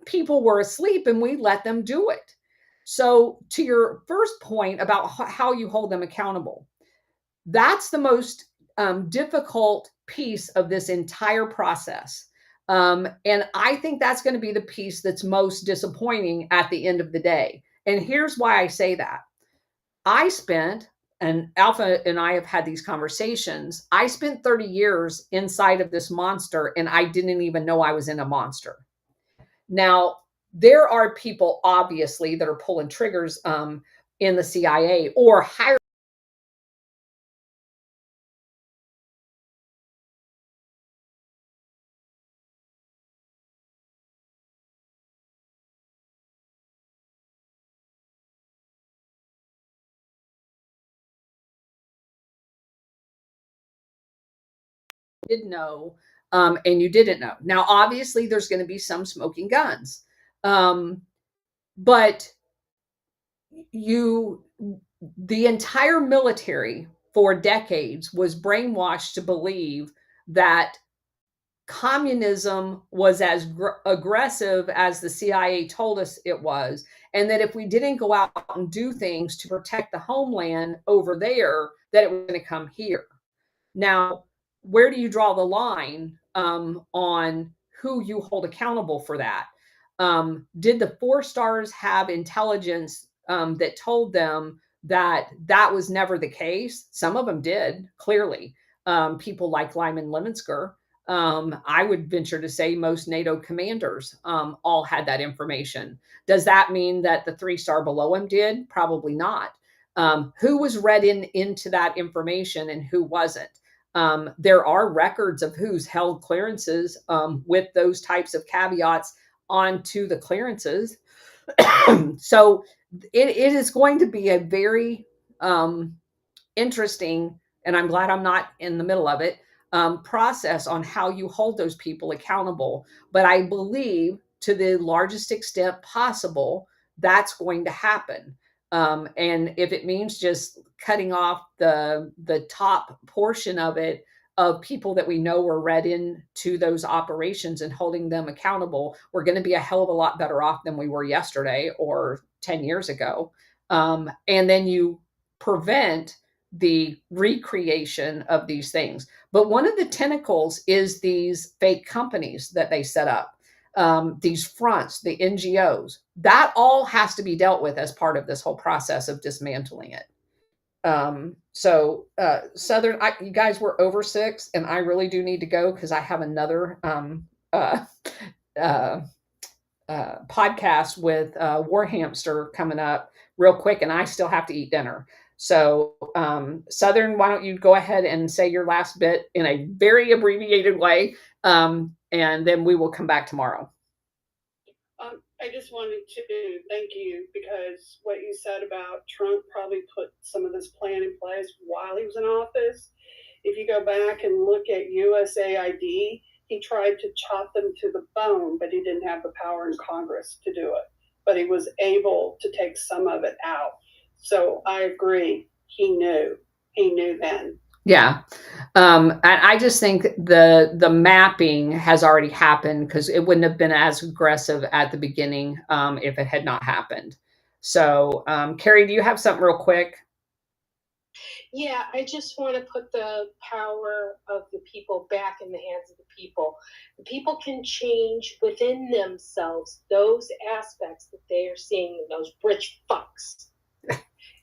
people were asleep and we let them do it. So to your first point about how you hold them accountable, that's the most difficult piece of this entire process. And I think that's going to be the piece that's most disappointing at the end of the day. And here's why I say that. And Alpha and I have had these conversations, I spent 30 years inside of this monster, and I didn't even know I was in a monster. Now, there are people, obviously, that are pulling triggers in the CIA or hiring. Did know, and you didn't know. Now, obviously, there's going to be some smoking guns, but the entire military for decades was brainwashed to believe that communism was as aggressive as the CIA told us it was, and that if we didn't go out and do things to protect the homeland over there, that it was going to come here. Now, where do you draw the line on who you hold accountable for that? Did the 4 stars have intelligence that told them that that was never the case? Some of them did, clearly. People like Lyman Lemonsker. I would venture to say most NATO commanders all had that information. Does that mean that the 3-star below him did? Probably not. Who was read into that information and who wasn't? There are records of who's held clearances with those types of caveats onto the clearances. So it is going to be a very interesting, and I'm glad I'm not in the middle of it, process on how you hold those people accountable. But I believe to the largest extent possible, that's going to happen. And if it means just cutting off the top portion of it, of people that we know were read into those operations and holding them accountable, we're going to be a hell of a lot better off than we were yesterday or 10 years ago. And then you prevent the recreation of these things. But one of the tentacles is these fake companies that they set up, these fronts, the NGOs. That all has to be dealt with as part of this whole process of dismantling it. Southern, you guys were over 6, and I really do need to go because I have another podcast with War Hamster coming up real quick, and I still have to eat dinner. So, Southern, why don't you go ahead and say your last bit in a very abbreviated way, and then we will come back tomorrow. I just wanted to thank you, because what you said about Trump probably put some of this plan in place while he was in office. If you go back and look at USAID, he tried to chop them to the bone, but he didn't have the power in Congress to do it. But he was able to take some of it out. So I agree. He knew then. Yeah. And I just think the mapping has already happened because it wouldn't have been as aggressive at the beginning if it had not happened. So, Carrie, do you have something real quick? Yeah, I just want to put the power of the people back in the hands of the people. The people can change within themselves those aspects that they are seeing in those rich fucks.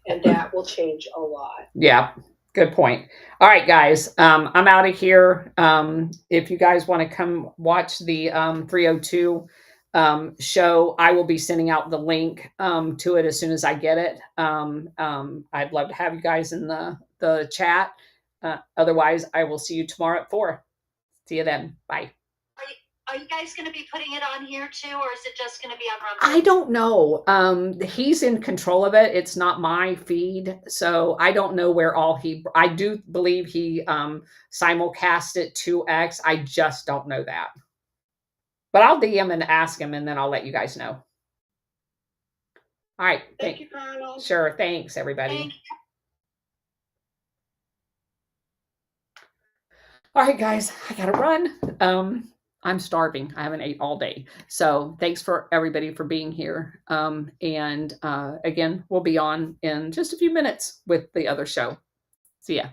And that will change a lot. Yeah, good point. All right, guys, I'm out of here. If you guys want to come watch the 302 show, I will be sending out the link to it as soon as I get it. I'd love to have you guys in the chat. Otherwise, I will see you tomorrow at 4. See you then. Bye. Are you guys going to be putting it on here too, or is it just going to be on Rumble? I don't know. He's in control of it. It's not my feed, so I don't know where all he. I do believe he simulcast it to X. I just don't know that. But I'll DM and ask him, and then I'll let you guys know. All right. Thank you, Colonel. Sure. Thanks, everybody. Thank you. All right, guys. I gotta run. I'm starving. I haven't ate all day. So thanks for everybody for being here. And again, we'll be on in just a few minutes with the other show. See ya.